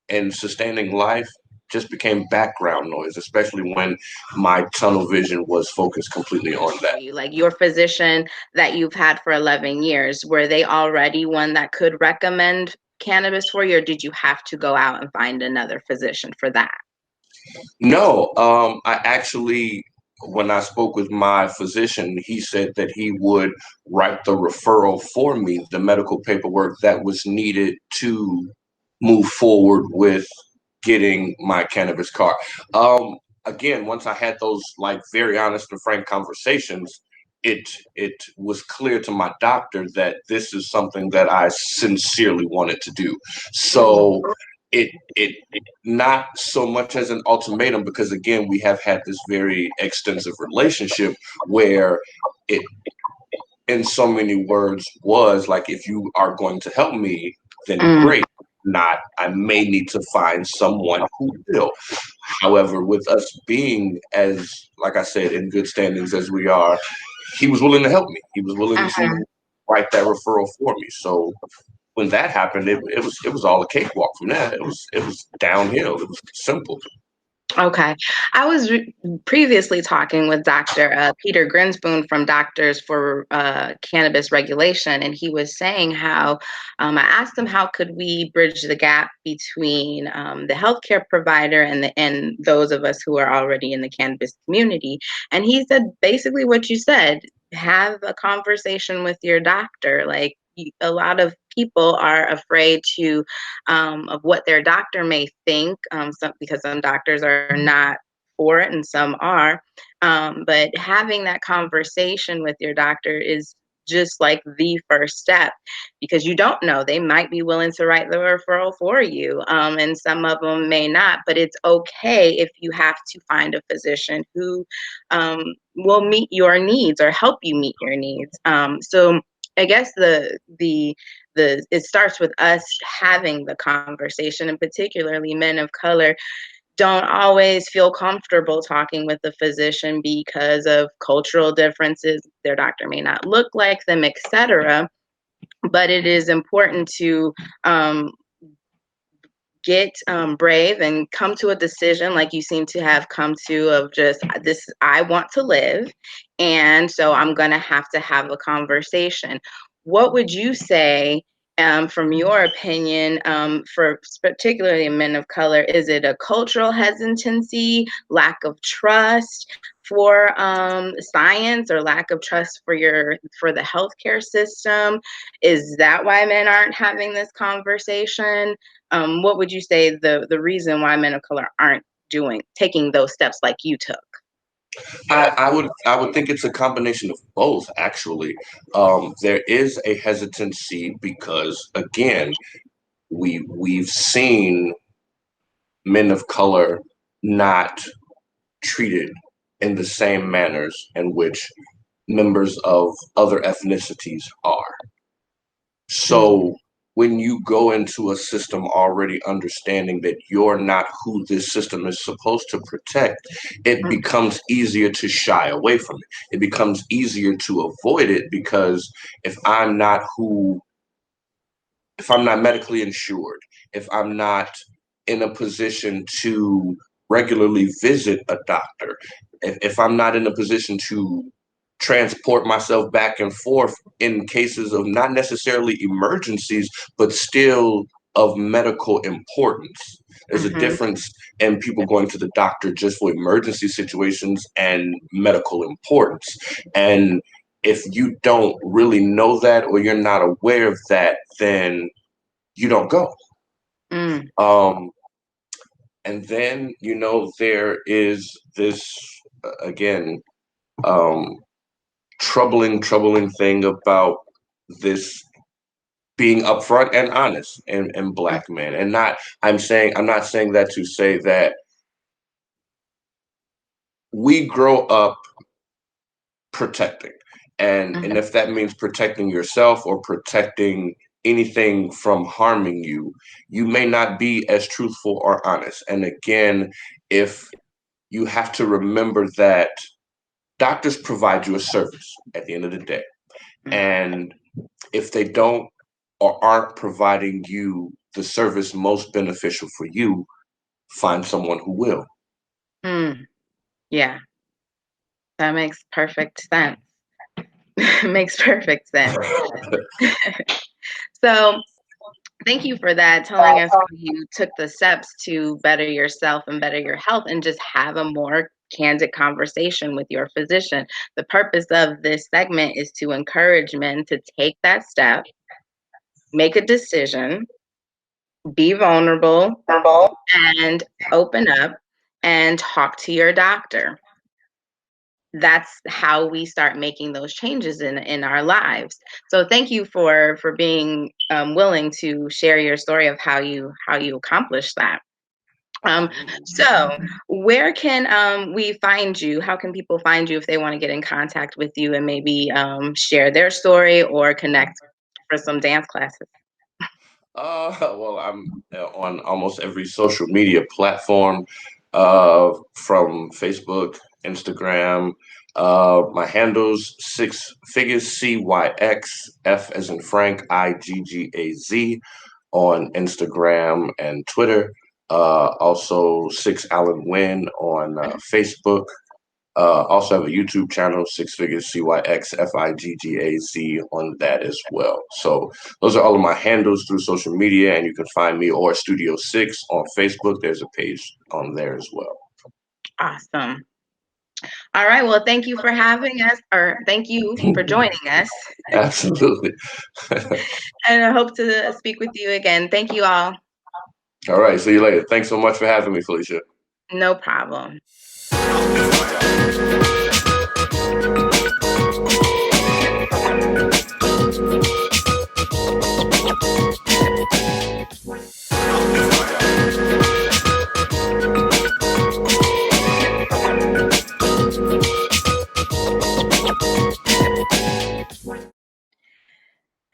in sustaining life just became background noise, especially when my tunnel vision was focused completely on that. Like your physician that you've had for 11 years, were they already one that could recommend cannabis for you, or did you have to go out and find another physician for that? No, I actually, when I spoke with my physician, he said that he would write the referral for me, the medical paperwork that was needed to move forward with getting my cannabis card. Again, once I had those like very honest and frank conversations, it was clear to my doctor that this is something that I sincerely wanted to do. So it not so much as an ultimatum, because again, we have had this very extensive relationship where it, in so many words, was like, if you are going to help me, then great. Not, I may need to find someone who will. However, with us being, as like I said, in good standings as we are, he was willing to help me. He was willing to write that referral for me. So when that happened, it was all a cakewalk from that. It was downhill. It was simple. Okay. I was previously talking with Dr. Peter Grinspoon from Doctors for Cannabis Regulation, and he was saying how I asked him how could we bridge the gap between the healthcare provider and those of us who are already in the cannabis community. And he said basically what you said, have a conversation with your doctor. Like, a lot of people are afraid to of what their doctor may think, because some doctors are not for it and some are. But having that conversation with your doctor is just like the first step, because you don't know, they might be willing to write the referral for you, and some of them may not. But it's okay if you have to find a physician who will meet your needs or help you meet your needs. So I guess it starts with us having the conversation, and particularly men of color don't always feel comfortable talking with a physician because of cultural differences. Their doctor may not look like them, etc. But it is important to get brave and come to a decision like you seem to have come to, of just this, I want to live, and so I'm gonna have to have a conversation. What would you say from your opinion, for particularly men of color, is it a cultural hesitancy, lack of trust for science, or lack of trust for the healthcare system? Is that why men aren't having this conversation? What would you say the reason why men of color aren't taking those steps like you took? I would think it's a combination of both, actually. There is a hesitancy because, again, we've seen men of color not treated in the same manners in which members of other ethnicities are. So when you go into a system already understanding that you're not who this system is supposed to protect, it becomes easier to shy away from it. It becomes easier to avoid it because if I'm not medically insured, if I'm not in a position to regularly visit a doctor, if I'm not in a position to transport myself back and forth in cases of not necessarily emergencies, but still of medical importance. There's a difference in people going to the doctor just for emergency situations and medical importance. And if you don't really know that, or you're not aware of that, then you don't go. And then, there is this, again, troubling thing about this being upfront and honest in Black men. And I'm not saying that to say that we grow up protecting. And if that means protecting yourself or protecting anything from harming you, you may not be as truthful or honest. And again, if you have to remember that doctors provide you a service at the end of the day. And if they don't or aren't providing you the service most beneficial for you, find someone who will. Yeah, that makes perfect sense. Makes perfect sense. So thank you for that, telling us how you took the steps to better yourself and better your health and just have a more candid conversation with your physician. The purpose of this segment is to encourage men to take that step, make a decision, be vulnerable, and open up and talk to your doctor. That's how we start making those changes in our lives. So thank you for being willing to share your story of how you accomplished that. So where can we find you? How can people find you if they want to get in contact with you and maybe share their story or connect for some dance classes? Well, I'm on almost every social media platform, from Facebook, Instagram. My handles, SYKES, CYX, F as in Frank, IGGAZ, on Instagram and Twitter. Also 6 Alan Wynn on Facebook. Also have a YouTube channel, 6 Figures, CYX, FIGGAZ, on that as well. So those are all of my handles through social media, and you can find me or Studio 6 on Facebook. There's a page on there as well. Awesome. All right. Well, thank you for having us, or thank you for joining us. Absolutely. And I hope to speak with you again. Thank you all. All right. See you later. Thanks so much for having me, Felicia. No problem.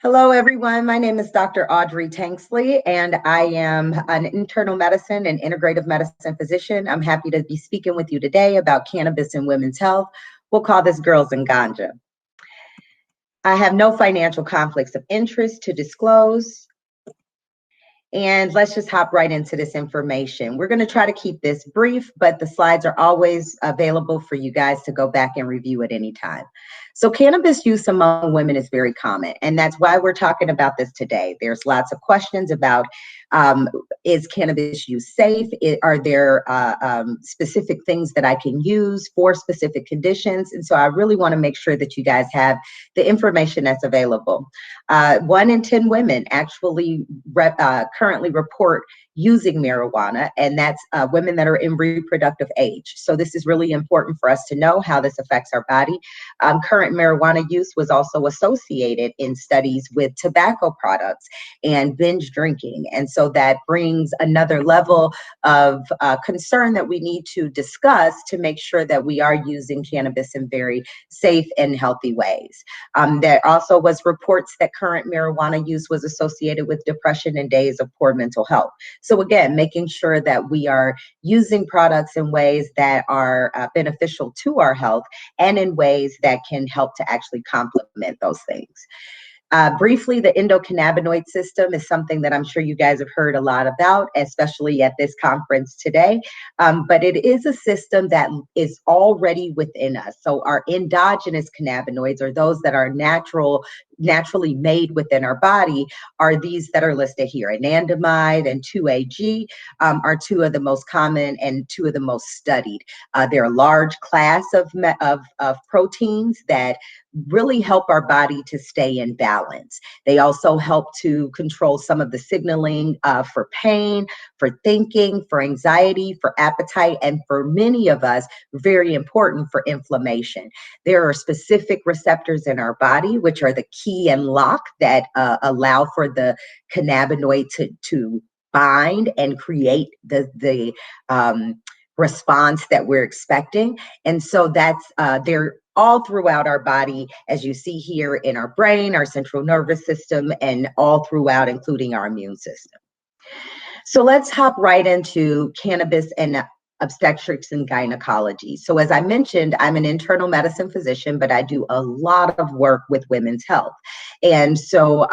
Hello, everyone. My name is Dr. Audrey TANKSLEY, and I am an internal medicine and integrative medicine physician. I'm happy to be speaking with you today about cannabis and women's health. We'll call this Girls and Ganja. I have no financial conflicts of interest to disclose. And let's just hop right into this information. We're going to try to keep this brief, but the slides are always available for you guys to go back and review at any time. So cannabis use among women is very common, and that's why we're talking about this today. There's lots of questions about, is cannabis use safe? Are there specific things that I can use for specific conditions? And so I really want to make sure that you guys have the information that's available. 1 in 10 women actually currently report using marijuana, and that's women that are in reproductive age. So this is really important for us to know how this affects our body. Current marijuana use was also associated in studies with tobacco products and binge drinking. And so that brings another level of concern that we need to discuss to make sure that we are using cannabis in very safe and healthy ways. There also was reports that current marijuana use was associated with depression and days of poor mental health. So again, making sure that we are using products in ways that are beneficial to our health and in ways that can help to actually complement those things. Briefly, the endocannabinoid system is something that I'm sure you guys have heard a lot about, especially at this conference today. But it is a system that is already within us. So our endogenous cannabinoids, or those that are naturally made within our body, are these that are listed here. Anandamide and 2-AG are 2 of the most common and 2 of the most studied. They're a large class of proteins that really help our body to stay in balance. They also help to control some of the signaling for pain, for thinking, for anxiety, for appetite, and for many of us, very important for inflammation. There are specific receptors in our body, which are the key and lock that allow for the cannabinoid to bind and create the response that we're expecting. And so that's, they're all throughout our body, as you see here in our brain, our central nervous system, and all throughout, including our immune system. So let's hop right into cannabis and obstetrics and gynecology. So as I mentioned, I'm an internal medicine physician, but I do a lot of work with women's health. And so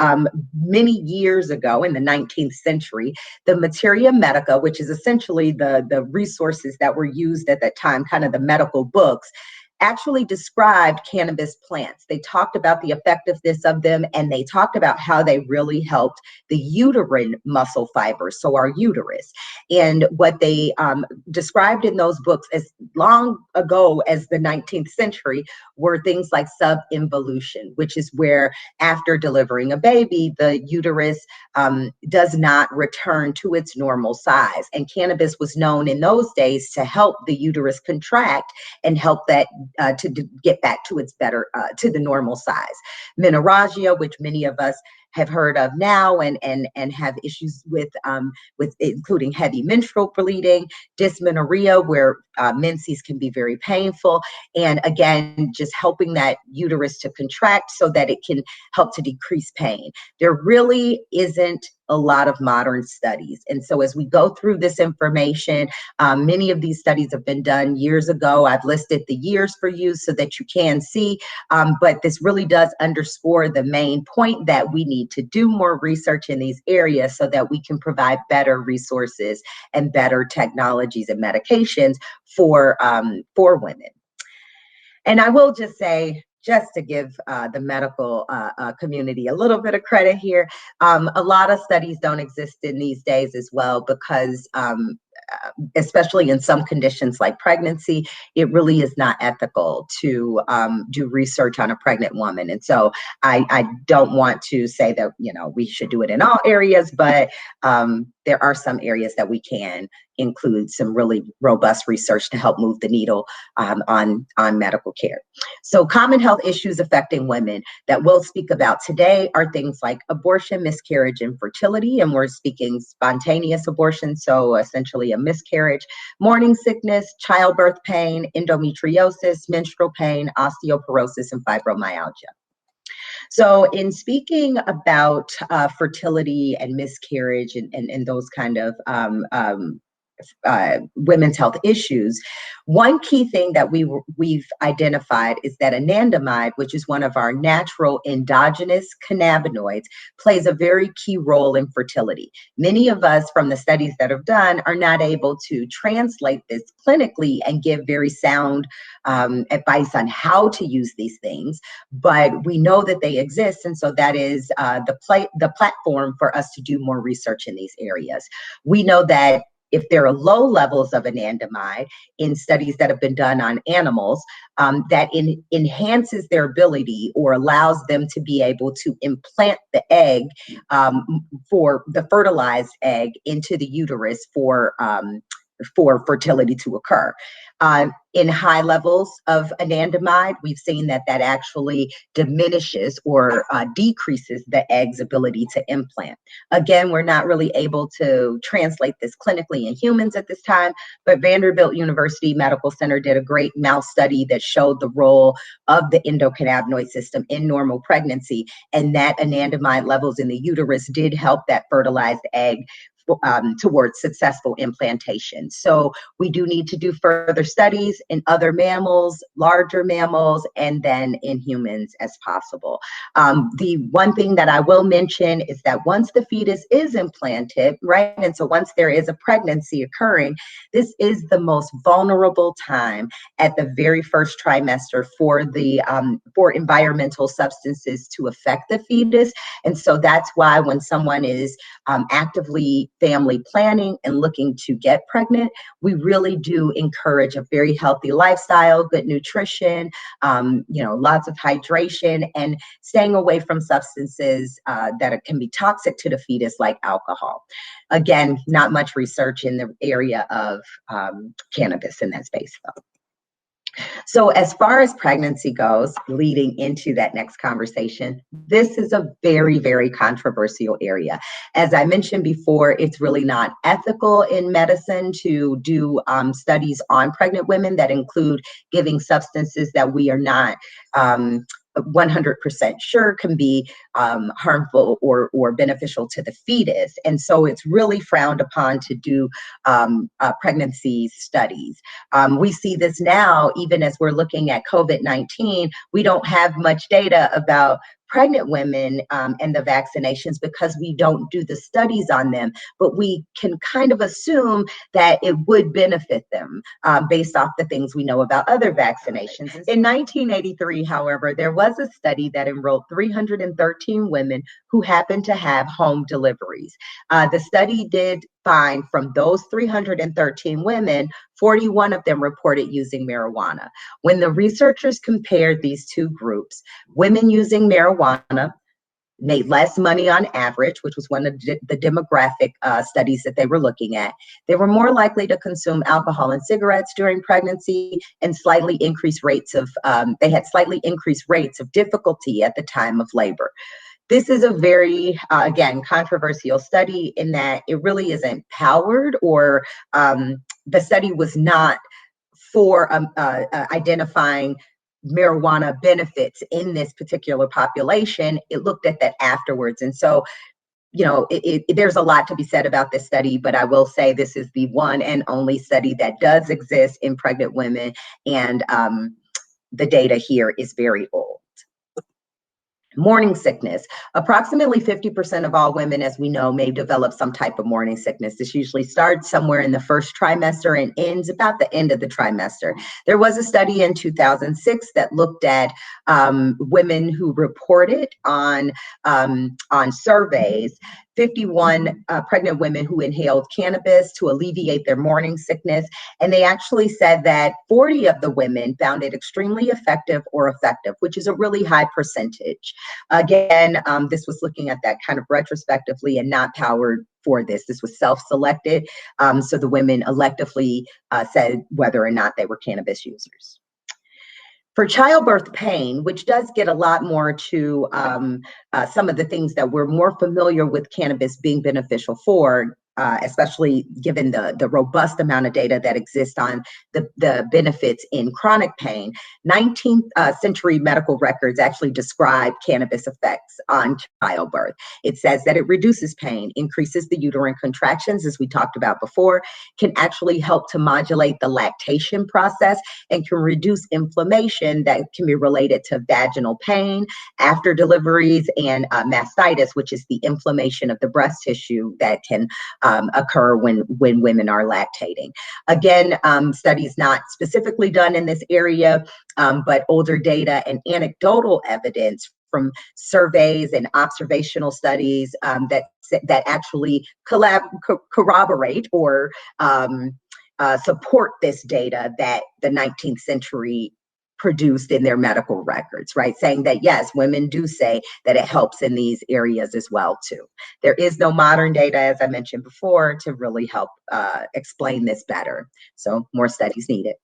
many years ago in the 19th century, the materia medica, which is essentially the resources that were used at that time, kind of the medical books, actually described cannabis plants. They talked about the effectiveness of them, and they talked about how they really helped the uterine muscle fibers, so our uterus. And what they described in those books as long ago as the 19th century were things like subinvolution, which is where after delivering a baby, the uterus does not return to its normal size. And cannabis was known in those days to help the uterus contract and help that to get back to its better, to the normal size. Menorrhagia, which many of us have heard of now and have issues with including heavy menstrual bleeding, dysmenorrhea, where menses can be very painful, and again, just helping that uterus to contract so that it can help to decrease pain. There really isn't a lot of modern studies. And so as we go through this information, many of these studies have been done years ago. I've listed the years for you so that you can see, but this really does underscore the main point that we need to do more research in these areas so that we can provide better resources and better technologies and medications for women. And I will just say, just to give the medical community a little bit of credit here, a lot of studies don't exist in these days as well because especially in some conditions like pregnancy, it really is not ethical to do research on a pregnant woman. And so I don't want to say that, we should do it in all areas, but there are some areas that we can include some really robust research to help move the needle on medical care. So common health issues affecting women that we'll speak about today are things like abortion, miscarriage, and fertility, and we're speaking spontaneous abortion, so essentially a miscarriage, morning sickness, childbirth pain, endometriosis, menstrual pain, osteoporosis, and fibromyalgia. So in speaking about fertility and miscarriage and those kind of women's health issues. One key thing that we've identified is that anandamide, which is one of our natural endogenous cannabinoids, plays a very key role in fertility. Many of us from the studies that have done are not able to translate this clinically and give very sound advice on how to use these things, but we know that they exist, and so that is the platform for us to do more research in these areas. We know that if there are low levels of anandamide in studies that have been done on animals, that enhances their ability or allows them to be able to implant the egg, for the fertilized egg, into the uterus for fertility to occur. In high levels of anandamide, we've seen that actually diminishes or decreases the egg's ability to implant. Again, we're not really able to translate this clinically in humans at this time, but Vanderbilt University Medical Center did a great mouse study that showed the role of the endocannabinoid system in normal pregnancy, and that anandamide levels in the uterus did help that fertilized egg towards successful implantation. So we do need to do further studies in other mammals, larger mammals, and then in humans as possible. The one thing that I will mention is that once the fetus is implanted, right, and so once there is a pregnancy occurring, this is the most vulnerable time at the very first trimester for the for environmental substances to affect the fetus. And so that's why when someone is actively family planning and looking to get pregnant, we really do encourage a very healthy lifestyle, good nutrition, lots of hydration, and staying away from substances that can be toxic to the fetus, like alcohol. Again, not much research in the area of cannabis in that space, though. So as far as pregnancy goes, leading into that next conversation, this is a very, very controversial area. As I mentioned before, it's really not ethical in medicine to do studies on pregnant women that include giving substances that we are not 100% sure can be harmful or beneficial to the fetus. And so it's really frowned upon to do pregnancy studies. We see this now, even as we're looking at COVID-19, we don't have much data about pregnant women and the vaccinations because we don't do the studies on them, but we can kind of assume that it would benefit them based off the things we know about other vaccinations. In 1983, however, there was a study that enrolled 313 women who happened to have home deliveries. The study did find from those 313 women, 41 of them reported using marijuana. When the researchers compared these two groups, women using marijuana made less money on average, which was one of the demographic studies that they were looking at. They were more likely to consume alcohol and cigarettes during pregnancy, and slightly increased rates of, they had slightly increased rates of difficulty at the time of labor. This is a very, again, controversial study in that it really isn't powered, or the study was not for identifying marijuana benefits in this particular population. It looked at that afterwards. And so, there's a lot to be said about this study, but I will say this is the one and only study that does exist in pregnant women, and the data here is very old. Morning sickness. Approximately 50% of all women, as we know, may develop some type of morning sickness. This usually starts somewhere in the first trimester and ends about the end of the trimester. There was a study in 2006 that looked at women who reported on surveys, 51 pregnant women who inhaled cannabis to alleviate their morning sickness. And they actually said that 40 of the women found it extremely effective or effective, which is a really high percentage. Again, this was looking at that kind of retrospectively and not powered for this. This was self-selected. So the women electively said whether or not they were cannabis users. For childbirth pain, which does get a lot more to some of the things that we're more familiar with cannabis being beneficial for, especially given the robust amount of data that exists on the benefits in chronic pain. 19th century medical records actually describe cannabis effects on childbirth. It says that it reduces pain, increases the uterine contractions, as we talked about before, can actually help to modulate the lactation process, and can reduce inflammation that can be related to vaginal pain after deliveries, and mastitis, which is the inflammation of the breast tissue that can occur when women are lactating. Again, studies not specifically done in this area, but older data and anecdotal evidence from surveys and observational studies that actually corroborate or support this data that the 19th century produced in their medical records, right? Saying that, yes, women do say that it helps in these areas as well, too. There is no modern data, as I mentioned before, to really help explain this better. So more studies needed.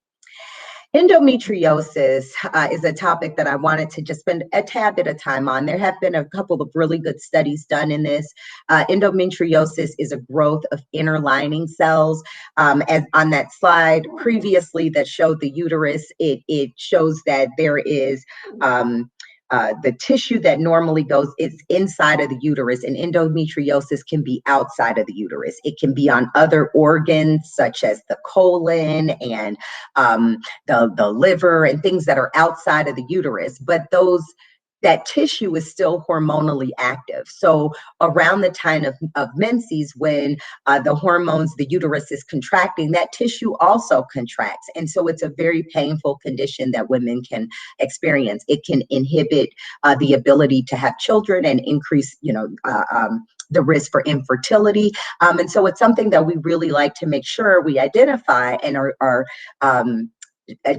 Endometriosis is a topic that I wanted to just spend a tad bit of time on. There have been a couple of really good studies done in this. Endometriosis is a growth of inner lining cells. As on that slide previously that showed the uterus, it shows that there is the tissue that normally goes is inside of the uterus, and endometriosis can be outside of the uterus. It can be on other organs such as the colon and the liver and things that are outside of the uterus, but that tissue is still hormonally active. So around the time of menses, when the hormones, the uterus is contracting, that tissue also contracts. And so it's a very painful condition that women can experience. It can inhibit the ability to have children and increase, the risk for infertility. And so it's something that we really like to make sure we identify and are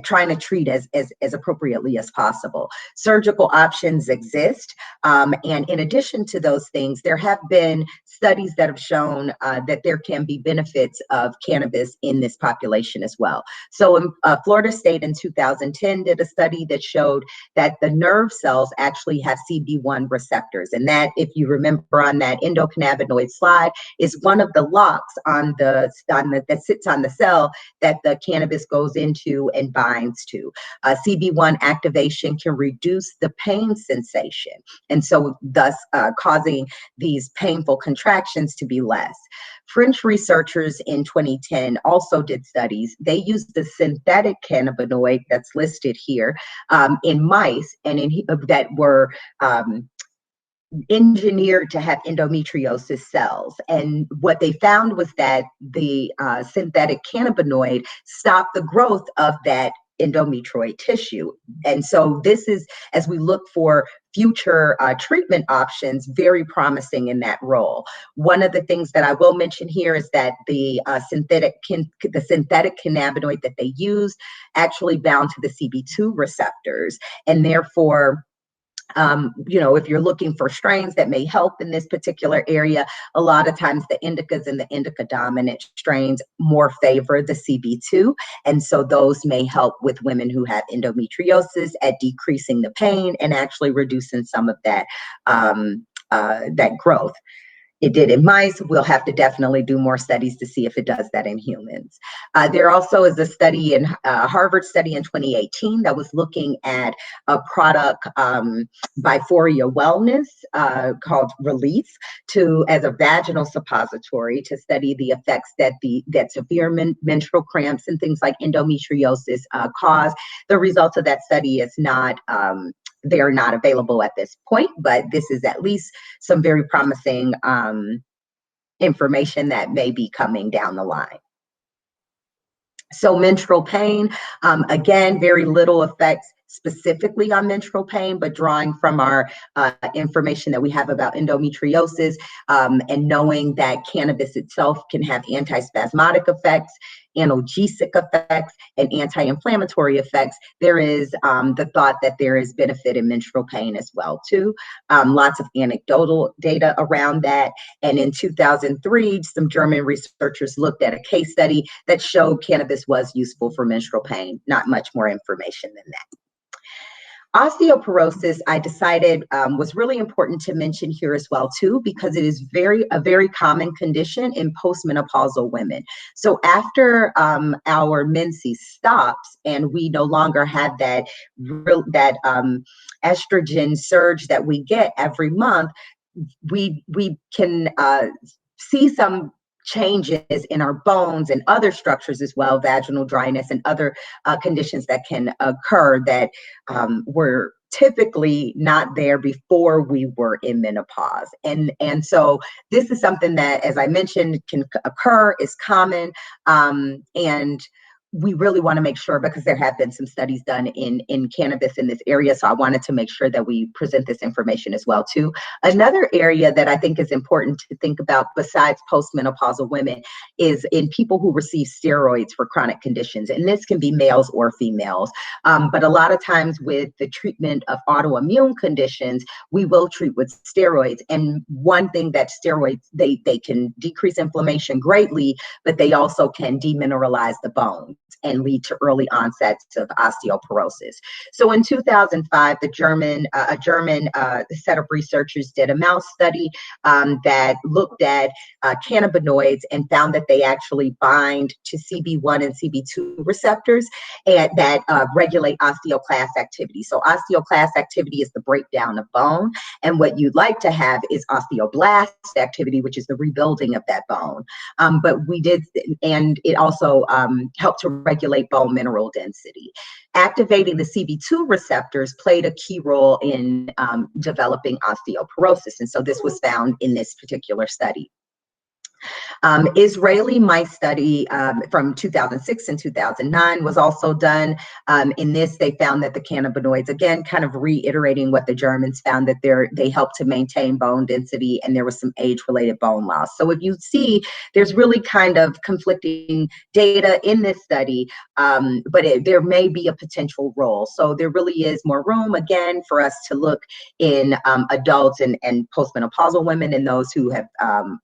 trying to treat as appropriately as possible. Surgical options exist. And in addition to those things, there have been studies that have shown that there can be benefits of cannabis in this population as well. So Florida State in 2010 did a study that showed that the nerve cells actually have CB1 receptors. And that, if you remember on that endocannabinoid slide, is one of the locks that sits on the cell that the cannabis goes into and binds to. CB1 activation can reduce the pain sensation, and so thus causing these painful contractions to be less. French researchers in 2010 also did studies. They used the synthetic cannabinoid that's listed here in mice, and that were engineered to have endometriosis cells. And what they found was that the synthetic cannabinoid stopped the growth of that endometrioid tissue. And so this is, as we look for future treatment options, very promising in that role. One of the things that I will mention here is that the synthetic cannabinoid that they used actually bound to the CB2 receptors, and therefore if you're looking for strains that may help in this particular area, a lot of times the indicas and the indica dominant strains more favor the CB2. And so those may help with women who have endometriosis at decreasing the pain and actually reducing some of that, that growth. It did in mice. We'll have to definitely do more studies to see if it does that in humans. There also is a study in Harvard study in 2018 that was looking at a product by Foria Wellness called Relief as a vaginal suppository to study the effects that severe menstrual cramps and things like endometriosis cause. The results of that study is not they are not available at this point, but this is at least some very promising information that may be coming down the line. So menstrual pain, again, very little effects specifically on menstrual pain, but drawing from our information that we have about endometriosis and knowing that cannabis itself can have antispasmodic effects, analgesic effects, and anti-inflammatory effects, there is the thought that there is benefit in menstrual pain as well too. Lots of anecdotal data around that. And in 2003, some German researchers looked at a case study that showed cannabis was useful for menstrual pain. Not much more information than that. Osteoporosis, I decided was really important to mention here as well too, because it is a very common condition in postmenopausal women. So after our menses stops and we no longer have that estrogen surge that we get every month, we can see some changes in our bones and other structures as well, vaginal dryness and other conditions that can occur that were typically not there before we were in menopause. And so this is something that, as I mentioned, can occur, is common, and we really want to make sure, because there have been some studies done in cannabis in this area, so I wanted to make sure that we present this information as well too. Another area that I think is important to think about besides postmenopausal women is in people who receive steroids for chronic conditions, and this can be males or females. But a lot of times with the treatment of autoimmune conditions, we will treat with steroids. And one thing that steroids, they can decrease inflammation greatly, but they also can demineralize the bones and lead to early onsets of osteoporosis. So in 2005, a German set of researchers did a mouse study that looked at cannabinoids and found that they actually bind to CB1 and CB2 receptors and that regulate osteoclast activity. So osteoclast activity is the breakdown of bone, and what you'd like to have is osteoblast activity, which is the rebuilding of that bone. But we did, and it also helped to regulate bone mineral density. Activating the CB2 receptors played a key role in developing osteoporosis, and so this was found in this particular study. Israeli mice study from 2006 and 2009 was also done. In this, they found that the cannabinoids, again, kind of reiterating what the Germans found, that they help to maintain bone density, and there was some age-related bone loss. So if you see, there's really kind of conflicting data in this study, but there may be a potential role. So there really is more room, again, for us to look in adults and postmenopausal women and those who have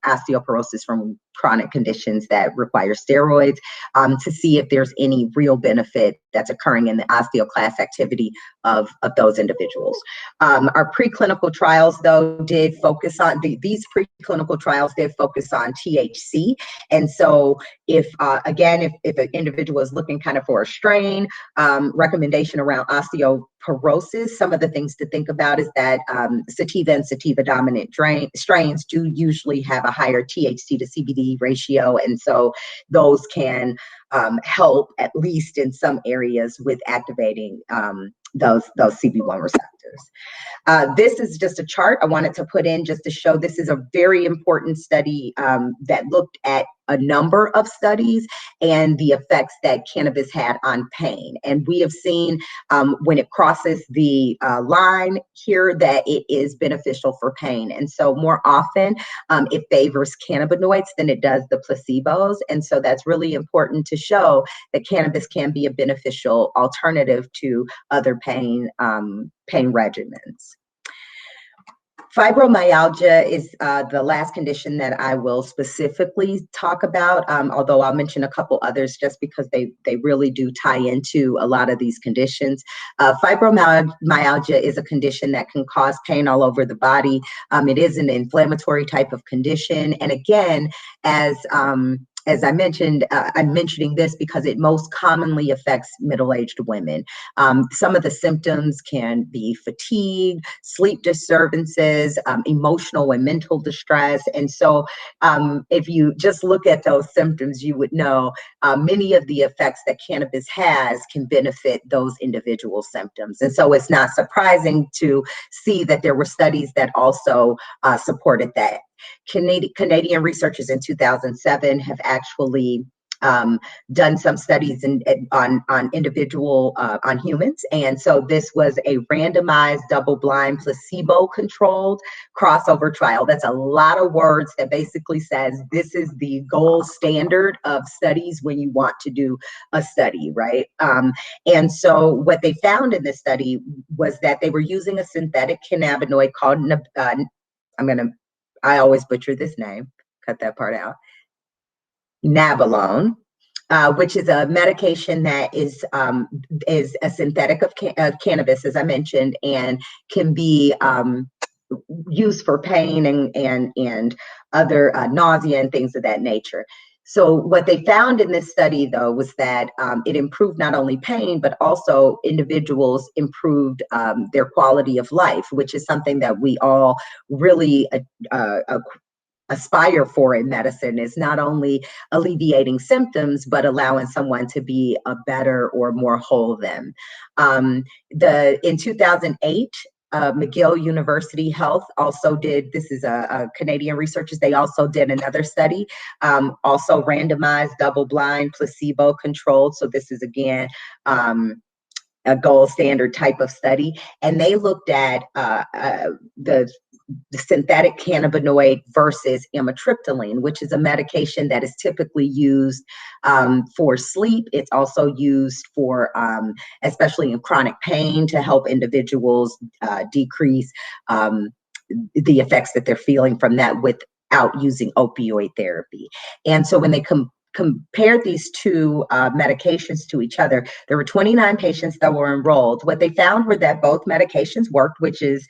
osteoporosis from chronic conditions that require steroids, to see if there's any real benefit that's occurring in the osteoclast activity of those individuals. Our preclinical trials, though, did focus on, these preclinical trials did focus on THC. And so if, again, if an individual is looking kind of for a strain, recommendation around osteoporosis, some of the things to think about is that sativa and sativa dominant strains do usually have a higher THC to CBD ratio, and so those can help, at least in some areas, with activating those CB1 receptors. This is just a chart I wanted to put in just to show this is a very important study that looked at a number of studies and the effects that cannabis had on pain. And we have seen when it crosses the line here that it is beneficial for pain. And so more often it favors cannabinoids than it does the placebos. And so that's really important to show that cannabis can be a beneficial alternative to other pain regimens. Fibromyalgia is the last condition that I will specifically talk about, although I'll mention a couple others just because they really do tie into a lot of these conditions. Fibromyalgia is a condition that can cause pain all over the body. It is an inflammatory type of condition. And again, as I mentioned, I'm mentioning this because it most commonly affects middle-aged women. Some of the symptoms can be fatigue, sleep disturbances, emotional and mental distress. And so if you just look at those symptoms, you would know many of the effects that cannabis has can benefit those individual symptoms. And so it's not surprising to see that there were studies that also supported that. Canadian researchers in 2007 have actually done some studies on humans. And so this was a randomized, double-blind, placebo-controlled crossover trial. That's a lot of words that basically says this is the gold standard of studies when you want to do a study, right? And so what they found in this study was that they were using a synthetic cannabinoid called, I always butcher this name, cut that part out, nabilone. which is a medication that is a synthetic of cannabis, as I mentioned, and can be used for pain and other nausea and things of that nature. So what they found in this study, though, was that it improved not only pain, but also individuals improved their quality of life, which is something that we all really aspire for in medicine, is not only alleviating symptoms, but allowing someone to be a better or more whole them. In 2008, McGill University Health also did, this is a Canadian researchers, they also did another study, also randomized, double-blind, placebo-controlled. So this is, again, a gold standard type of study. And they looked at the synthetic cannabinoid versus amitriptyline, which is a medication that is typically used for sleep. It's also used for, especially in chronic pain, to help individuals decrease the effects that they're feeling from that without using opioid therapy. And so when they compared these two medications to each other, there were 29 patients that were enrolled. What they found were that both medications worked, which is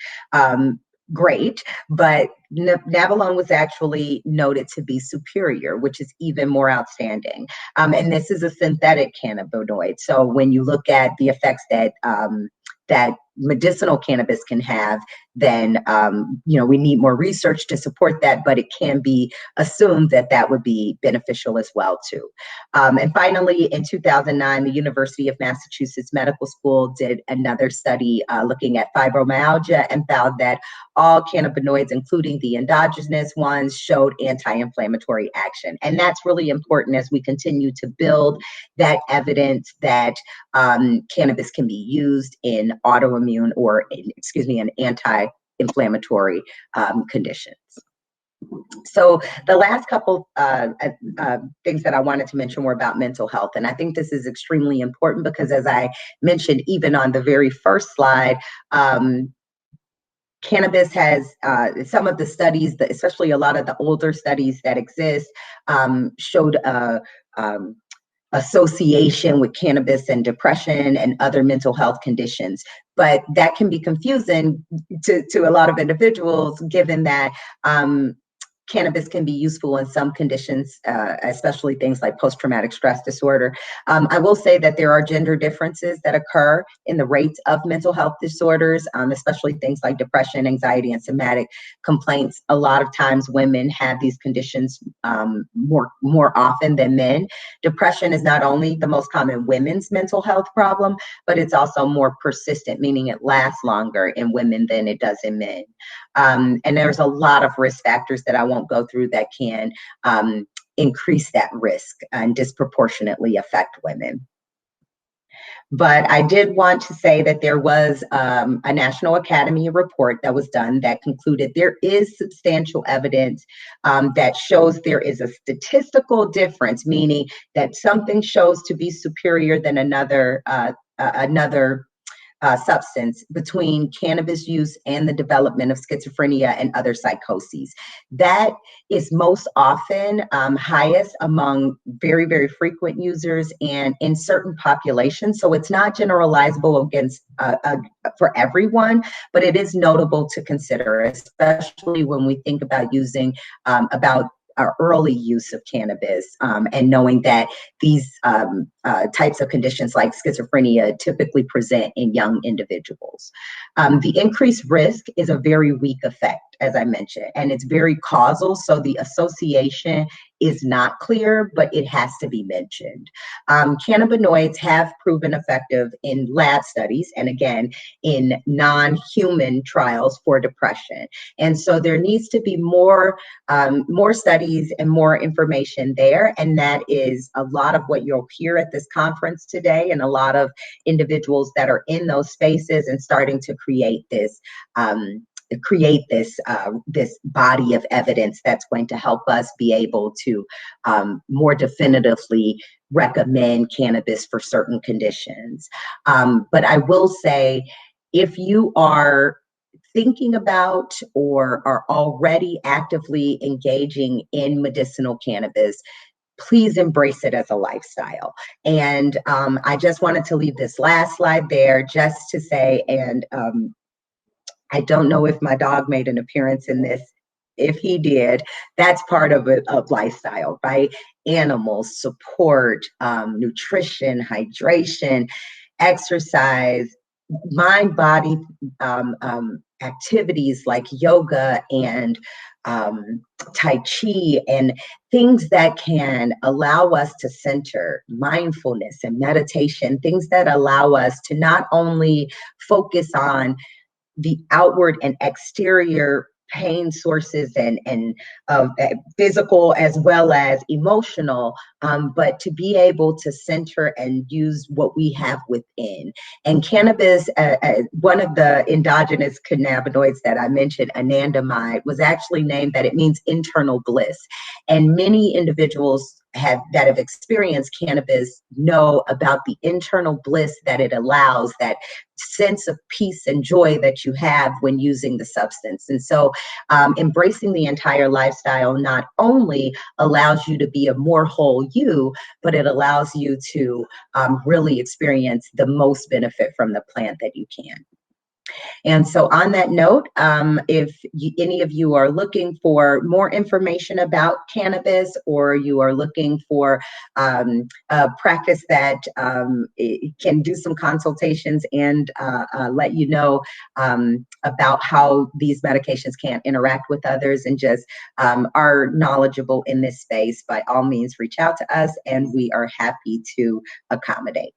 great, but Navalone was actually noted to be superior, which is even more outstanding. And this is a synthetic cannabinoid. So when you look at the effects that that medicinal cannabis can have, then we need more research to support that, but it can be assumed that that would be beneficial as well too. And finally, in 2009, the University of Massachusetts Medical School did another study looking at fibromyalgia and found that all cannabinoids, including the endogenous ones, showed anti-inflammatory action. And that's really important as we continue to build that evidence that cannabis can be used in autoimmune or, in anti-inflammatory conditions. So the last couple things that I wanted to mention were about mental health. And I think this is extremely important because, as I mentioned, even on the very first slide, cannabis has some of the studies, especially a lot of the older studies that exist, showed association with cannabis and depression and other mental health conditions. But that can be confusing to a lot of individuals, given that cannabis can be useful in some conditions, especially things like post-traumatic stress disorder. I will say that there are gender differences that occur in the rates of mental health disorders, especially things like depression, anxiety, and somatic complaints. A lot of times women have these conditions more often than men. Depression is not only the most common women's mental health problem, but it's also more persistent, meaning it lasts longer in women than it does in men. And there's a lot of risk factors that I won't go through that can increase that risk and disproportionately affect women. But I did want to say that there was a National Academy report that was done that concluded there is substantial evidence that shows there is a statistical difference, meaning that something shows to be superior than another substance between cannabis use and the development of schizophrenia and other psychoses. That is most often highest among very, very frequent users and in certain populations. So it's not generalizable against for everyone, but it is notable to consider, especially when we think about using about our early use of cannabis, and knowing that these types of conditions like schizophrenia typically present in young individuals. The increased risk is a very weak effect, as I mentioned, and it's very causal, so the association is not clear, but it has to be mentioned. Cannabinoids have proven effective in lab studies and, again, in non-human trials for depression. And so there needs to be more studies and more information there, and that is a lot of what you'll hear at this conference today, and a lot of individuals that are in those spaces and starting to create this this body of evidence that's going to help us be able to more definitively recommend cannabis for certain conditions. But I will say, if you are thinking about or are already actively engaging in medicinal cannabis, please embrace it as a lifestyle. And I just wanted to leave this last slide there just to say, and I don't know if my dog made an appearance in this. If he did, that's part of a lifestyle, right? Animals, support, nutrition, hydration, exercise, mind body activities like yoga and Tai Chi, and things that can allow us to center, mindfulness and meditation, things that allow us to not only focus on the outward and exterior pain sources and physical as well as emotional, but to be able to center and use what we have within. And cannabis, one of the endogenous cannabinoids that I mentioned, anandamide, was actually named that it means internal bliss. And many individuals that have experienced cannabis know about the internal bliss that it allows, that sense of peace and joy that you have when using the substance. And so embracing the entire lifestyle not only allows you to be a more whole you, but it allows you to really experience the most benefit from the plant that you can. And so on that note, if any of you are looking for more information about cannabis, or you are looking for a practice that can do some consultations and let you know about how these medications can interact with others, and just are knowledgeable in this space, by all means reach out to us and we are happy to accommodate.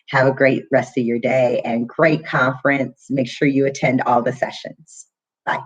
Have a great rest of your day and great conference. Make sure you attend all the sessions. Bye.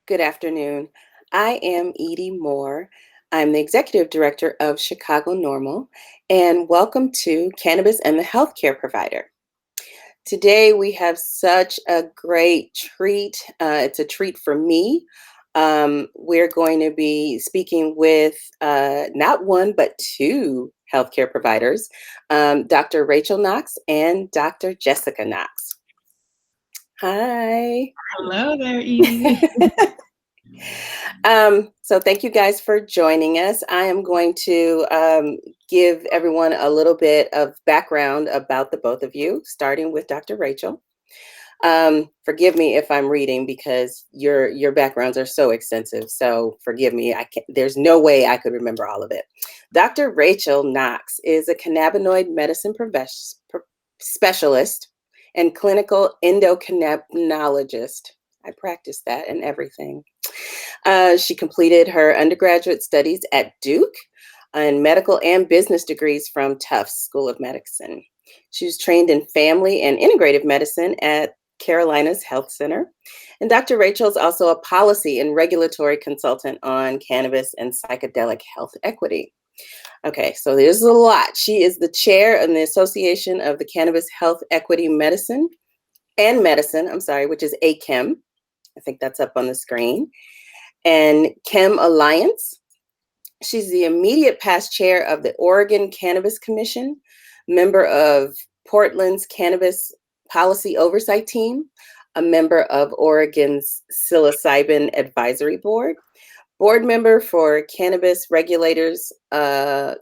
Good afternoon. I am E.A.T Moore. I'm the Executive Director of Chicago NORML, and welcome to Cannabis and the Healthcare Provider. Today we have such a great treat. It's a treat for me. We're going to be speaking with not one, but two healthcare providers, Dr. Rachel Knox and Dr. Jessica Knox. Hi. Hello there, E.A.T. So thank you guys for joining us. I am going to give everyone a little bit of background about the both of you, starting with Dr. Rachel. Forgive me if I'm reading because your backgrounds are so extensive. So forgive me. There's no way I could remember all of it. Dr. Rachel Knox is a cannabinoid medicine specialist and clinical endocrinologist. I practiced that and everything. She completed her undergraduate studies at Duke and medical and business degrees from Tufts School of Medicine. She was trained in family and integrative medicine at Carolinas Health Center. And Dr. Rachel is also a policy and regulatory consultant on cannabis and psychedelic health equity. Okay, so there's a lot. She is the chair in the Association of the Cannabis Health Equity Medicine, which is ACHEM. I think that's up on the screen. And Chem Alliance. She's the immediate past chair of the Oregon Cannabis Commission, member of Portland's Cannabis Policy Oversight Team, a member of Oregon's Psilocybin Advisory Board, board member for Cannabis Regulators of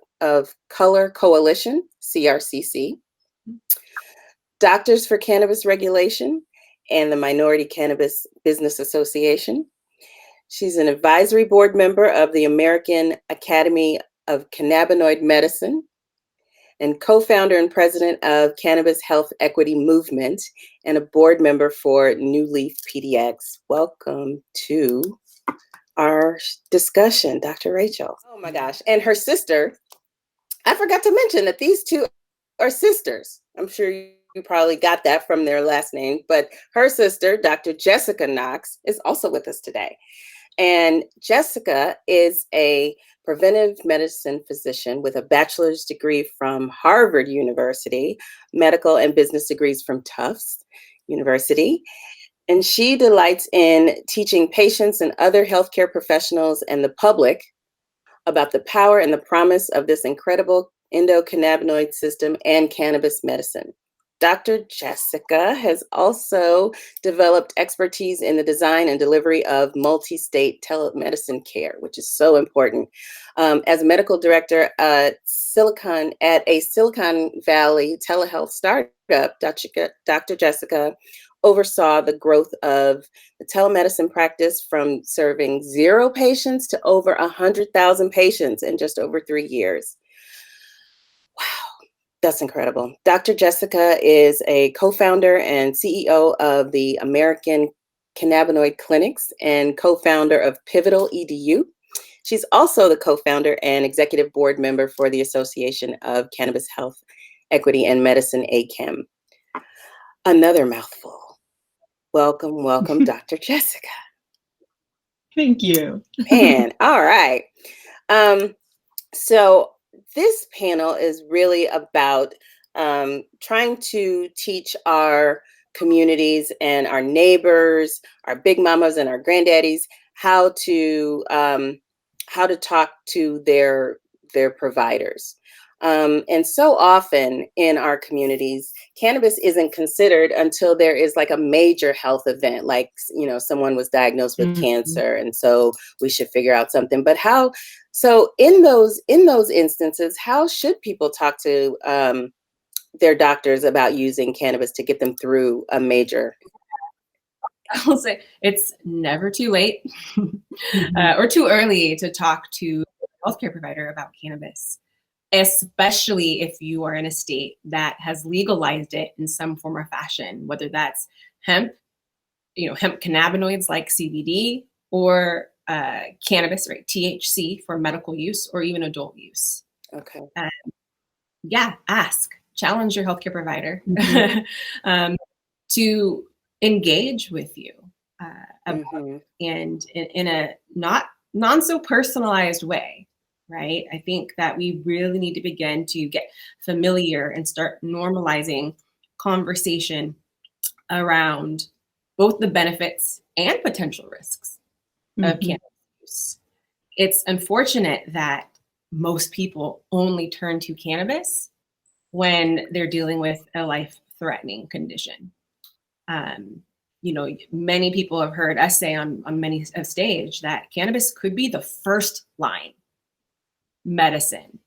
Color Coalition, CRCC, Doctors for Cannabis Regulation, and the Minority Cannabis Business Association. She's an advisory board member of the American Academy of Cannabinoid Medicine and co-founder and president of Cannabis Health Equity Movement and a board member for New Leaf PDX. Welcome to our discussion, Dr. Rachel. Oh my gosh. And her sister, I forgot to mention that these two are sisters. I'm sure you probably got that from their last name, but her sister, Dr. Jessica Knox, is also with us today. And Jessica is a preventive medicine physician with a bachelor's degree from Harvard University, medical and business degrees from Tufts, University. And she delights in teaching patients and other healthcare professionals and the public about the power and the promise of this incredible endocannabinoid system and cannabis medicine. Dr. Jessica has also developed expertise in the design and delivery of multi-state telemedicine care, which is so important. As a medical director at a Silicon Valley telehealth startup, Dr. Jessica oversaw the growth of the telemedicine practice from serving 0 patients to over 100,000 patients in just over 3 years. Wow, that's incredible. Dr. Jessica is a co-founder and CEO of the American Cannabinoid Clinics and co-founder of Pivotal EDU. She's also the co-founder and executive board member for the Association of Cannabis Health, Equity, and Medicine, ACAM. Another mouthful. Welcome, welcome, Dr. Jessica. Thank you. Man, all right. So this panel is really about trying to teach our communities and our neighbors, our big mamas and our granddaddies, how to talk to their providers. And so often in our communities, cannabis isn't considered until there is like a major health event, like, you know, someone was diagnosed with cancer, and so we should figure out something. But so in those instances, how should people talk to their doctors about using cannabis to get them through a major? I'll say it's never too late or too early to talk to a healthcare provider about cannabis, especially if you are in a state that has legalized it in some form or fashion, whether that's hemp, hemp cannabinoids like CBD, or cannabis, right, THC for medical use or even adult use. Okay. Yeah, challenge your healthcare provider to engage with you and in a non so personalized way. Right? I think that we really need to begin to get familiar and start normalizing conversation around both the benefits and potential risks of cannabis use. It's unfortunate that most people only turn to cannabis when they're dealing with a life-threatening condition. Many people have heard us say on many a stage that cannabis could be the first line medicine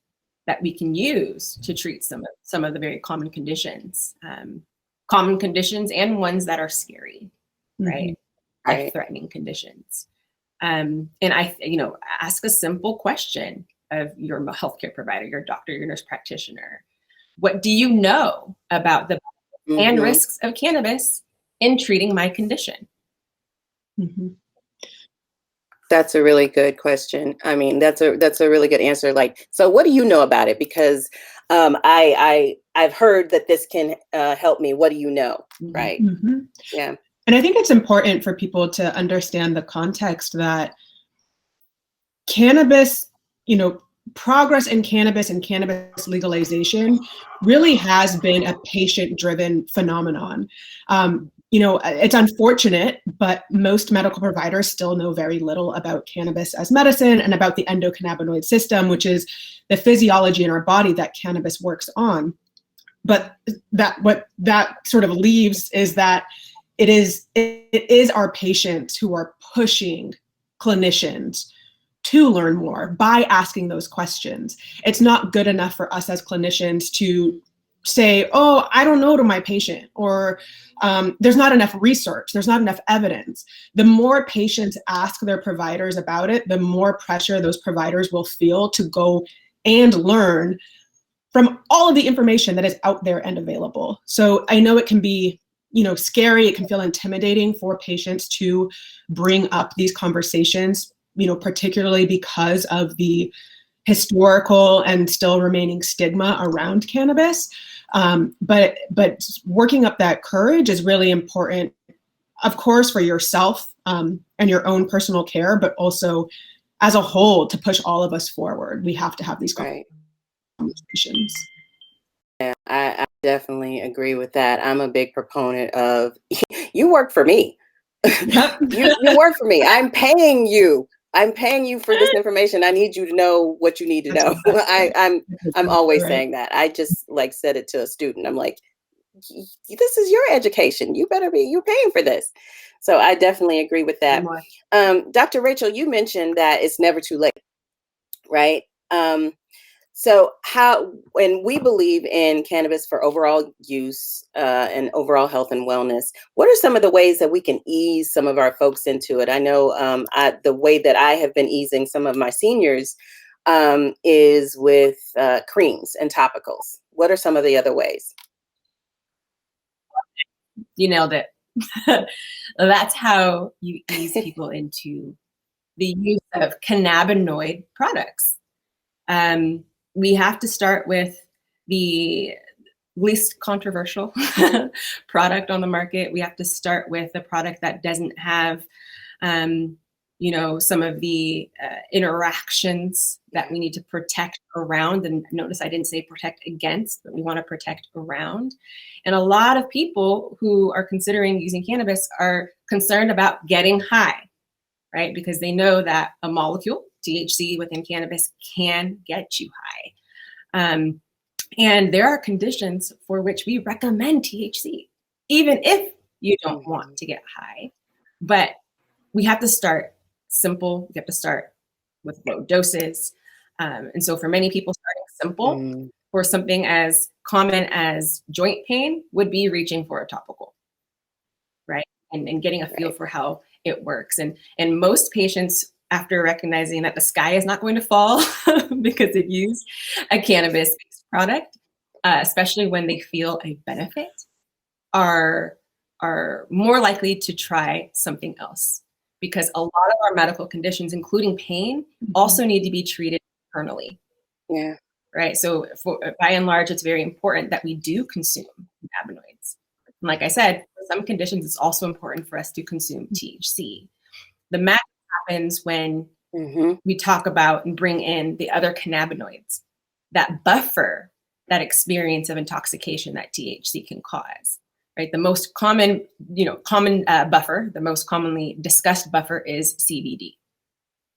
that we can use to treat some of the very common conditions and ones that are scary, right? Life-threatening conditions. And ask a simple question of your healthcare provider, your doctor, your nurse practitioner. What do you know about the and risks of cannabis in treating my condition? That's a really good question. I mean, that's a really good answer. Like, so what do you know about it? Because I've heard that this can help me. What do you know? Right. Yeah. And I think it's important for people to understand the context that cannabis, progress in cannabis and cannabis legalization really has been a patient-driven phenomenon. It's unfortunate, but most medical providers still know very little about cannabis as medicine and about the endocannabinoid system, which is the physiology in our body that cannabis works on. But what that sort of leaves is that it is our patients who are pushing clinicians to learn more by asking those questions. It's not good enough for us as clinicians to say, oh, I don't know to my patient, or there's not enough research, there's not enough evidence. The more patients ask their providers about it, the more pressure those providers will feel to go and learn from all of the information that is out there and available. So I know it can be, scary, it can feel intimidating for patients to bring up these conversations, particularly because of the historical and still remaining stigma around cannabis. But working up that courage is really important, of course, for yourself and your own personal care, but also as a whole to push all of us forward. We have to have these conversations. Yeah, Definitely agree with that. I'm a big proponent of you work for me. You work for me. I'm paying you. I'm paying you for this information. I need you to know what you need to know. I'm always saying that. I just like said it to a student. I'm like, this is your education. You're paying for this. So I definitely agree with that. Dr. Rachel, you mentioned that it's never too late, right? So when we believe in cannabis for overall use and overall health and wellness, what are some of the ways that we can ease some of our folks into it? I know the way that I have been easing some of my seniors is with creams and topicals. What are some of the other ways? You nailed it. That's how you ease people into the use of cannabinoid products. We have to start with the least controversial product on the market. We have to start with a product that doesn't have, you know, some of the interactions that we need to protect around. And notice I didn't say protect against, but we want to protect around. And a lot of people who are considering using cannabis are concerned about getting high, right? Because they know that a molecule, THC within cannabis, can get you high. And there are conditions for which we recommend THC, even if you don't want to get high. But we have to start simple. We have to start with low doses. And so for many people, starting simple for something as common as joint pain would be reaching for a topical, right? And getting a feel for how it works. And most patients, after recognizing that the sky is not going to fall because they've used a cannabis-based product, especially when they feel a benefit, are more likely to try something else. Because a lot of our medical conditions, including pain, also need to be treated internally. Yeah. Right. So by and large, it's very important that we do consume cannabinoids. And like I said, for some conditions, it's also important for us to consume THC. The magic happens when we talk about and bring in the other cannabinoids that buffer that experience of intoxication that THC can cause. Right, the most common, buffer, the most commonly discussed buffer is CBD.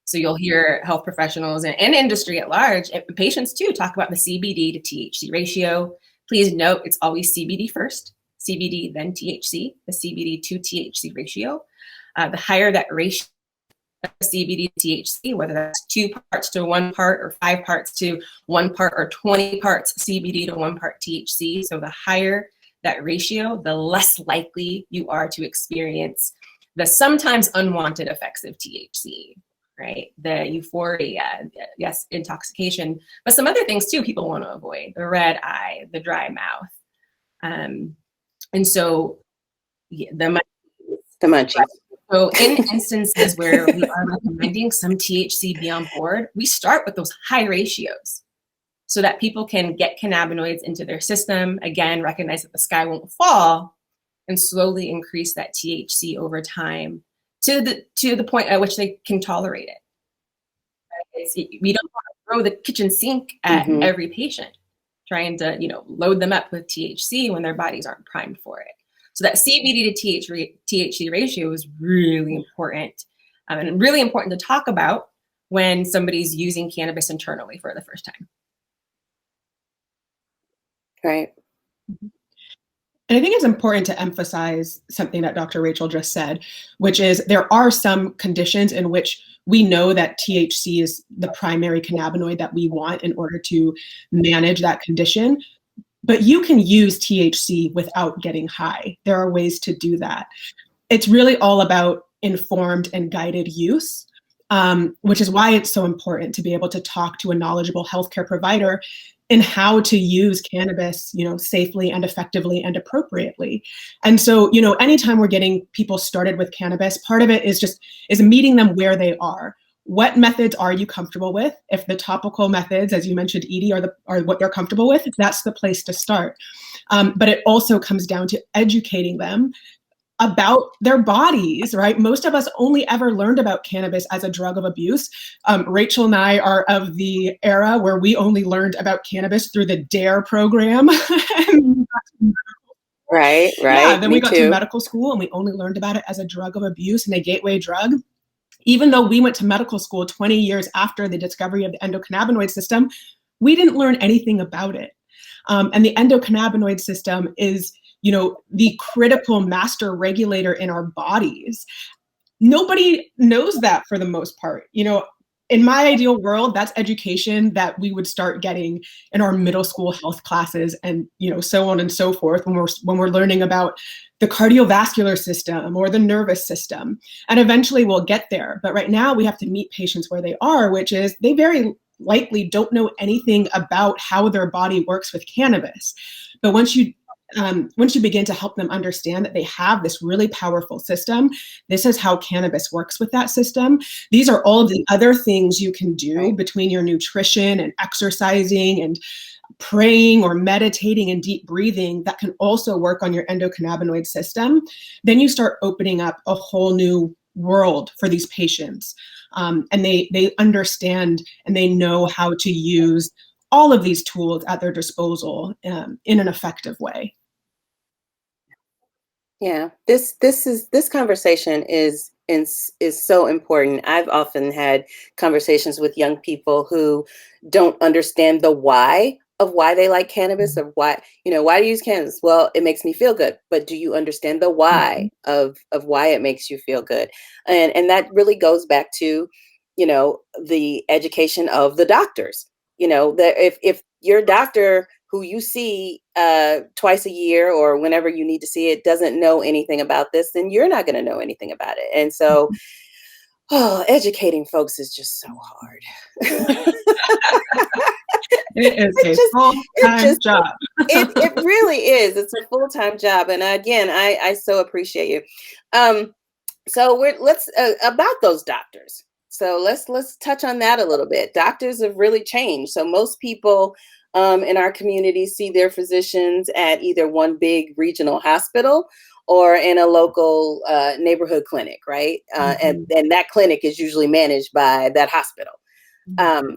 So you'll hear health professionals and industry at large, and patients too, talk about the CBD to THC ratio. Please note, it's always CBD first, CBD then THC, the CBD to THC ratio. The higher that ratio of CBD to THC, whether that's 2 parts to 1 part or 5 parts to 1 part or 20 parts CBD to 1 part THC. So the higher that ratio, the less likely you are to experience the sometimes unwanted effects of THC, right? The euphoria, yes, intoxication, but some other things too people want to avoid, the red eye, the dry mouth. And so the munchies. So in instances where we are recommending some THC be on board, we start with those high ratios so that people can get cannabinoids into their system, again, recognize that the sky won't fall, and slowly increase that THC over time to the point at which they can tolerate it. We don't want to throw the kitchen sink at every patient, trying to load them up with THC when their bodies aren't primed for it. So that CBD to THC ratio is really important, and really important to talk about when somebody's using cannabis internally for the first time. Right. And I think it's important to emphasize something that Dr. Rachel just said, which is there are some conditions in which we know that THC is the primary cannabinoid that we want in order to manage that condition. But you can use THC without getting high. There are ways to do that. It's really all about informed and guided use, which is why it's so important to be able to talk to a knowledgeable healthcare provider in how to use cannabis, safely and effectively and appropriately. And so, anytime we're getting people started with cannabis, part of it is meeting them where they are. What methods are you comfortable with? If the topical methods, as you mentioned, E.A.T, are what they're comfortable with, that's the place to start. But it also comes down to educating them about their bodies, right? Most of us only ever learned about cannabis as a drug of abuse. Rachel and I are of the era where we only learned about cannabis through the DARE program. Right. Yeah, then Me we got too. to medical school and we only learned about it as a drug of abuse and a gateway drug. Even though we went to medical school 20 years after the discovery of the endocannabinoid system, we didn't learn anything about it. And the endocannabinoid system is, you know, the critical master regulator in our bodies. Nobody knows that for the most part. You know, in my ideal world, that's education that we would start getting in our middle school health classes, and, you know, so on and so forth, when we're learning about the cardiovascular system or the nervous system. And eventually we'll get there. But right now we have to meet patients where they are, which is they very likely don't know anything about how their body works with cannabis. But once you begin to help them understand that they have this really powerful system, this is how cannabis works with that system. These are all of the other things you can do between your nutrition and exercising and praying or meditating and deep breathing that can also work on your endocannabinoid system. Then you start opening up a whole new world for these patients. And they understand and they know how to use all of these tools at their disposal in an effective way. Yeah, this conversation is so important. I've often had conversations with young people who don't understand the why of why they like cannabis, or why do you use cannabis? Well, it makes me feel good. But do you understand the why of why it makes you feel good? And that really goes back to, you know, the education of the doctors. You know, that if your doctor who you see twice a year or whenever you need to see it doesn't know anything about this, then you're not going to know anything about it. And so, educating folks is just so hard. It is a full-time job. It really is. It's a full-time job. And again, I so appreciate you. So let's about those doctors. So let's touch on that a little bit. Doctors have really changed. So most people in our community see their physicians at either one big regional hospital or in a local neighborhood clinic, right? And that clinic is usually managed by that hospital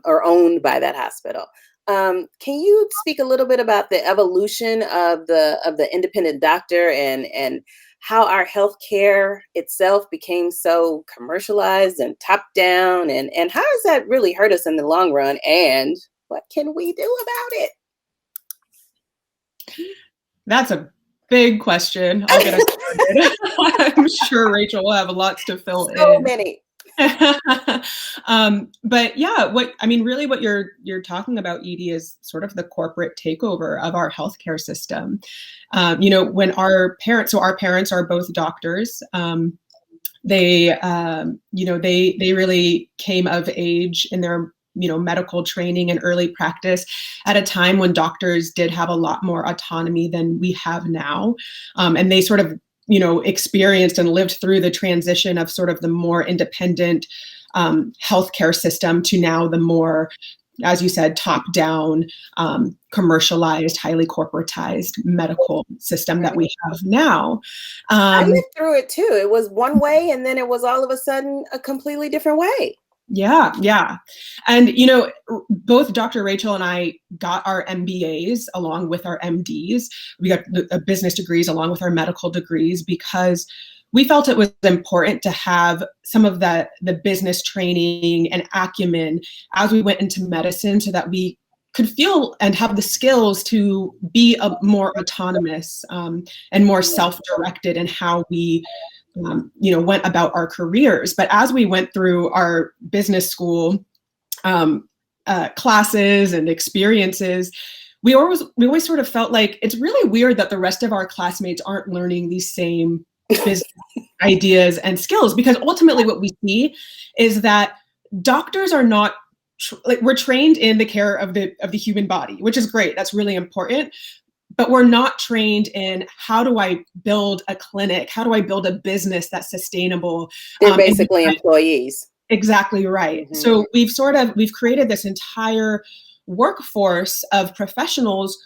or owned by that hospital. Can you speak a little bit about the evolution of the independent doctor and how our healthcare itself became so commercialized and top down, and how does that really hurt us in the long run, and what can we do about it? That's a big question. I'll get us started. I'm sure Rachel will have lots to fill in. So many. But yeah, really what you're talking about, E.A.T, is sort of the corporate takeover of our healthcare system. You know, when our parents are both doctors, they really came of age in their, you know, medical training and early practice at a time when doctors did have a lot more autonomy than we have now. And they sort of, you know, experienced and lived through the transition of sort of the more independent healthcare system to now the more, as you said, top-down, commercialized, highly corporatized medical system that we have now. I lived through it too. It was one way, and then it was all of a sudden a completely different way. Yeah. And, you know, both Dr. Rachel and I got our MBAs along with our MDs. We got the business degrees along with our medical degrees because we felt it was important to have some of the business training and acumen as we went into medicine so that we could feel and have the skills to be a more autonomous and more self-directed in how we went about our careers. But as we went through our business school classes and experiences, we always sort of felt like it's really weird that the rest of our classmates aren't learning these same business ideas and skills, because ultimately what we see is that doctors are not we're trained in the care of the human body, which is great. That's really important. But we're not trained in how do I build a clinic? How do I build a business that's sustainable? They're basically employees. Exactly right. Mm-hmm. So we've created this entire workforce of professionals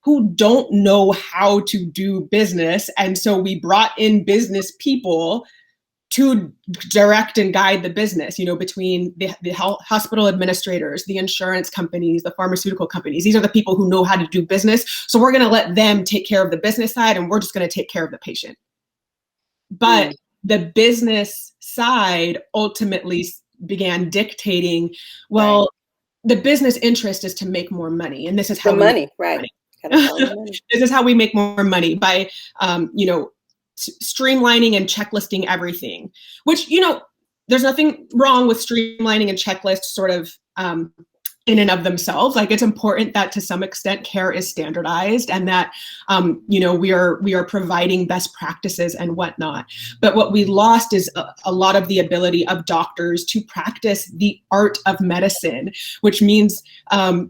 who don't know how to do business. And so we brought in business people to direct and guide the business, you know, between the hospital administrators, the insurance companies, the pharmaceutical companies. These are the people who know how to do business. So we're going to let them take care of the business side, and we're just going to take care of the patient. But the business side ultimately began dictating, well, the business interest is to make more money. And this is how the we money, make right. money. This is how we make more money, by, you know, streamlining and checklisting everything, which, you know, there's nothing wrong with streamlining and checklists sort of in and of themselves. Like, it's important that to some extent care is standardized, and that, you know, we are providing best practices and whatnot. But what we lost is a lot of the ability of doctors to practice the art of medicine, which means,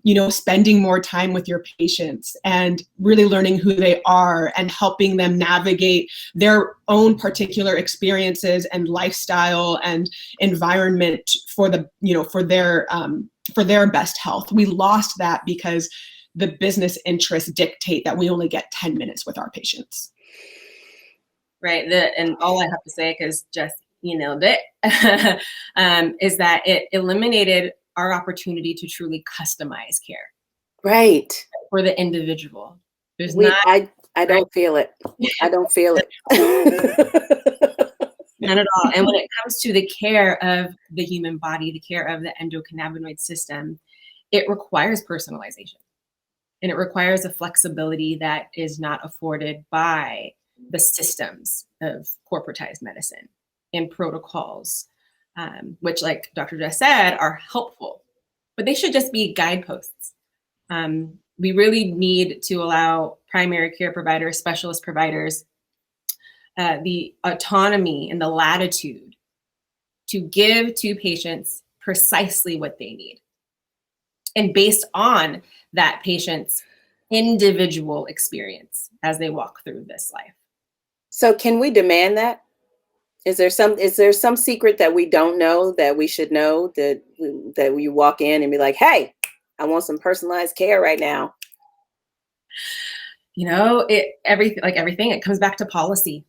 you know, spending more time with your patients and really learning who they are and helping them navigate their own particular experiences and lifestyle and environment for the, you know, for their best health. We lost that because the business interests dictate that we only get 10 minutes with our patients. Right. And all I have to say, because just, you know, that is that it eliminated our opportunity to truly customize care. Right. For the individual. There's I don't feel it. I don't feel it. None at all. And when it comes to the care of the human body, the care of the endocannabinoid system, it requires personalization. And it requires a flexibility that is not afforded by the systems of corporatized medicine and protocols, which, like Dr. just said, are helpful, but they should just be guideposts. We really need to allow primary care providers, specialist providers, the autonomy and the latitude to give to patients precisely what they need. And based on that patient's individual experience as they walk through this life. So can we demand that? Is there some secret that we don't know that we should know, that you walk in and be like, hey, I want some personalized care right now? You know, everything, it comes back to policy.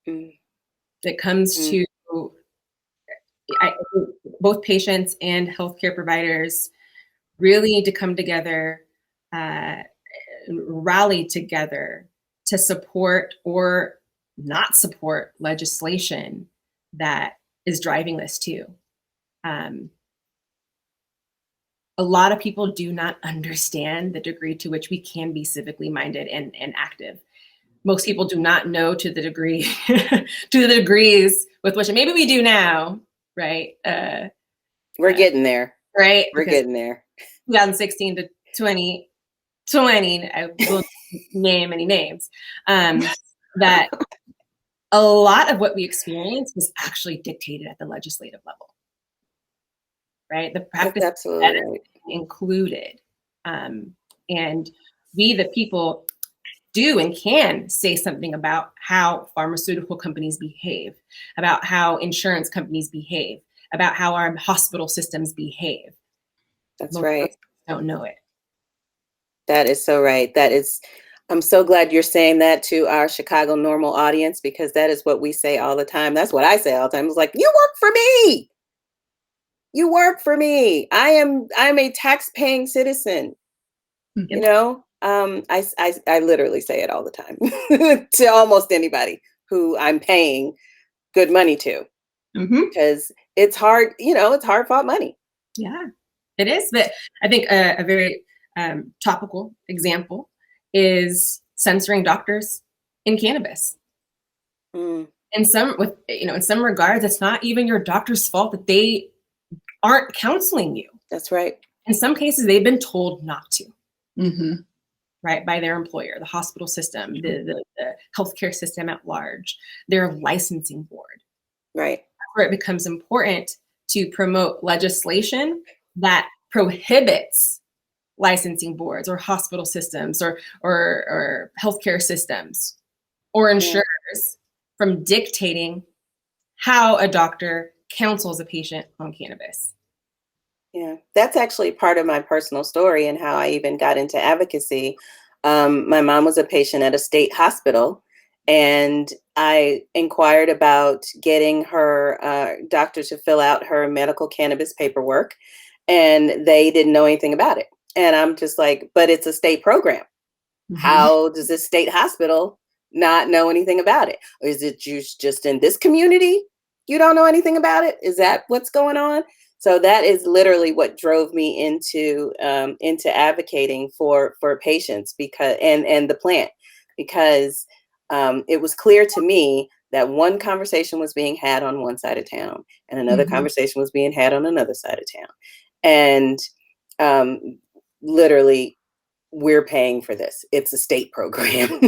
It comes to both patients and healthcare providers really need to come together, rally together to support or not support legislation that is driving this too. A lot of people do not understand the degree to which we can be civically minded and active. Most people do not know to the degree, to the degrees with which, maybe we do now, right? We're getting there. Right? We're getting there. 2016 to 2020, I won't name any names, that a lot of what we experience was actually dictated at the legislative level, right? The practice absolutely included. And we, the people, do and can say something about how pharmaceutical companies behave, about how insurance companies behave, about how our hospital systems behave. That's right. Don't know it. That is so right. I'm so glad you're saying that to our Chicago NORML audience, because that is what we say all the time. That's what I say all the time. It's like, you work for me. You work for me. I'm a tax-paying citizen. You know, I literally say it all the time to almost anybody who I'm paying good money to, because it's hard, you know, it's hard fought money. Yeah, it is. But I think a very topical example is censoring doctors in cannabis. In some regards, it's not even your doctor's fault that they aren't counseling you. That's right. In some cases, they've been told not to. Right, by their employer, the hospital system, the healthcare system at large, their licensing board. Right. That's where it becomes important to promote legislation that prohibits licensing boards or hospital systems or healthcare systems or insurers from dictating how a doctor counsels a patient on cannabis. Yeah, that's actually part of my personal story and how I even got into advocacy. My mom was a patient at a state hospital, and I inquired about getting her doctor to fill out her medical cannabis paperwork, and they didn't know anything about it. And I'm just like, but it's a state program. How does this state hospital not know anything about it? Or is it just in this community you don't know anything about it? Is that what's going on? So that is literally what drove me into advocating for patients, because and the plant, because it was clear to me that one conversation was being had on one side of town and another conversation was being had on another side of town, and literally, we're paying for this. It's a state program.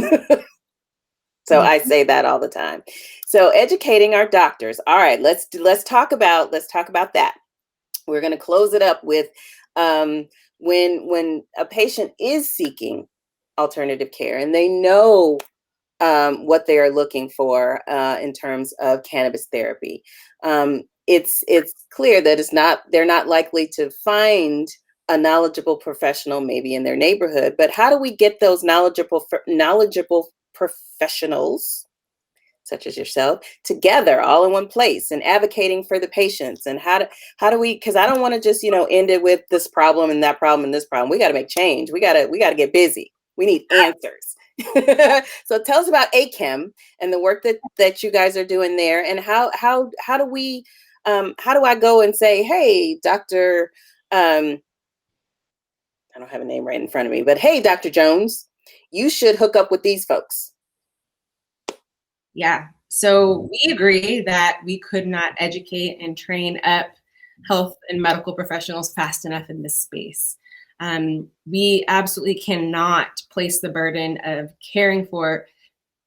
So I say that all the time. So educating our doctors. All right, let's talk about that. We're going to close it up with when a patient is seeking alternative care and they know what they are looking for in terms of cannabis therapy. It's clear that they're not likely to find a knowledgeable professional maybe in their neighborhood, but how do we get those knowledgeable professionals such as yourself together all in one place and advocating for the patients? And how do we, because I don't want to just end it with this problem and that problem and this problem. We got to make change. We got to get busy. We need answers. So tell us about ACHEM and the work that you guys are doing there, and how do we how do I go and say, hey, Dr. I don't have a name right in front of me, but hey, Dr. Jones, you should hook up with these folks. Yeah, so we agree that we could not educate and train up health and medical professionals fast enough in this space. We absolutely cannot place the burden of caring for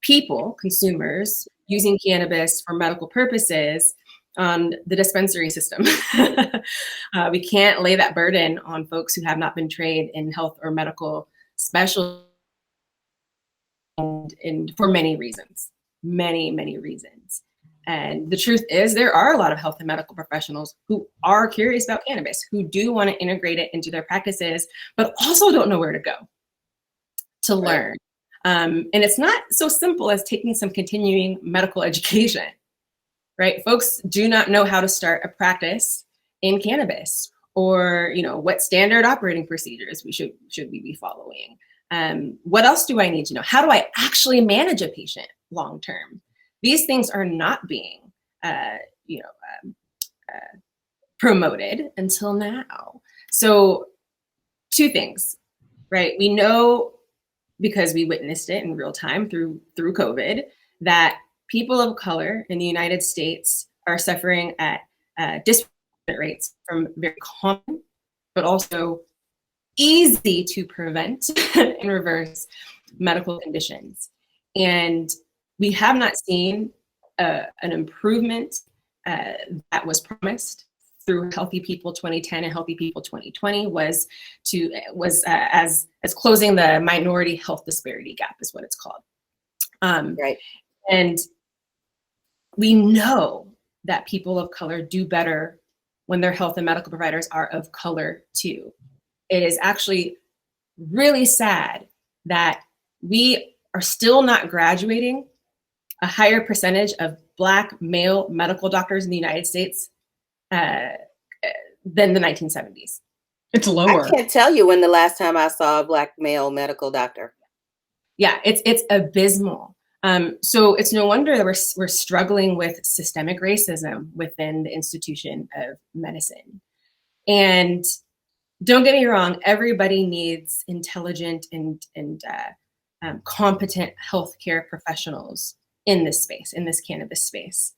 people, consumers, using cannabis for medical purposes on the dispensary system. We can't lay that burden on folks who have not been trained in health or medical specialties, and for many reasons, many reasons. And the truth is there are a lot of health and medical professionals who are curious about cannabis, who do want to integrate it into their practices, but also don't know where to go to learn. And it's not so simple as taking some continuing medical education. Right? Folks do not know how to start a practice in cannabis, or what standard operating procedures should we be following. What else do I need to know? How do I actually manage a patient long term? These things are not being promoted until now. So two things, right? We know, because we witnessed it in real time through COVID, that people of color in the United States are suffering at disproportionate rates from very common, but also easy to prevent and reverse medical conditions. And we have not seen an improvement that was promised through Healthy People 2010 and Healthy People 2020 was as closing the minority health disparity gap, is what it's called. Right. And we know that people of color do better when their health and medical providers are of color too. It is actually really sad that we are still not graduating a higher percentage of Black male medical doctors in the United States than the 1970s. It's lower. I can't tell you when the last time I saw a Black male medical doctor. Yeah, it's abysmal. So it's no wonder that we're struggling with systemic racism within the institution of medicine. And don't get me wrong, everybody needs intelligent and competent healthcare professionals in this space, in this cannabis space.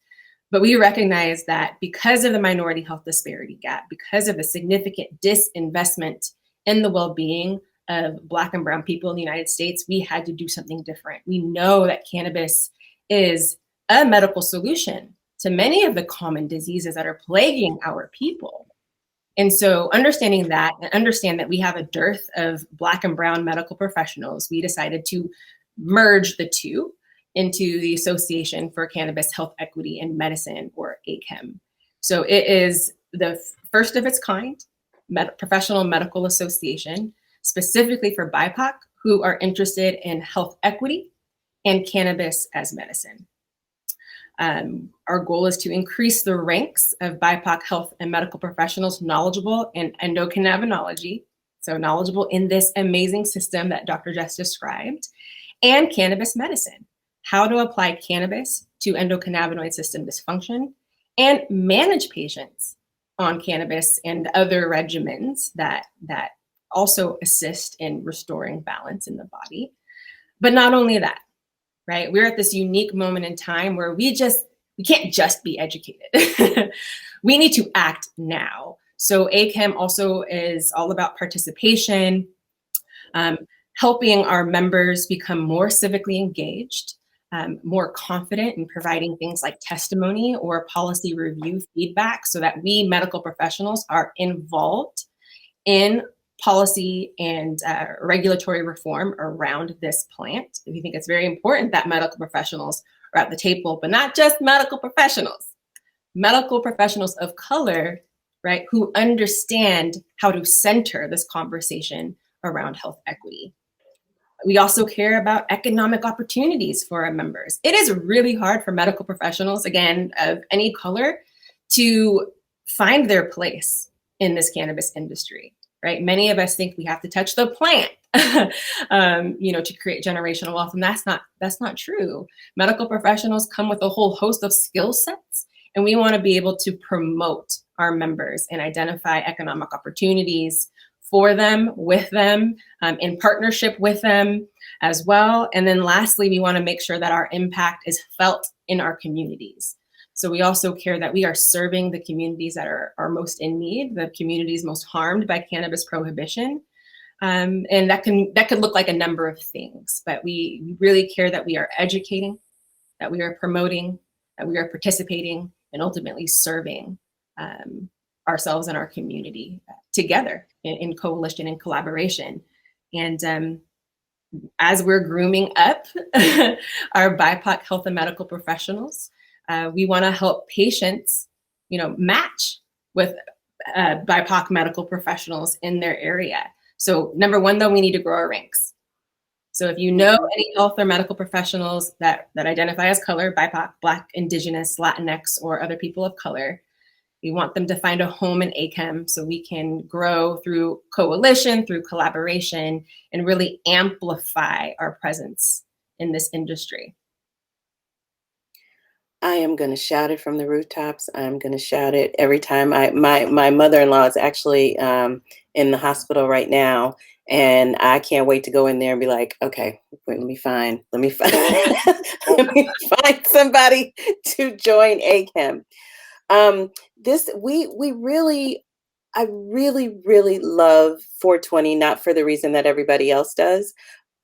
But we recognize that because of the minority health disparity gap, because of the significant disinvestment in the well-being of Black and brown people in the United States, we had to do something different. We know that cannabis is a medical solution to many of the common diseases that are plaguing our people. And so understanding that, and understand that we have a dearth of Black and brown medical professionals, we decided to merge the two into the Association for Cannabis Health Equity in Medicine, or ACHEM. So it is the first of its kind professional medical association, specifically for BIPOC, who are interested in health equity and cannabis as medicine. Our goal is to increase the ranks of BIPOC health and medical professionals knowledgeable in endocannabinology, so knowledgeable in this amazing system that Dr. Jess described, and cannabis medicine, how to apply cannabis to endocannabinoid system dysfunction and manage patients on cannabis and other regimens that also assist in restoring balance in the body. But not only that, right? We're at this unique moment in time where we can't just be educated. We need to act now. So ACHEM also is all about participation, helping our members become more civically engaged, more confident in providing things like testimony or policy review feedback so that we medical professionals are involved in policy and regulatory reform around this plant. We think it's very important that medical professionals are at the table, but not just medical professionals of color, right, who understand how to center this conversation around health equity. We also care about economic opportunities for our members. It is really hard for medical professionals, again, of any color, to find their place in this cannabis industry, right? Many of us think we have to touch the plant, to create generational wealth, and that's not true. Medical professionals come with a whole host of skill sets, and we want to be able to promote our members and identify economic opportunities for them, with them, in partnership with them as well. And then lastly, we want to make sure that our impact is felt in our communities. So we also care that we are serving the communities that are most in need, the communities most harmed by cannabis prohibition. And that could look like a number of things, but we really care that we are educating, that we are promoting, that we are participating, and ultimately serving ourselves and our community together in coalition and collaboration. And as we're grooming up our BIPOC health and medical professionals, we want to help patients, match with BIPOC medical professionals in their area. So number one, though, we need to grow our ranks. So if you know any health or medical professionals that identify as color, BIPOC, Black, Indigenous, Latinx, or other people of color, we want them to find a home in ACHEM so we can grow through coalition, through collaboration, and really amplify our presence in this industry. I am going to shout it from the rooftops. I'm going to shout it every time. My mother-in-law is actually in the hospital right now, and I can't wait to go in there and be like, okay, wait, let me find somebody to join ACHEM. I really love 420, not for the reason that everybody else does,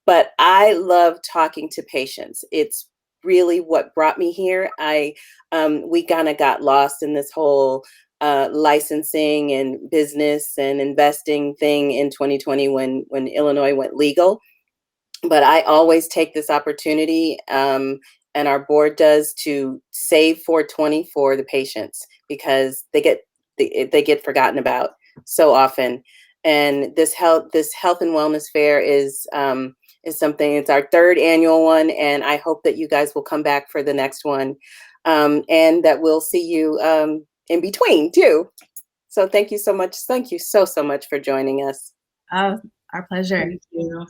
but I love talking to patients. It's really what brought me here. We kind of got lost in this whole licensing and business and investing thing in 2020 when Illinois went legal. But I always take this opportunity, and our board does, to save 420 for the patients, because they get forgotten about so often. And this health and wellness fair is something. It's our 3rd annual one, and I hope that you guys will come back for the next one, and that we'll see you in between too. So thank you so much. Thank you so much for joining us. Our pleasure. Thank you.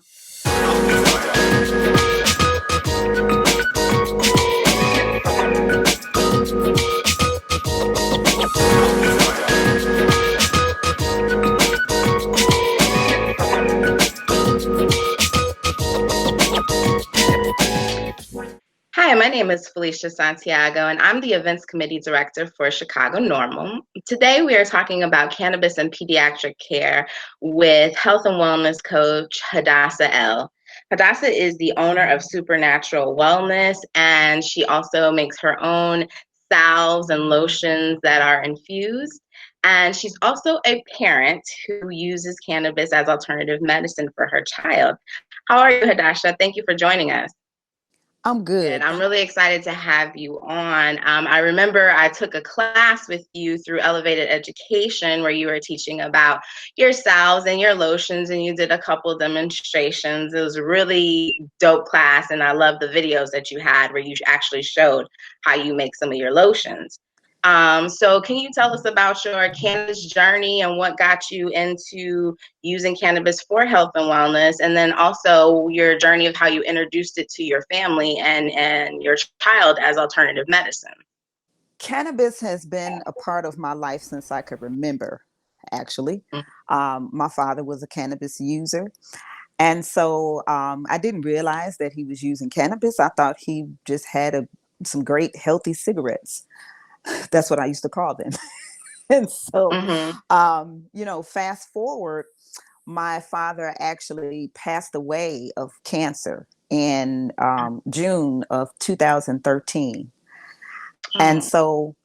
Hi, my name is Felicia Santiago, and I'm the Events Committee Director for Chicago NORML. Today, we are talking about cannabis and pediatric care with health and wellness coach Hadassah L. Hadassah is the owner of Supernatural Wellness, and she also makes her own salves and lotions that are infused. And she's also a parent who uses cannabis as alternative medicine for her child. How are you, Hadassah? Thank you for joining us. I'm good. I'm really excited to have you on. I remember I took a class with you through Elevated Education where you were teaching about your salves and your lotions, and you did a couple demonstrations. It was a really dope class, and I love the videos that you had where you actually showed how you make some of your lotions. So can you tell us about your cannabis journey and what got you into using cannabis for health and wellness, and then also your journey of how you introduced it to your family and your child as alternative medicine? Cannabis has been a part of my life since I could remember, actually. My father was a cannabis user. And so I didn't realize that he was using cannabis. I thought he just had some great healthy cigarettes. That's what I used to call them. And so, you know, fast forward, my father actually passed away of cancer in June of 2013. And so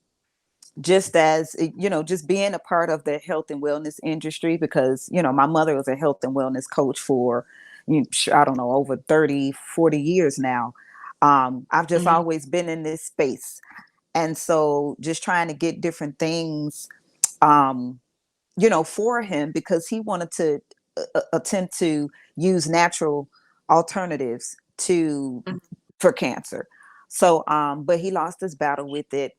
just as, you know, just being a part of the health and wellness industry, because, you know, my mother was a health and wellness coach for, I don't know, over 30, 40 years now. I've just always been in this space. And so just trying to get different things, you know, for him, because he wanted to attempt to use natural alternatives for cancer. So, but he lost his battle with it.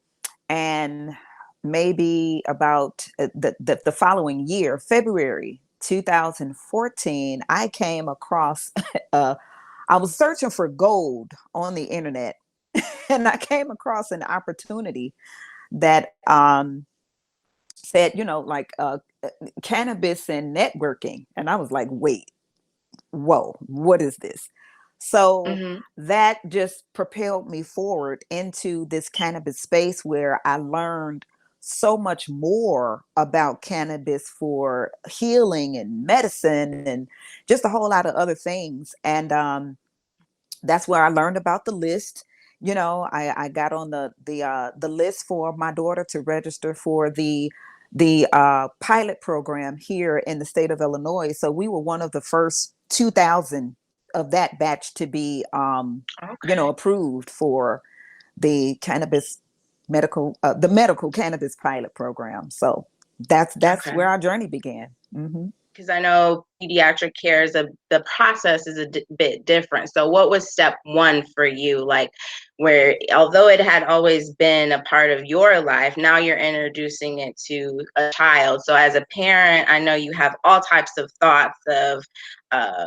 And maybe about the following year, February 2014, I came across, I was searching for gold on the internet, and I came across an opportunity that said, you know, like cannabis and networking. And I was like, wait, whoa, what is this? So that just propelled me forward into this cannabis space where I learned so much more about cannabis for healing and medicine and just a whole lot of other things. And that's where I learned about the list. You know, I got on the list for my daughter to register for the pilot program here in the state of Illinois. So we were one of the first 2,000 of that batch to be, you know, approved for the the medical cannabis pilot program. So that's where our journey began. Because I know pediatric care is the process is a bit different. So what was step one for you? Like, where although it had always been a part of your life, now you're introducing it to a child. So as a parent, I know you have all types of thoughts of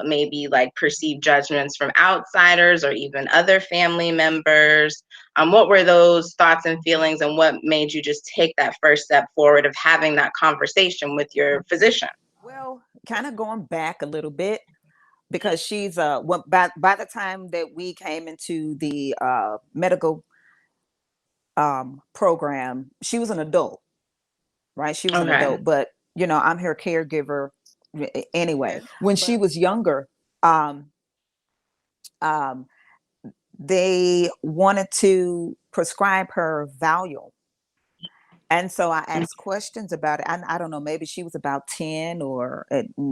maybe like perceived judgments from outsiders or even other family members. What were those thoughts and feelings, and what made you just take that first step forward of having that conversation with your physician? Well, kind of going back a little bit, because she's by the time that we came into the medical program, she was an adult, right? She was an adult, but you know, I'm her caregiver anyway. When she was younger, they wanted to prescribe her Valium. And so I asked questions about it. I don't know, maybe she was about 10 or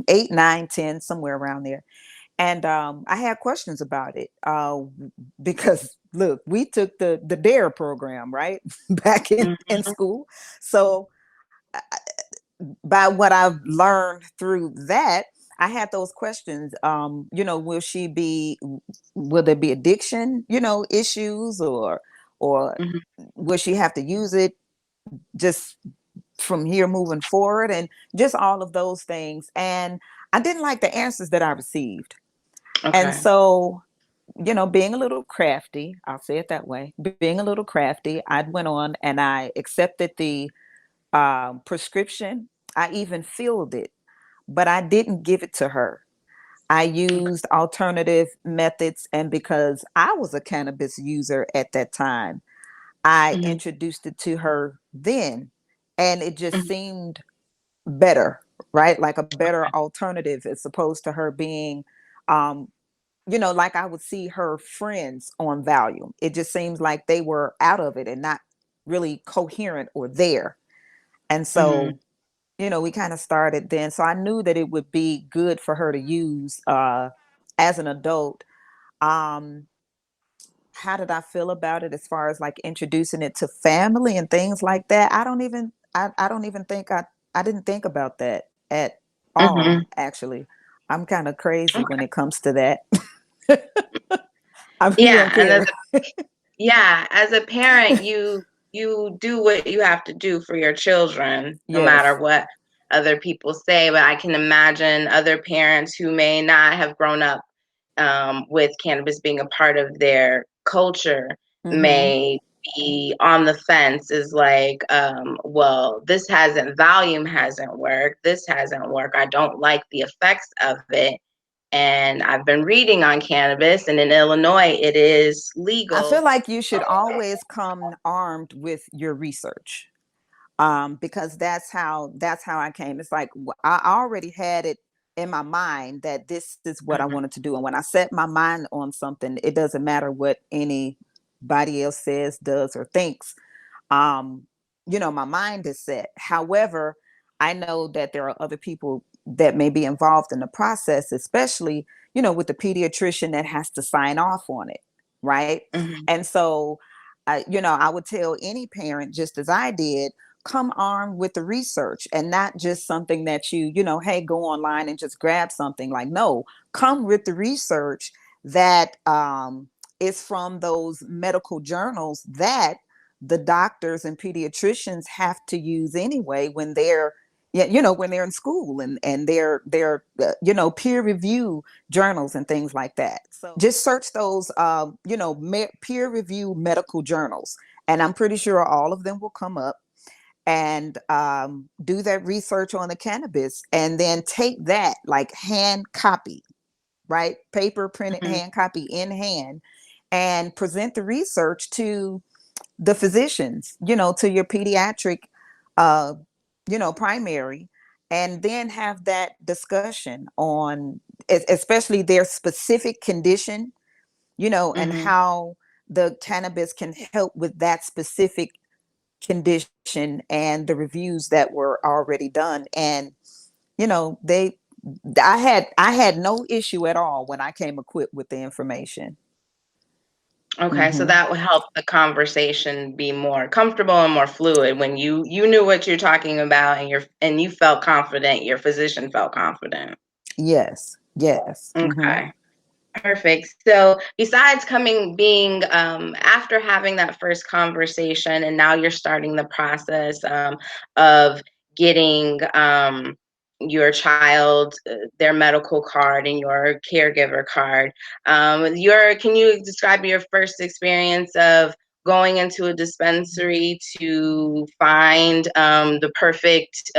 8, 9, 10, somewhere around there. And I had questions about it because, look, we took the DARE program, right? Back in school. So by what I've learned through that, I had those questions. You know, will there be addiction, you know, issues, or will she have to use it just from here moving forward, and just all of those things. And I didn't like the answers that I received. And so, you know, being a little crafty, I'll say it that way, being a little crafty, I went on and I accepted the prescription. I even filled it, but I didn't give it to her. I used alternative methods. And because I was a cannabis user at that time, I introduced it to her then, and it just seemed better, right? Like a better alternative, as opposed to her being, you know, like I would see her friends on Valium. It just seems like they were out of it and not really coherent or there. And so, you know, we kind of started then. So I knew that it would be good for her to use as an adult. how did I feel about it as far as like introducing it to family and things like that? I don't even think I didn't think about that at all, actually. I'm kind of crazy when it comes to that. I really don't Yeah, and care. as a parent, you do what you have to do for your children, no matter Yes. what other people say. But I can imagine other parents who may not have grown up with cannabis being a part of their culture may be on the fence, is like, well, volume hasn't worked, this hasn't worked, I don't like the effects of it. And I've been reading on cannabis, and in Illinois, it is I feel legal. like you should always come armed with your research, because that's how I came. It's like I already had it in my mind that this is what I wanted to do, and when I set my mind on something, it doesn't matter what anybody else says, does, or thinks. My mind is set. However, I know that there are other people that may be involved in the process, especially with the pediatrician that has to sign off on it, right? And so I would tell any parent, just as I did, come armed with the research, and not just something that hey, go online and just grab something. Like, no, come with the research that is from those medical journals that the doctors and pediatricians have to use anyway when they're when they're in school, and they're peer review journals and things like that. So just search those peer review medical journals, and I'm pretty sure all of them will come up. And do that research on the cannabis, and then take that, like, hand copy, right? Paper printed, hand copy in hand, and present the research to the physicians, to your pediatric primary, and then have that discussion on especially their specific condition, and how the cannabis can help with that specific condition, and the reviews that were already done. And I had no issue at all when I came equipped with the information. Okay, so that will help the conversation be more comfortable and more fluid when you knew what you're talking about, and you felt confident, your physician felt confident. Yes. Okay. Perfect. So besides being after having that first conversation, and now you're starting the process of getting your child their medical card and your caregiver card. Can you describe your first experience of going into a dispensary to find the perfect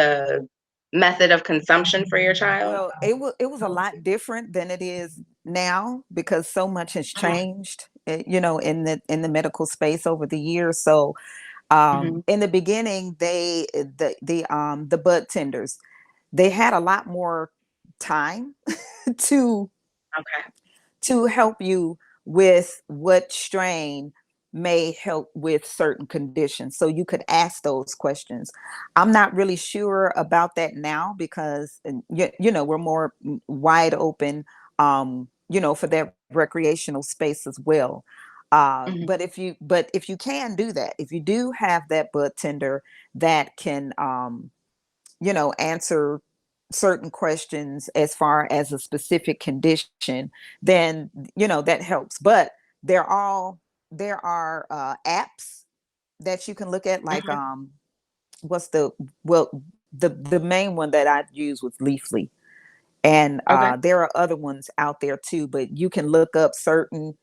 method of consumption for your child? Well, it was a lot different than it is now, because so much has changed, in the medical space over the years. So in the beginning, the bud tenders, they had a lot more time to help you with what strain may help with certain conditions, so you could ask those questions. I'm not really sure about that now, because we're more wide open for that recreational space as well. But if you can do that, if you do have that bud tender that can answer certain questions as far as a specific condition, then that helps. But there are apps that you can look at, like what's the main one that I use was Leafly, and there are other ones out there too, but you can look up certain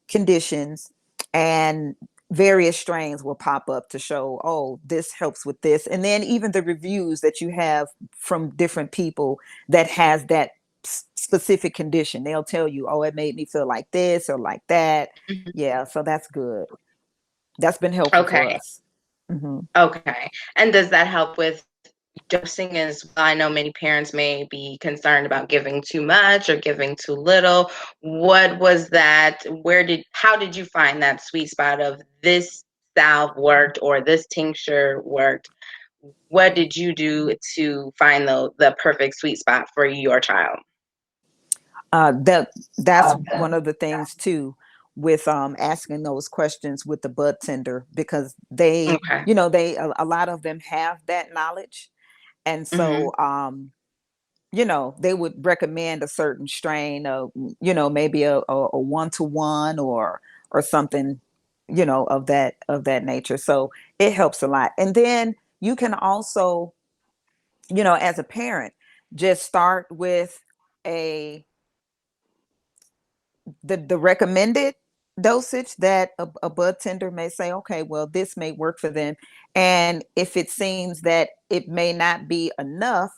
conditions, and various strains will pop up to show, oh, this helps with this. And then even the reviews that you have from different people that has that specific condition, they'll tell you, oh, it made me feel like this or like that. Yeah, so that's good. That's been helpful for us. Okay. And does that help with dosing as well? I know many parents may be concerned about giving too much or giving too little. What was that? How did you find that sweet spot of this salve worked or this tincture worked? What did you do to find the perfect sweet spot for your child? That's one of the things too. with asking those questions with the bud tender, because they, Okay. you know, a lot of them have that knowledge. And so, you know, they would recommend a certain strain of, you know, maybe a 1-to-1 or something, you know, of that nature. So it helps a lot. And then you can also, you know, as a parent, just start with the recommended dosage that a bud tender may say, okay, well, this may work for them. And if it seems that it may not be enough,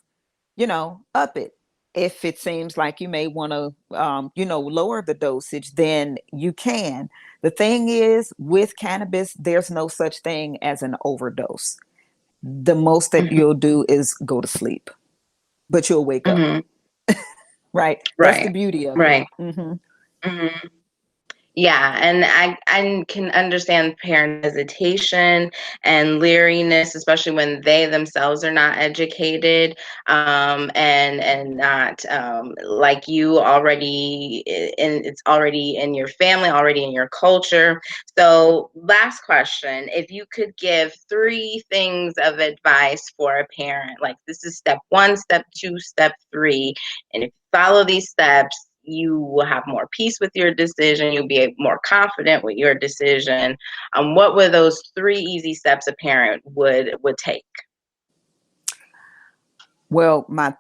you know, up it. If it seems like you may want to, you know, lower the dosage, then you can. The thing is, with cannabis, there's no such thing as an overdose. The most that you'll do is go to sleep, but you'll wake up. Right? That's the Right. beauty of Right. it. Yeah, and I can understand parent hesitation and leeriness, especially when they themselves are not educated, and not like you already it's already in your family, already in your culture. So, last question: if you could give 3 things of advice for a parent, like this is step 1, step 2, step 3, and if you follow these steps, you will have more peace with your decision. You'll be more confident with your decision. What were those 3 easy steps a parent would take? Well, my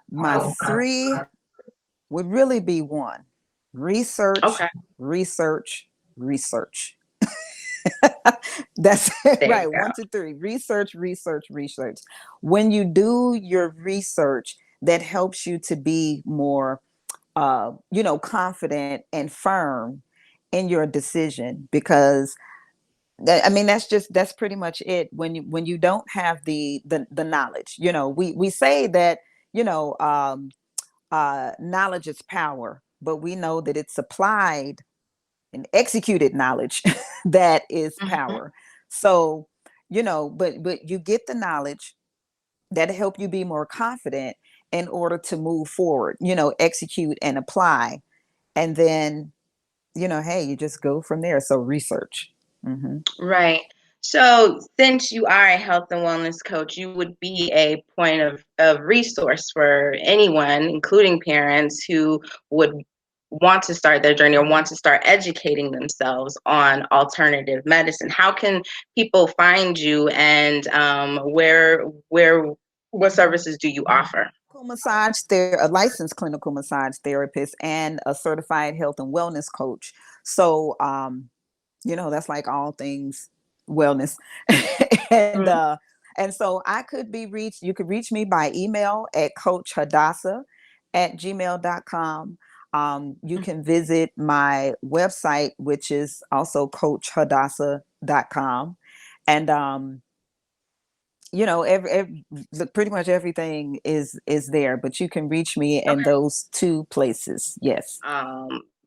3 would really be 1: research, research, research. That's it, There right. you go. 1 to 3: research, research, research. When you do your research, that helps you to be more, you know, confident and firm in your decision, because I mean, that's pretty much it. When you don't have the knowledge, you know, we say that, you know, knowledge is power, but we know that it's applied and executed knowledge that is power. So, you know, but you get the knowledge that help you be more confident in order to move forward, you know, execute and apply. And then, you know, hey, you just go from there. So research. Right. So, since you are a health and wellness coach, you would be a point of resource for anyone, including parents who would want to start their journey or want to start educating themselves on alternative medicine. How can people find you, and what services do you offer? Massage, they're a licensed clinical massage therapist and a certified health and wellness coach. So, you know, that's like all things wellness. And so I could be reached, you could reach me by email at coachhadassah@gmail.com. You can visit my website, which is also coachhadassah.com. And, you know, pretty much everything is there, but you can reach me in those 2 places. Yes.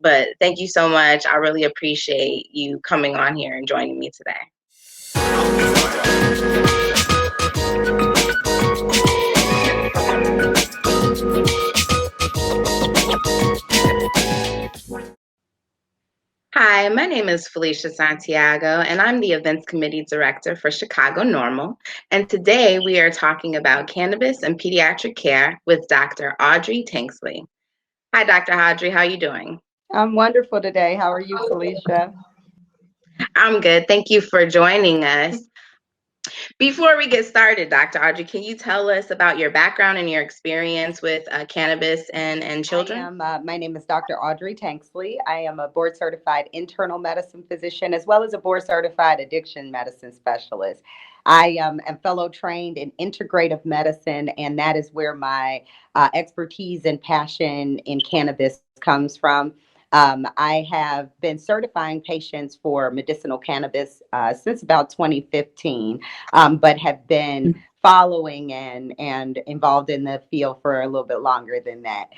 But thank you so much. I really appreciate you coming on here and joining me today. Hi, my name is Felicia Santiago, and I'm the Events Committee Director for Chicago NORML. And today we are talking about cannabis and pediatric care with Dr. Audrey Tanksley. Hi, Dr. Audrey, how are you doing? I'm wonderful today. How are you, Felicia? I'm good. Thank you for joining us. Before we get started, Dr. Audrey, can you tell us about your background and your experience with cannabis and children? My name is Dr. Audrey Tanksley. I am a board certified internal medicine physician, as well as a board certified addiction medicine specialist. I am fellow trained in integrative medicine, and that is where my expertise and passion in cannabis comes from. I have been certifying patients for medicinal cannabis since about 2015, but have been following and involved in the field for a little bit longer than that.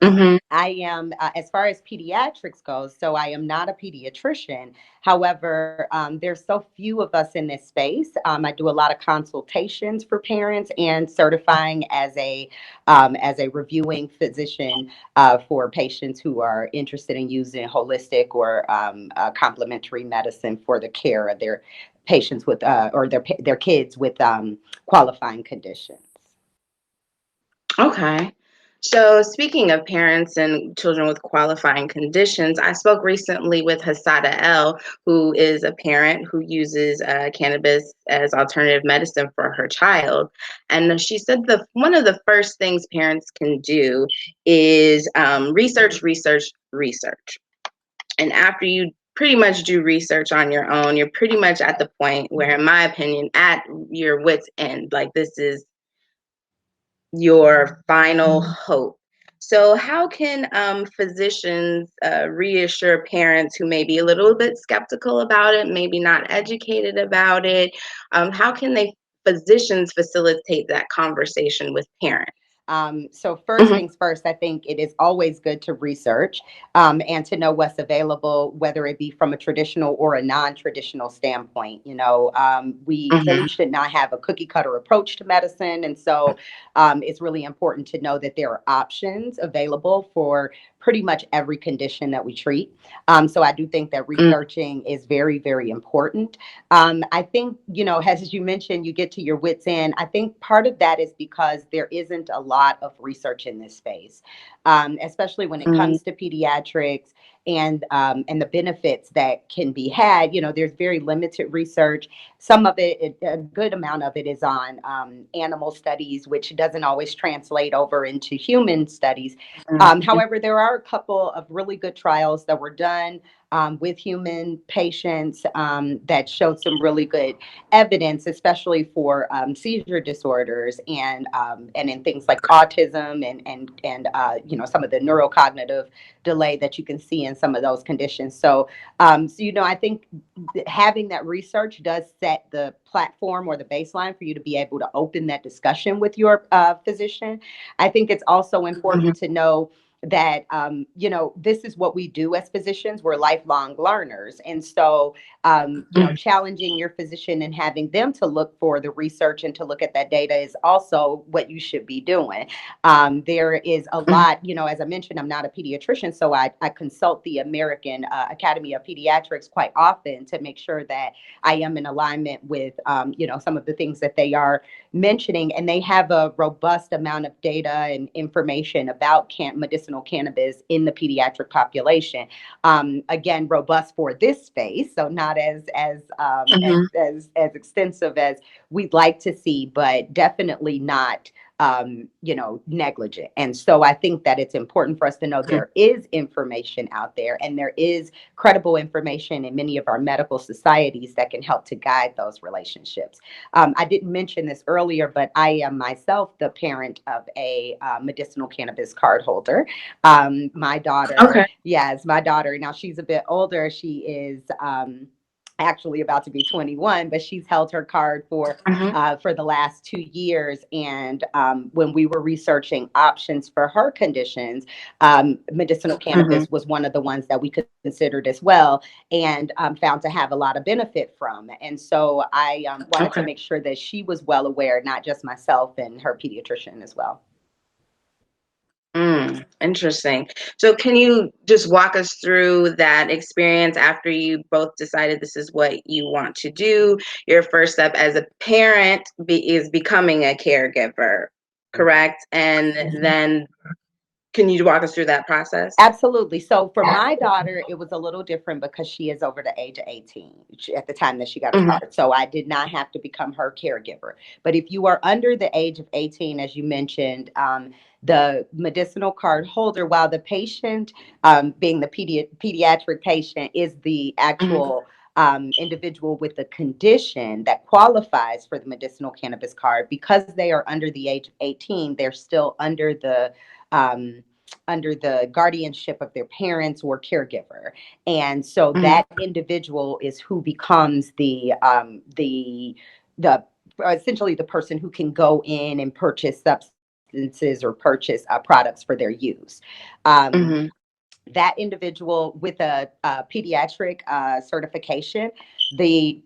I am, as far as pediatrics goes, so I am not a pediatrician. However, there's so few of us in this space. I do a lot of consultations for parents and certifying as a reviewing physician for patients who are interested in using holistic or complementary medicine for the care of their patients with or their kids with qualifying conditions. Okay. So, speaking of parents and children with qualifying conditions, I spoke recently with Hasada L, who is a parent who uses cannabis as alternative medicine for her child. And she said one of the first things parents can do is research, research, research. And after you pretty much do research on your own, you're pretty much at the point where, in my opinion, at your wit's end, like this is your final hope. So how can physicians reassure parents who may be a little bit skeptical about it, maybe not educated about it? How can physicians facilitate that conversation with parents? So first things first, I think it is always good to research and to know what's available, whether it be from a traditional or a non-traditional standpoint. You know, we really should not have a cookie cutter approach to medicine. And so it's really important to know that there are options available for pretty much every condition that we treat. So I do think that researching is very, very important. I think, you know, as you mentioned, you get to your wit's end. I think part of that is because there isn't a lot of research in this space, especially when it comes to pediatrics and the benefits that can be had. You know, there's very limited research. Some of it, a good amount of it, is on animal studies, which doesn't always translate over into human studies. However, there are a couple of really good trials that were done with human patients that showed some really good evidence, especially for seizure disorders and in things like autism and you know, some of the neurocognitive delay that you can see in some of those conditions. So, you know, I think having that research does set the platform or the baseline for you to be able to open that discussion with your physician. I think it's also important to know that you know, this is what we do as physicians. We're lifelong learners, and so you know, challenging your physician and having them to look for the research and to look at that data is also what you should be doing. There is a lot, you know, as I mentioned, I'm not a pediatrician, so I consult the American Academy of Pediatrics quite often to make sure that I am in alignment with you know, some of the things that they are mentioning, and they have a robust amount of data and information about medicinal cannabis in the pediatric population. Again, robust for this space, so not as extensive as we'd like to see, but definitely not you know, negligent. And so I think that it's important for us to know there is information out there, and there is credible information in many of our medical societies that can help to guide those relationships. I didn't mention this earlier, but I am myself the parent of a medicinal cannabis card holder. My daughter, yes, my daughter, now she's a bit older. She is actually about to be 21, but she's held her card for the last 2 years. And when we were researching options for her conditions, medicinal cannabis was one of the ones that we considered as well, and found to have a lot of benefit from. And so I wanted to make sure that she was well aware, not just myself and her pediatrician as well. Interesting. So can you just walk us through that experience after you both decided this is what you want to do? Your first step as a parent is becoming a caregiver, correct? And then can you walk us through that process? Absolutely. So for my daughter, it was a little different because she is over the age of 18 at the time that she got her card. So I did not have to become her caregiver. But if you are under the age of 18, as you mentioned, the medicinal card holder, while the patient, being the pediatric patient, is the actual individual with the condition that qualifies for the medicinal cannabis card, because they are under the age of 18, they're still under the guardianship of their parents or caregiver. And so that individual is who becomes the essentially the person who can go in and purchase substances or purchase products for their use. That individual with a pediatric certification, the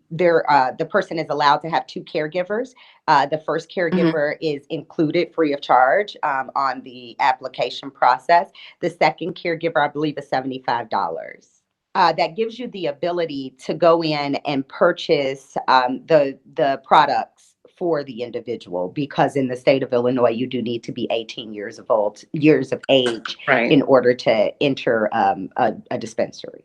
person is allowed to have 2 caregivers. The first caregiver is included free of charge on the application process. The second caregiver, I believe, is $75. That gives you the ability to go in and purchase the products for the individual, because in the state of Illinois, you do need to be 18 years of age in order to enter a dispensary.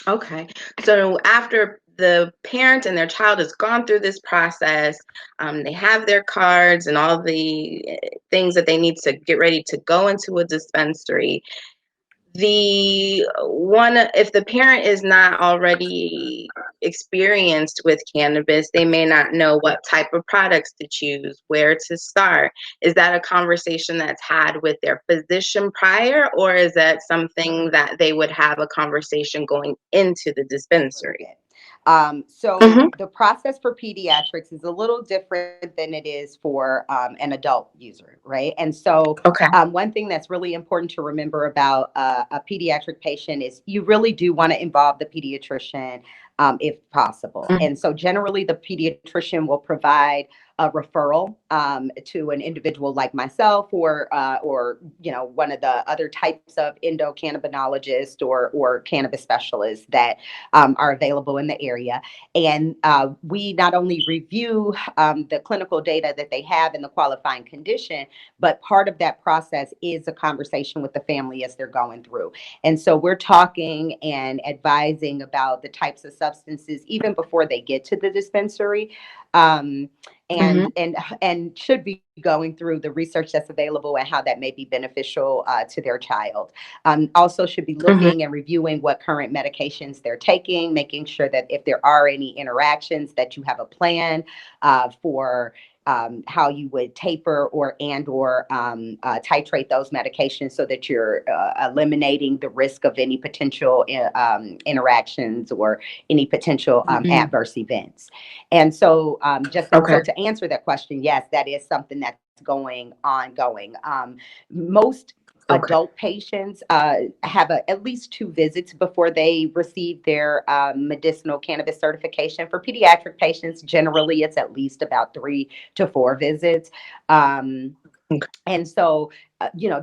Okay. So after the parent and their child has gone through this process, they have their cards and all the things that they need to get ready to go into a dispensary. If the parent is not already experienced with cannabis, they may not know what type of products to choose, where to start. Is that a conversation that's had with their physician prior, or is that something that they would have a conversation going into the dispensary? The process for pediatrics is a little different than it is for an adult user, right? And so one thing that's really important to remember about a pediatric patient is you really do want to involve the pediatrician if possible. And so generally the pediatrician will provide a referral to an individual like myself, or one of the other types of endocannabinologists or cannabis specialists that are available in the area. And we not only review the clinical data that they have and the qualifying condition, but part of that process is a conversation with the family as they're going through. And so we're talking and advising about the types of substances even before they get to the dispensary. And should be going through the research that's available and how that may be beneficial to their child. Also should be looking and reviewing what current medications they're taking, making sure that if there are any interactions that you have a plan for how you would taper or titrate those medications so that you're eliminating the risk of any potential interactions or any potential adverse events. And so so to answer that question, yes, that is something that's ongoing. Most adult patients have at least 2 visits before they receive their medicinal cannabis certification. For pediatric patients, generally it's at least about 3 to 4 visits. And so,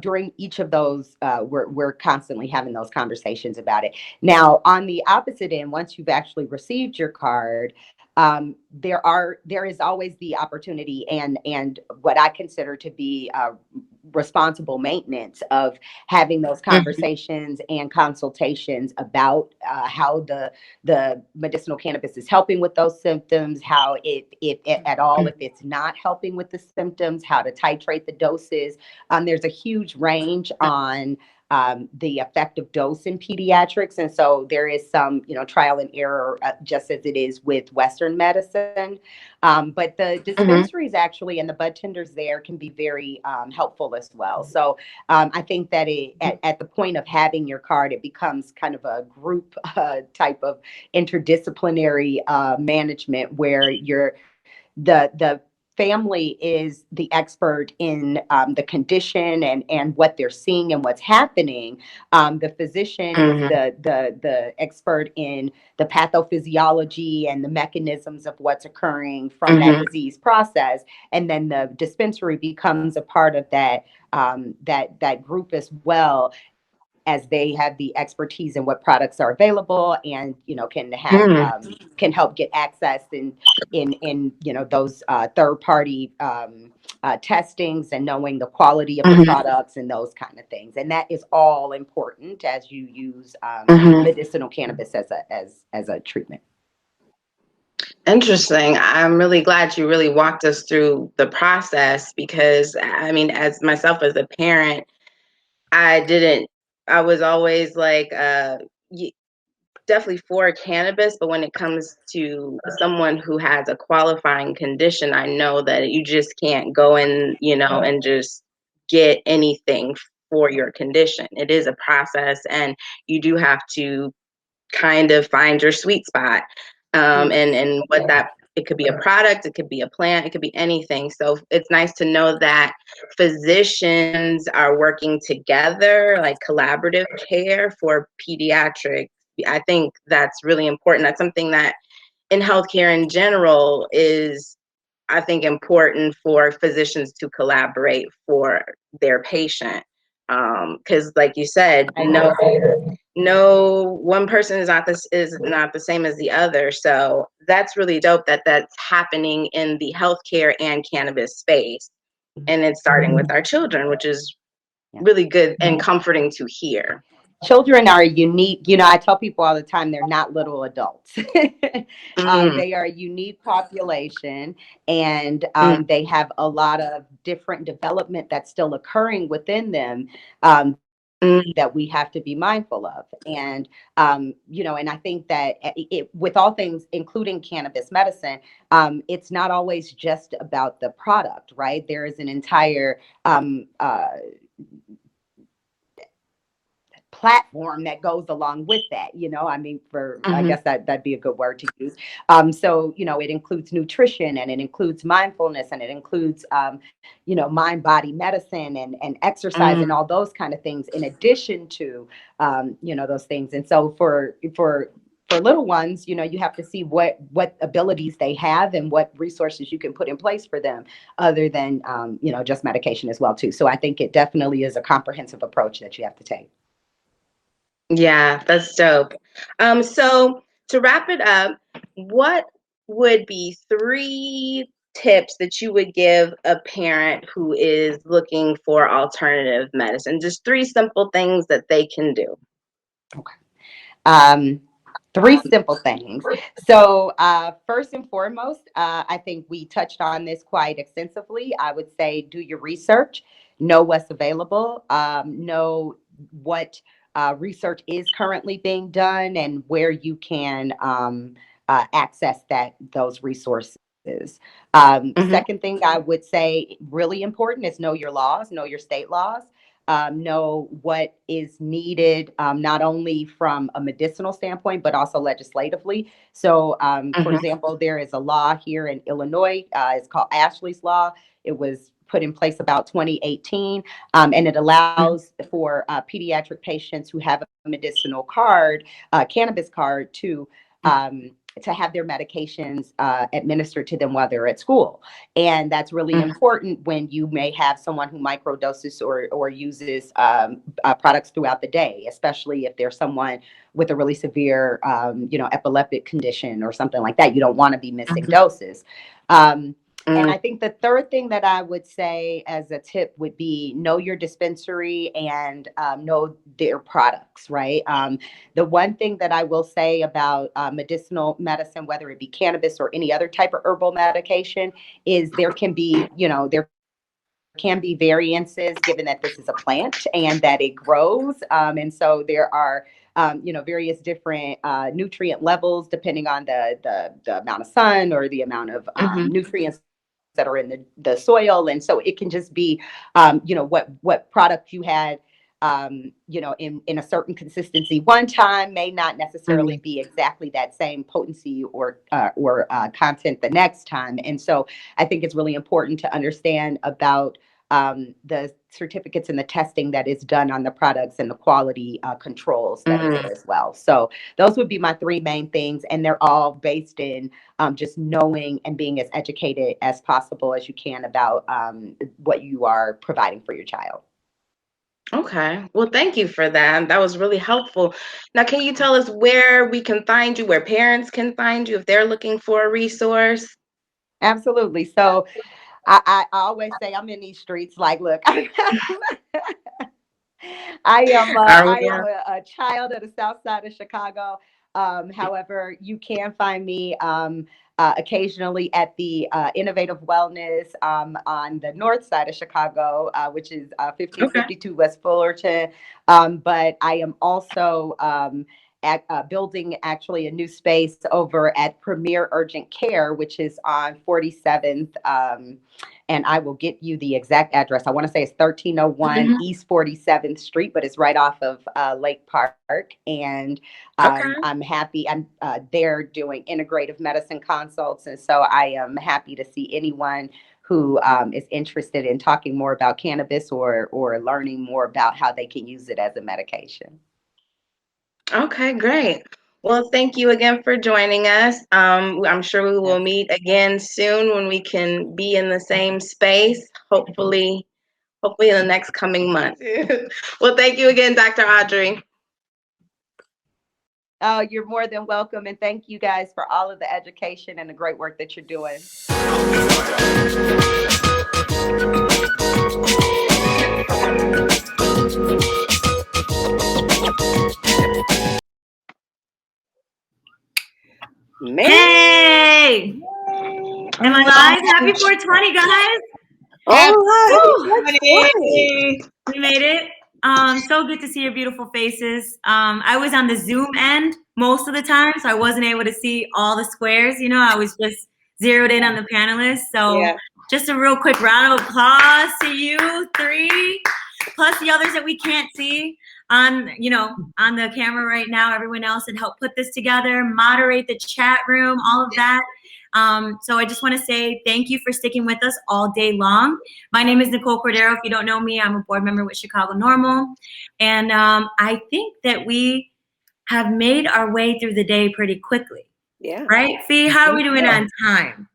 during each of those, we're constantly having those conversations about it. Now, on the opposite end, once you've actually received your card, there is always the opportunity and what I consider to be responsible maintenance of having those conversations and consultations about how the medicinal cannabis is helping with those symptoms, how if at all, if it's not helping with the symptoms, how to titrate the doses. There's a huge range on the effective dose in pediatrics. And so there is some, trial and error, just as it is with Western medicine. But the dispensaries actually and the bud tenders there can be very helpful as well. So I think that at the point of having your card, it becomes kind of a group type of interdisciplinary management where the family is the expert in the condition and what they're seeing and what's happening. The physician is the expert in the pathophysiology and the mechanisms of what's occurring from that disease process. And then the dispensary becomes a part of that group as well, as they have the expertise in what products are available and can help get access in those third party testings and knowing the quality of the products and those kind of things. And that is all important as you use medicinal cannabis as a treatment. Interesting. I'm really glad you really walked us through the process, because as myself as a parent, I was always like, definitely for cannabis, but when it comes to someone who has a qualifying condition, I know that you just can't go in, and just get anything for your condition. It is a process, and you do have to kind of find your sweet spot, and what that it could be a product, it could be a plant, it could be anything. So it's nice to know that physicians are working together, like collaborative care for pediatrics. I think that's really important. That's something that in healthcare in general is, I think, important for physicians to collaborate for their patient. Because like you said, no one person is not the same as the other. So that's really dope that that's happening in the healthcare and cannabis space. And it's starting with our children, which is really good and comforting to hear. Children are unique. You know, I tell people all the time, they're not little adults. They are a unique population, and they have a lot of different development that's still occurring within them that we have to be mindful of. And, you know, and I think that with all things, including cannabis medicine, it's not always just about the product, right? There is an entire platform that goes along with that, you know. I mean, I guess that'd be a good word to use. So, you know, it includes nutrition, and it includes mindfulness, and it includes you know, mind body medicine and exercise and all those kind of things, in addition to you know, those things. And so for little ones, you know, you have to see what abilities they have and what resources you can put in place for them, other than you know, just medication as well too. So I think it definitely is a comprehensive approach that you have to take. Yeah, that's dope. So to wrap it up, what would be 3 tips that you would give a parent who is looking for alternative medicine? Just 3 simple things that they can do. Okay. 3 simple things. So first and foremost, I think we touched on this quite extensively. I would say do your research, know what's available, know what research is currently being done, and where you can access those resources. Second thing I would say, really important, is know your laws, know your state laws. Know what is needed, not only from a medicinal standpoint, but also legislatively. So, for example, there is a law here in Illinois. It's called Ashley's Law. It was put in place about 2018, and it allows for pediatric patients who have a medicinal card, cannabis card, to have their medications administered to them while they're at school. And that's really important when you may have someone who microdoses or uses products throughout the day, especially if there's someone with a really severe, you know, epileptic condition or something like that. You don't want to be missing doses. And I think the third thing that I would say as a tip would be know your dispensary and know their products, right? The one thing that I will say about medicinal medicine, whether it be cannabis or any other type of herbal medication, is there can be, you know, there can be variances given that this is a plant and that it grows. And so there are you know, various different nutrient levels depending on the amount of sun or the amount of nutrients that are in the soil. And so it can just be, you know, what product you had, you know, in a certain consistency one time may not necessarily be exactly that same potency or content the next time. And so I think it's really important to understand about the certificates and the testing that is done on the products and the quality controls that are there as well. So those would be my 3 main things. And they're all based in just knowing and being as educated as possible as you can about what you are providing for your child. Okay. Well, thank you for that. That was really helpful. Now, can you tell us where we can find you, where parents can find you if they're looking for a resource? Absolutely. So I always say I'm in these streets. Like, look, I am a child of the South Side of Chicago. However, you can find me occasionally at the Innovative Wellness on the north side of Chicago, which is 1552 West Fullerton. But I am also building actually a new space over at Premier Urgent Care, which is on 47th. And I will get you the exact address. I want to say it's 1301 East 47th Street, but it's right off of Lake Park. And I'm happy. I'm there doing integrative medicine consults. And so I am happy to see anyone who is interested in talking more about cannabis or learning more about how they can use it as a medication. Okay, great. Well, thank you again for joining us. I'm sure we will meet again soon when we can be in the same space, hopefully in the next coming month. Well, thank you again, Dr. Audrey. Oh, you're more than welcome. And thank you guys for all of the education and the great work that you're doing. Man. Hey! Am I live? Happy 420, guys! All right. We made it. So good to see your beautiful faces. I was on the Zoom end most of the time, so I wasn't able to see all the squares. You know, I was just zeroed in on the panelists. So just a real quick round of applause to you three, plus the others that we can't see on the camera right now, everyone else that helped put this together, moderate the chat room, all of that. So I just want to say thank you for sticking with us all day long. My name is Nicole Cordero. If you don't know me, I'm a board member with Chicago NORML. And I think that we have made our way through the day pretty quickly. Yeah. Right, Fee? How are we doing on time?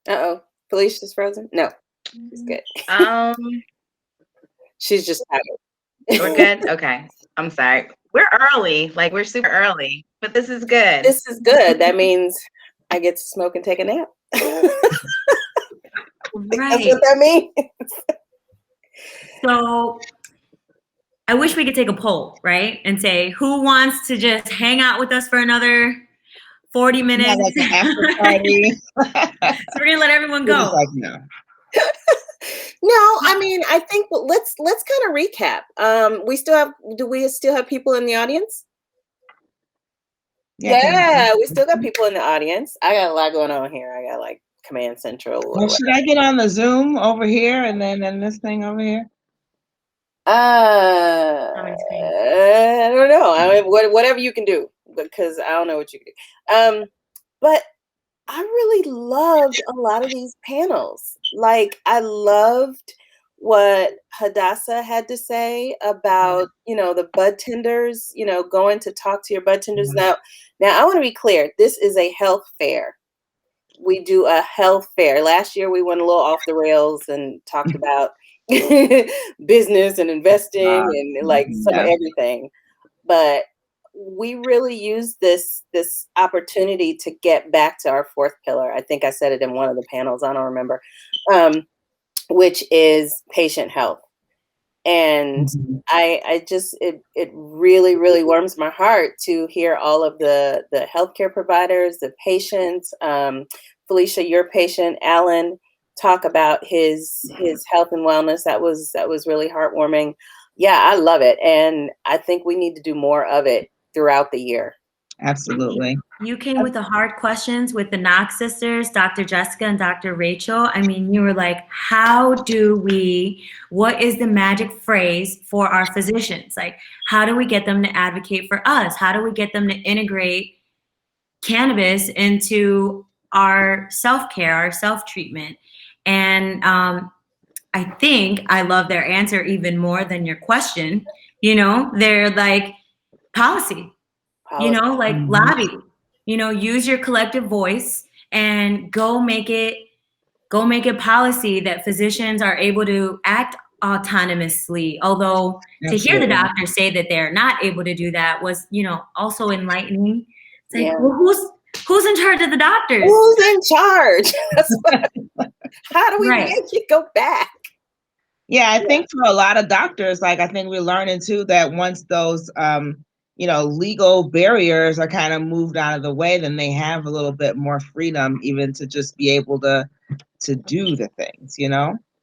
Uh-oh. Felicia's frozen? No. She's good. She's just tired. We're good? Okay. I'm sorry. We're early. Like, we're super early. But this is good. This is good. That means I get to smoke and take a nap. Right. That's what that means. So I wish we could take a poll, right? And say, who wants to just hang out with us for another 40 minutes? Yeah, like an after party. So we're going to let everyone go. Like, no. No, I mean, I think let's kind of recap. Do we still have people in the audience? Yeah, we still got people in the audience. I got a lot going on here. I got like Command Central. Well, should I get on the Zoom over here and then this thing over here? I don't know. I mean, whatever you can do, because I don't know what you can do. But I really loved a lot of these panels. Like, I loved what Hadassah had to say about, the bud tenders, going to talk to your bud tenders. Now I want to be clear. This is a health fair. We do a health fair. Last year we went a little off the rails and talked about business and investing and like some of everything. But we really used this opportunity to get back to our fourth pillar. I think I said it in one of the panels. I don't remember. Which is patient health. And I just, it really, really warms my heart to hear all of the healthcare providers, the patients, Felicia, your patient, Alan, talk about his health and wellness. That was really heartwarming. Yeah, I love it. And I think we need to do more of it throughout the year. Absolutely. You came with the hard questions with the Knox sisters, Dr. Jessica and Dr. Rachel. I mean, you were like, what is the magic phrase for our physicians? Like, how do we get them to advocate for us? How do we get them to integrate cannabis into our self-care, our self-treatment? And I think I love their answer even more than your question. They're like, policy. Lobby, use your collective voice and go make it policy that physicians are able to act autonomously. Although to hear the doctors say that they're not able to do that was, also enlightening. It's like, well, who's in charge of the doctors? Who's in charge? How do we make it go back? Yeah, I think for a lot of doctors, like, I think we're learning too that once those legal barriers are kind of moved out of the way, then they have a little bit more freedom even to just be able to do the things,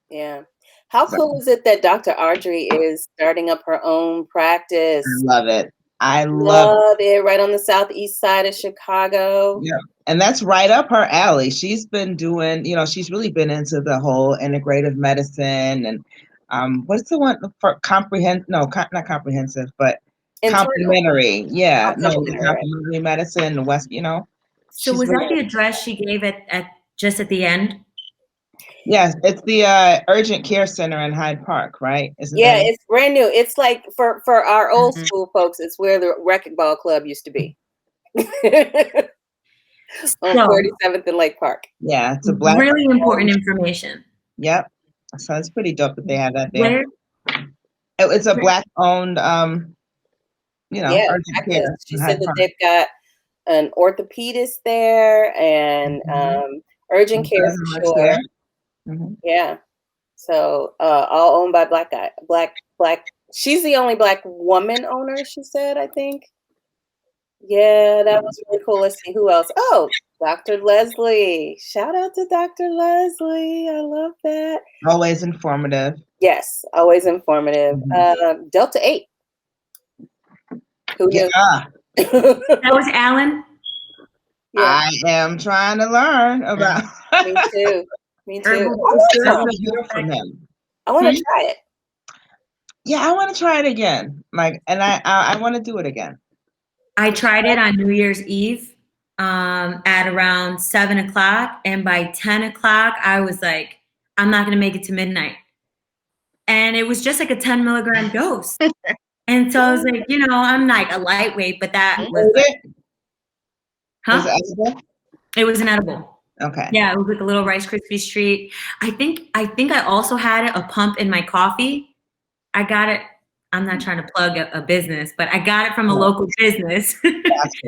Yeah. How cool is it that Dr. Audrey is starting up her own practice? I love it. I love it. Right on the southeast side of Chicago. Yeah. And that's right up her alley. She's been doing, she's really been into the whole integrative medicine and what's the one for not comprehensive, but complementary. Yeah. No, the complementary medicine, the West, So was that the address she gave at just at the end? Yes, it's the Urgent Care Center in Hyde Park, right? Yeah, it's brand new. It's like for our old school folks, it's where the racquetball club used to be. On 47th and Lake Park. Yeah, it's a black. Really important information. Yep. So it's pretty dope that they have that there. It's a black-owned, urgent care. She said that they've got an orthopedist there and urgent care for sure. Yeah. So all owned by black. She's the only black woman owner, she said, I think. Yeah, that was really cool. Let's see who else. Oh, Dr. Leslie. Shout out to Dr. Leslie. I love that. Always informative. Yes, always informative. Delta 8. Who knew? That was Alan. Yeah. I am trying to learn about. Me too. Me too. I want to hear from him. I want to try it. Yeah, I want to try it again. I want to do it again. I tried it on New Year's Eve at around 7 o'clock. And by 10 o'clock, I was like, I'm not going to make it to midnight. And it was just like a 10 milligram dose. And so I was like, I'm like a lightweight, but that was like, Was it edible? It was an edible. Okay. Yeah, it was like a little Rice Krispie treat. I think I also had a pump in my coffee. I got it. I'm not trying to plug a business, but I got it from a local business. They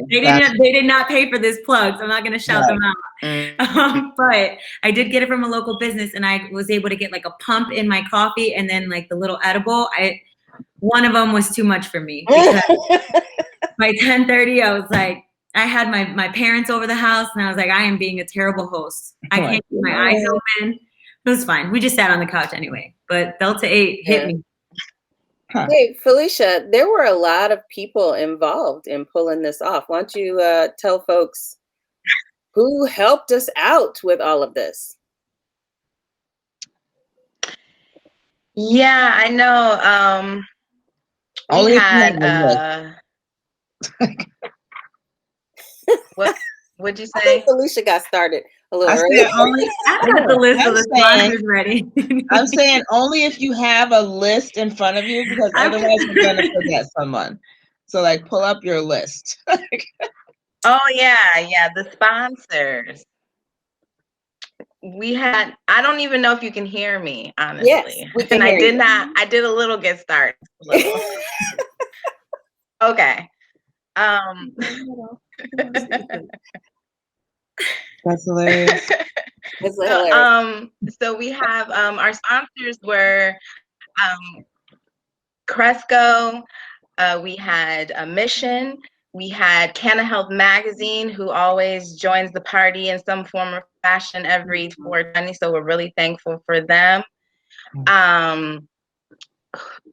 did not pay for this plug, so I'm not going to shout them out. But I did get it from a local business, and I was able to get like a pump in my coffee, and then like the little edible. One of them was too much for me because by 10:30, I was like, I had my parents over the house, and I was like, I am being a terrible host. I can't keep my eyes open. It was fine. We just sat on the couch anyway. But Delta 8 hit me. Hey, Felicia, there were a lot of people involved in pulling this off. Why don't you tell folks who helped us out with all of this? Yeah, I know. We had what'd you say? I think Felicia got started a little early. I got the list of the sponsors ready. I'm saying only if you have a list in front of you, because otherwise you're gonna forget someone. So like pull up your list. Oh yeah, the sponsors. We had, I don't even know if you can hear me, honestly. Yes, we can and hear you. I did a little get started. Okay. That's hilarious. So we have our sponsors were Cresco, we had Mission, we had Canna Health Magazine, who always joins the party in some form or fashion every 420, so we're really thankful for them.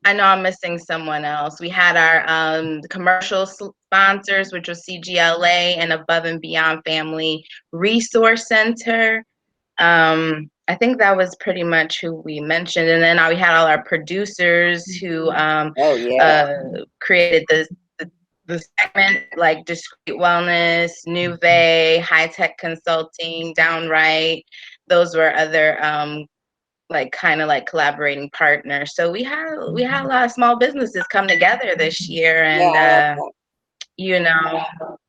I know I'm missing someone else. We had our commercial sponsors, which was CGLA and Above and Beyond Family Resource Center. I think that was pretty much who we mentioned. And then we had all our producers who created the segment, like Discreet Wellness, NUVÉ, High Tech Consulting, Downright. Those were other kind of collaborating partners. So we had a lot of small businesses come together this year and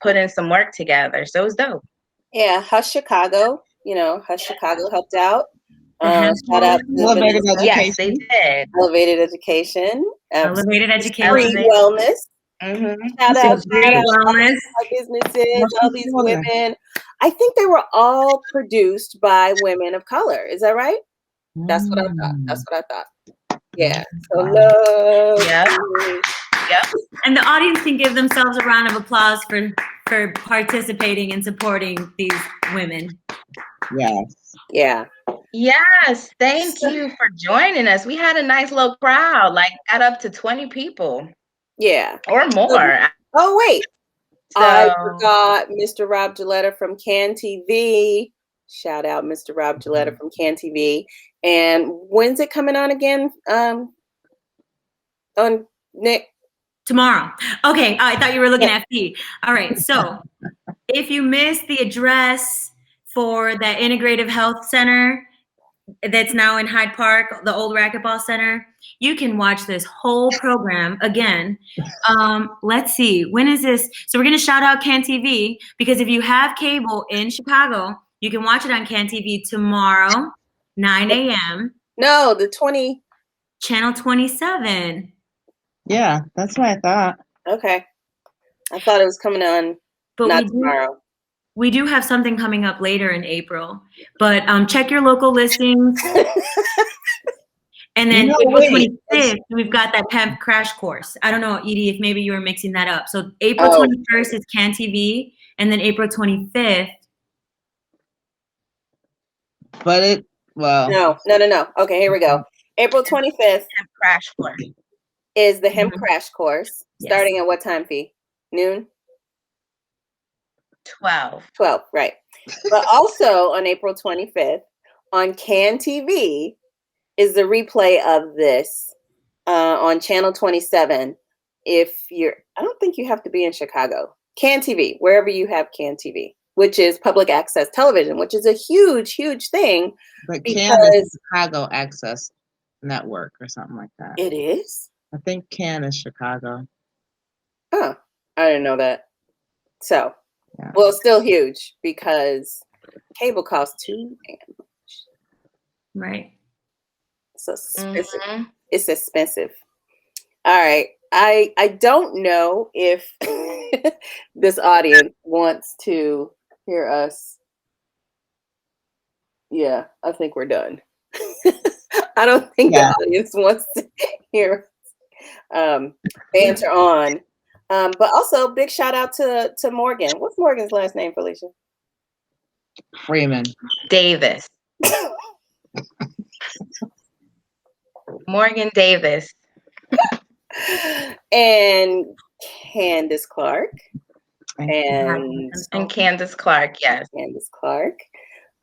put in some work together. So it was dope. Yeah, Hush Chicago. Hush Chicago helped out. Shout out to Elevated Education. Yes, they did. Elevated Education. Elevated Education. Free Wellness. Shout out to Wellness. Businesses, all these women. I think they were all produced by women of color. Is that right? That's what I thought. Yeah. So love. Yep. And the audience can give themselves a round of applause for participating and supporting these women. Yes. Yeah. Yes. Thank you for joining us. We had a nice little crowd, got up to 20 people. Yeah. Or more, Oh, wait. So, I forgot Mr. Rob Gilletta from Can TV. Shout out Mr. Rob Gilletta from Can TV. And when's it coming on again? On Nick? Tomorrow. Okay, I thought you were looking at FD. All right, so if you missed the address for the Integrative Health Center that's now in Hyde Park, the old racquetball center, you can watch this whole program again. Let's see, when is this? So we're gonna shout out Can TV, because if you have cable in Chicago, you can watch it on Can TV tomorrow, 9 a.m. No, the 20. Channel 27. Yeah, that's what I thought. Okay. I thought it was coming on, But not tomorrow. We do have something coming up later in April, but check your local listings. And then April 25th, we've got that hemp crash course. I don't know, Edie, if maybe you were mixing that up. So April 21st is Can TV, and then April 25th. But No. Okay, here we go. April 25th. Hemp crash course. Is the hemp crash course, starting at what time, Fee? Noon? 12. 12, right. But also on April 25th, on Can TV, is the replay of this on Channel 27. If you're, I don't think you have to be in Chicago. Can TV, wherever you have Can TV, which is public access television, which is a huge, huge thing. But Can is Chicago Access Network or something like that. It is? I think Can is Chicago. Oh, I didn't know that. So, well, it's still huge because cable costs too damn much. Right. So expensive. It's expensive. All right. I don't know if this audience wants to hear us. Yeah, I think we're done. I don't think the audience wants to hear us banter on. But also, big shout out to Morgan. What's Morgan's last name, Felicia? Freeman. Davis. Morgan Davis. And Candace Clark. And Candace Clark, yes. Candace Clark.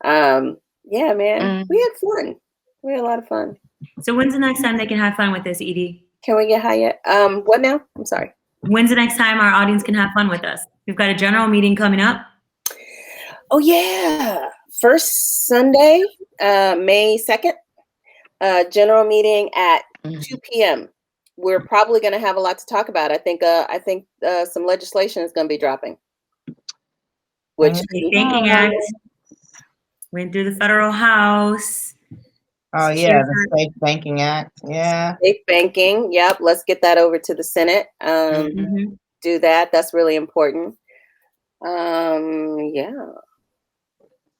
Yeah, man. We had fun. We had a lot of fun. So when's the next time they can have fun with this, Edie? Can we get high yet? What now? I'm sorry. When's the next time our audience can have fun with us? We've got a general meeting coming up. Oh, yeah. First Sunday, May 2nd, general meeting at 2 p.m. We're probably going to have a lot to talk about. I think some legislation is going to be dropping. Which Banking Act went through the federal house. Oh, yeah, the Safe Banking Act. Yeah. Safe banking. Yep. Let's get that over to the Senate. Do that. That's really important. Yeah.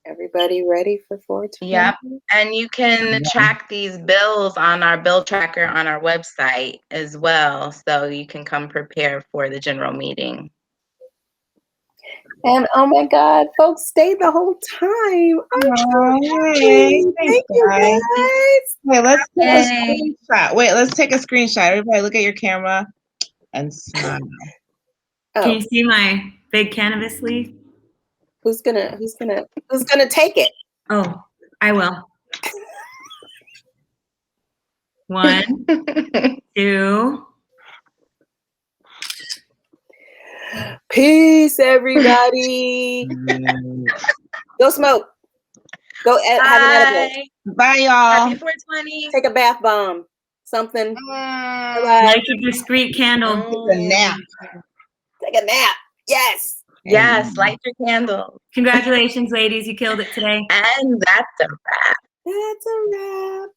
Everybody ready for 420? Yep. And you can track these bills on our bill tracker on our website as well. So you can come prepared for the general meeting. And oh my God, folks stayed the whole time. Thank you guys. Wait, let's take a screenshot. Let's take a screenshot. Everybody look at your camera and smile. Can you see my big cannabis leaf? Who's gonna take it? Oh, I will. 1, 2. Peace, everybody. Go smoke. Go have an edible. Bye, y'all. Happy 420. Take a bath bomb. Something. Light a discreet candle. Take a nap. Take a nap. Yes. Yes, light your candle. Congratulations, ladies. You killed it today. And that's a wrap. That's a wrap.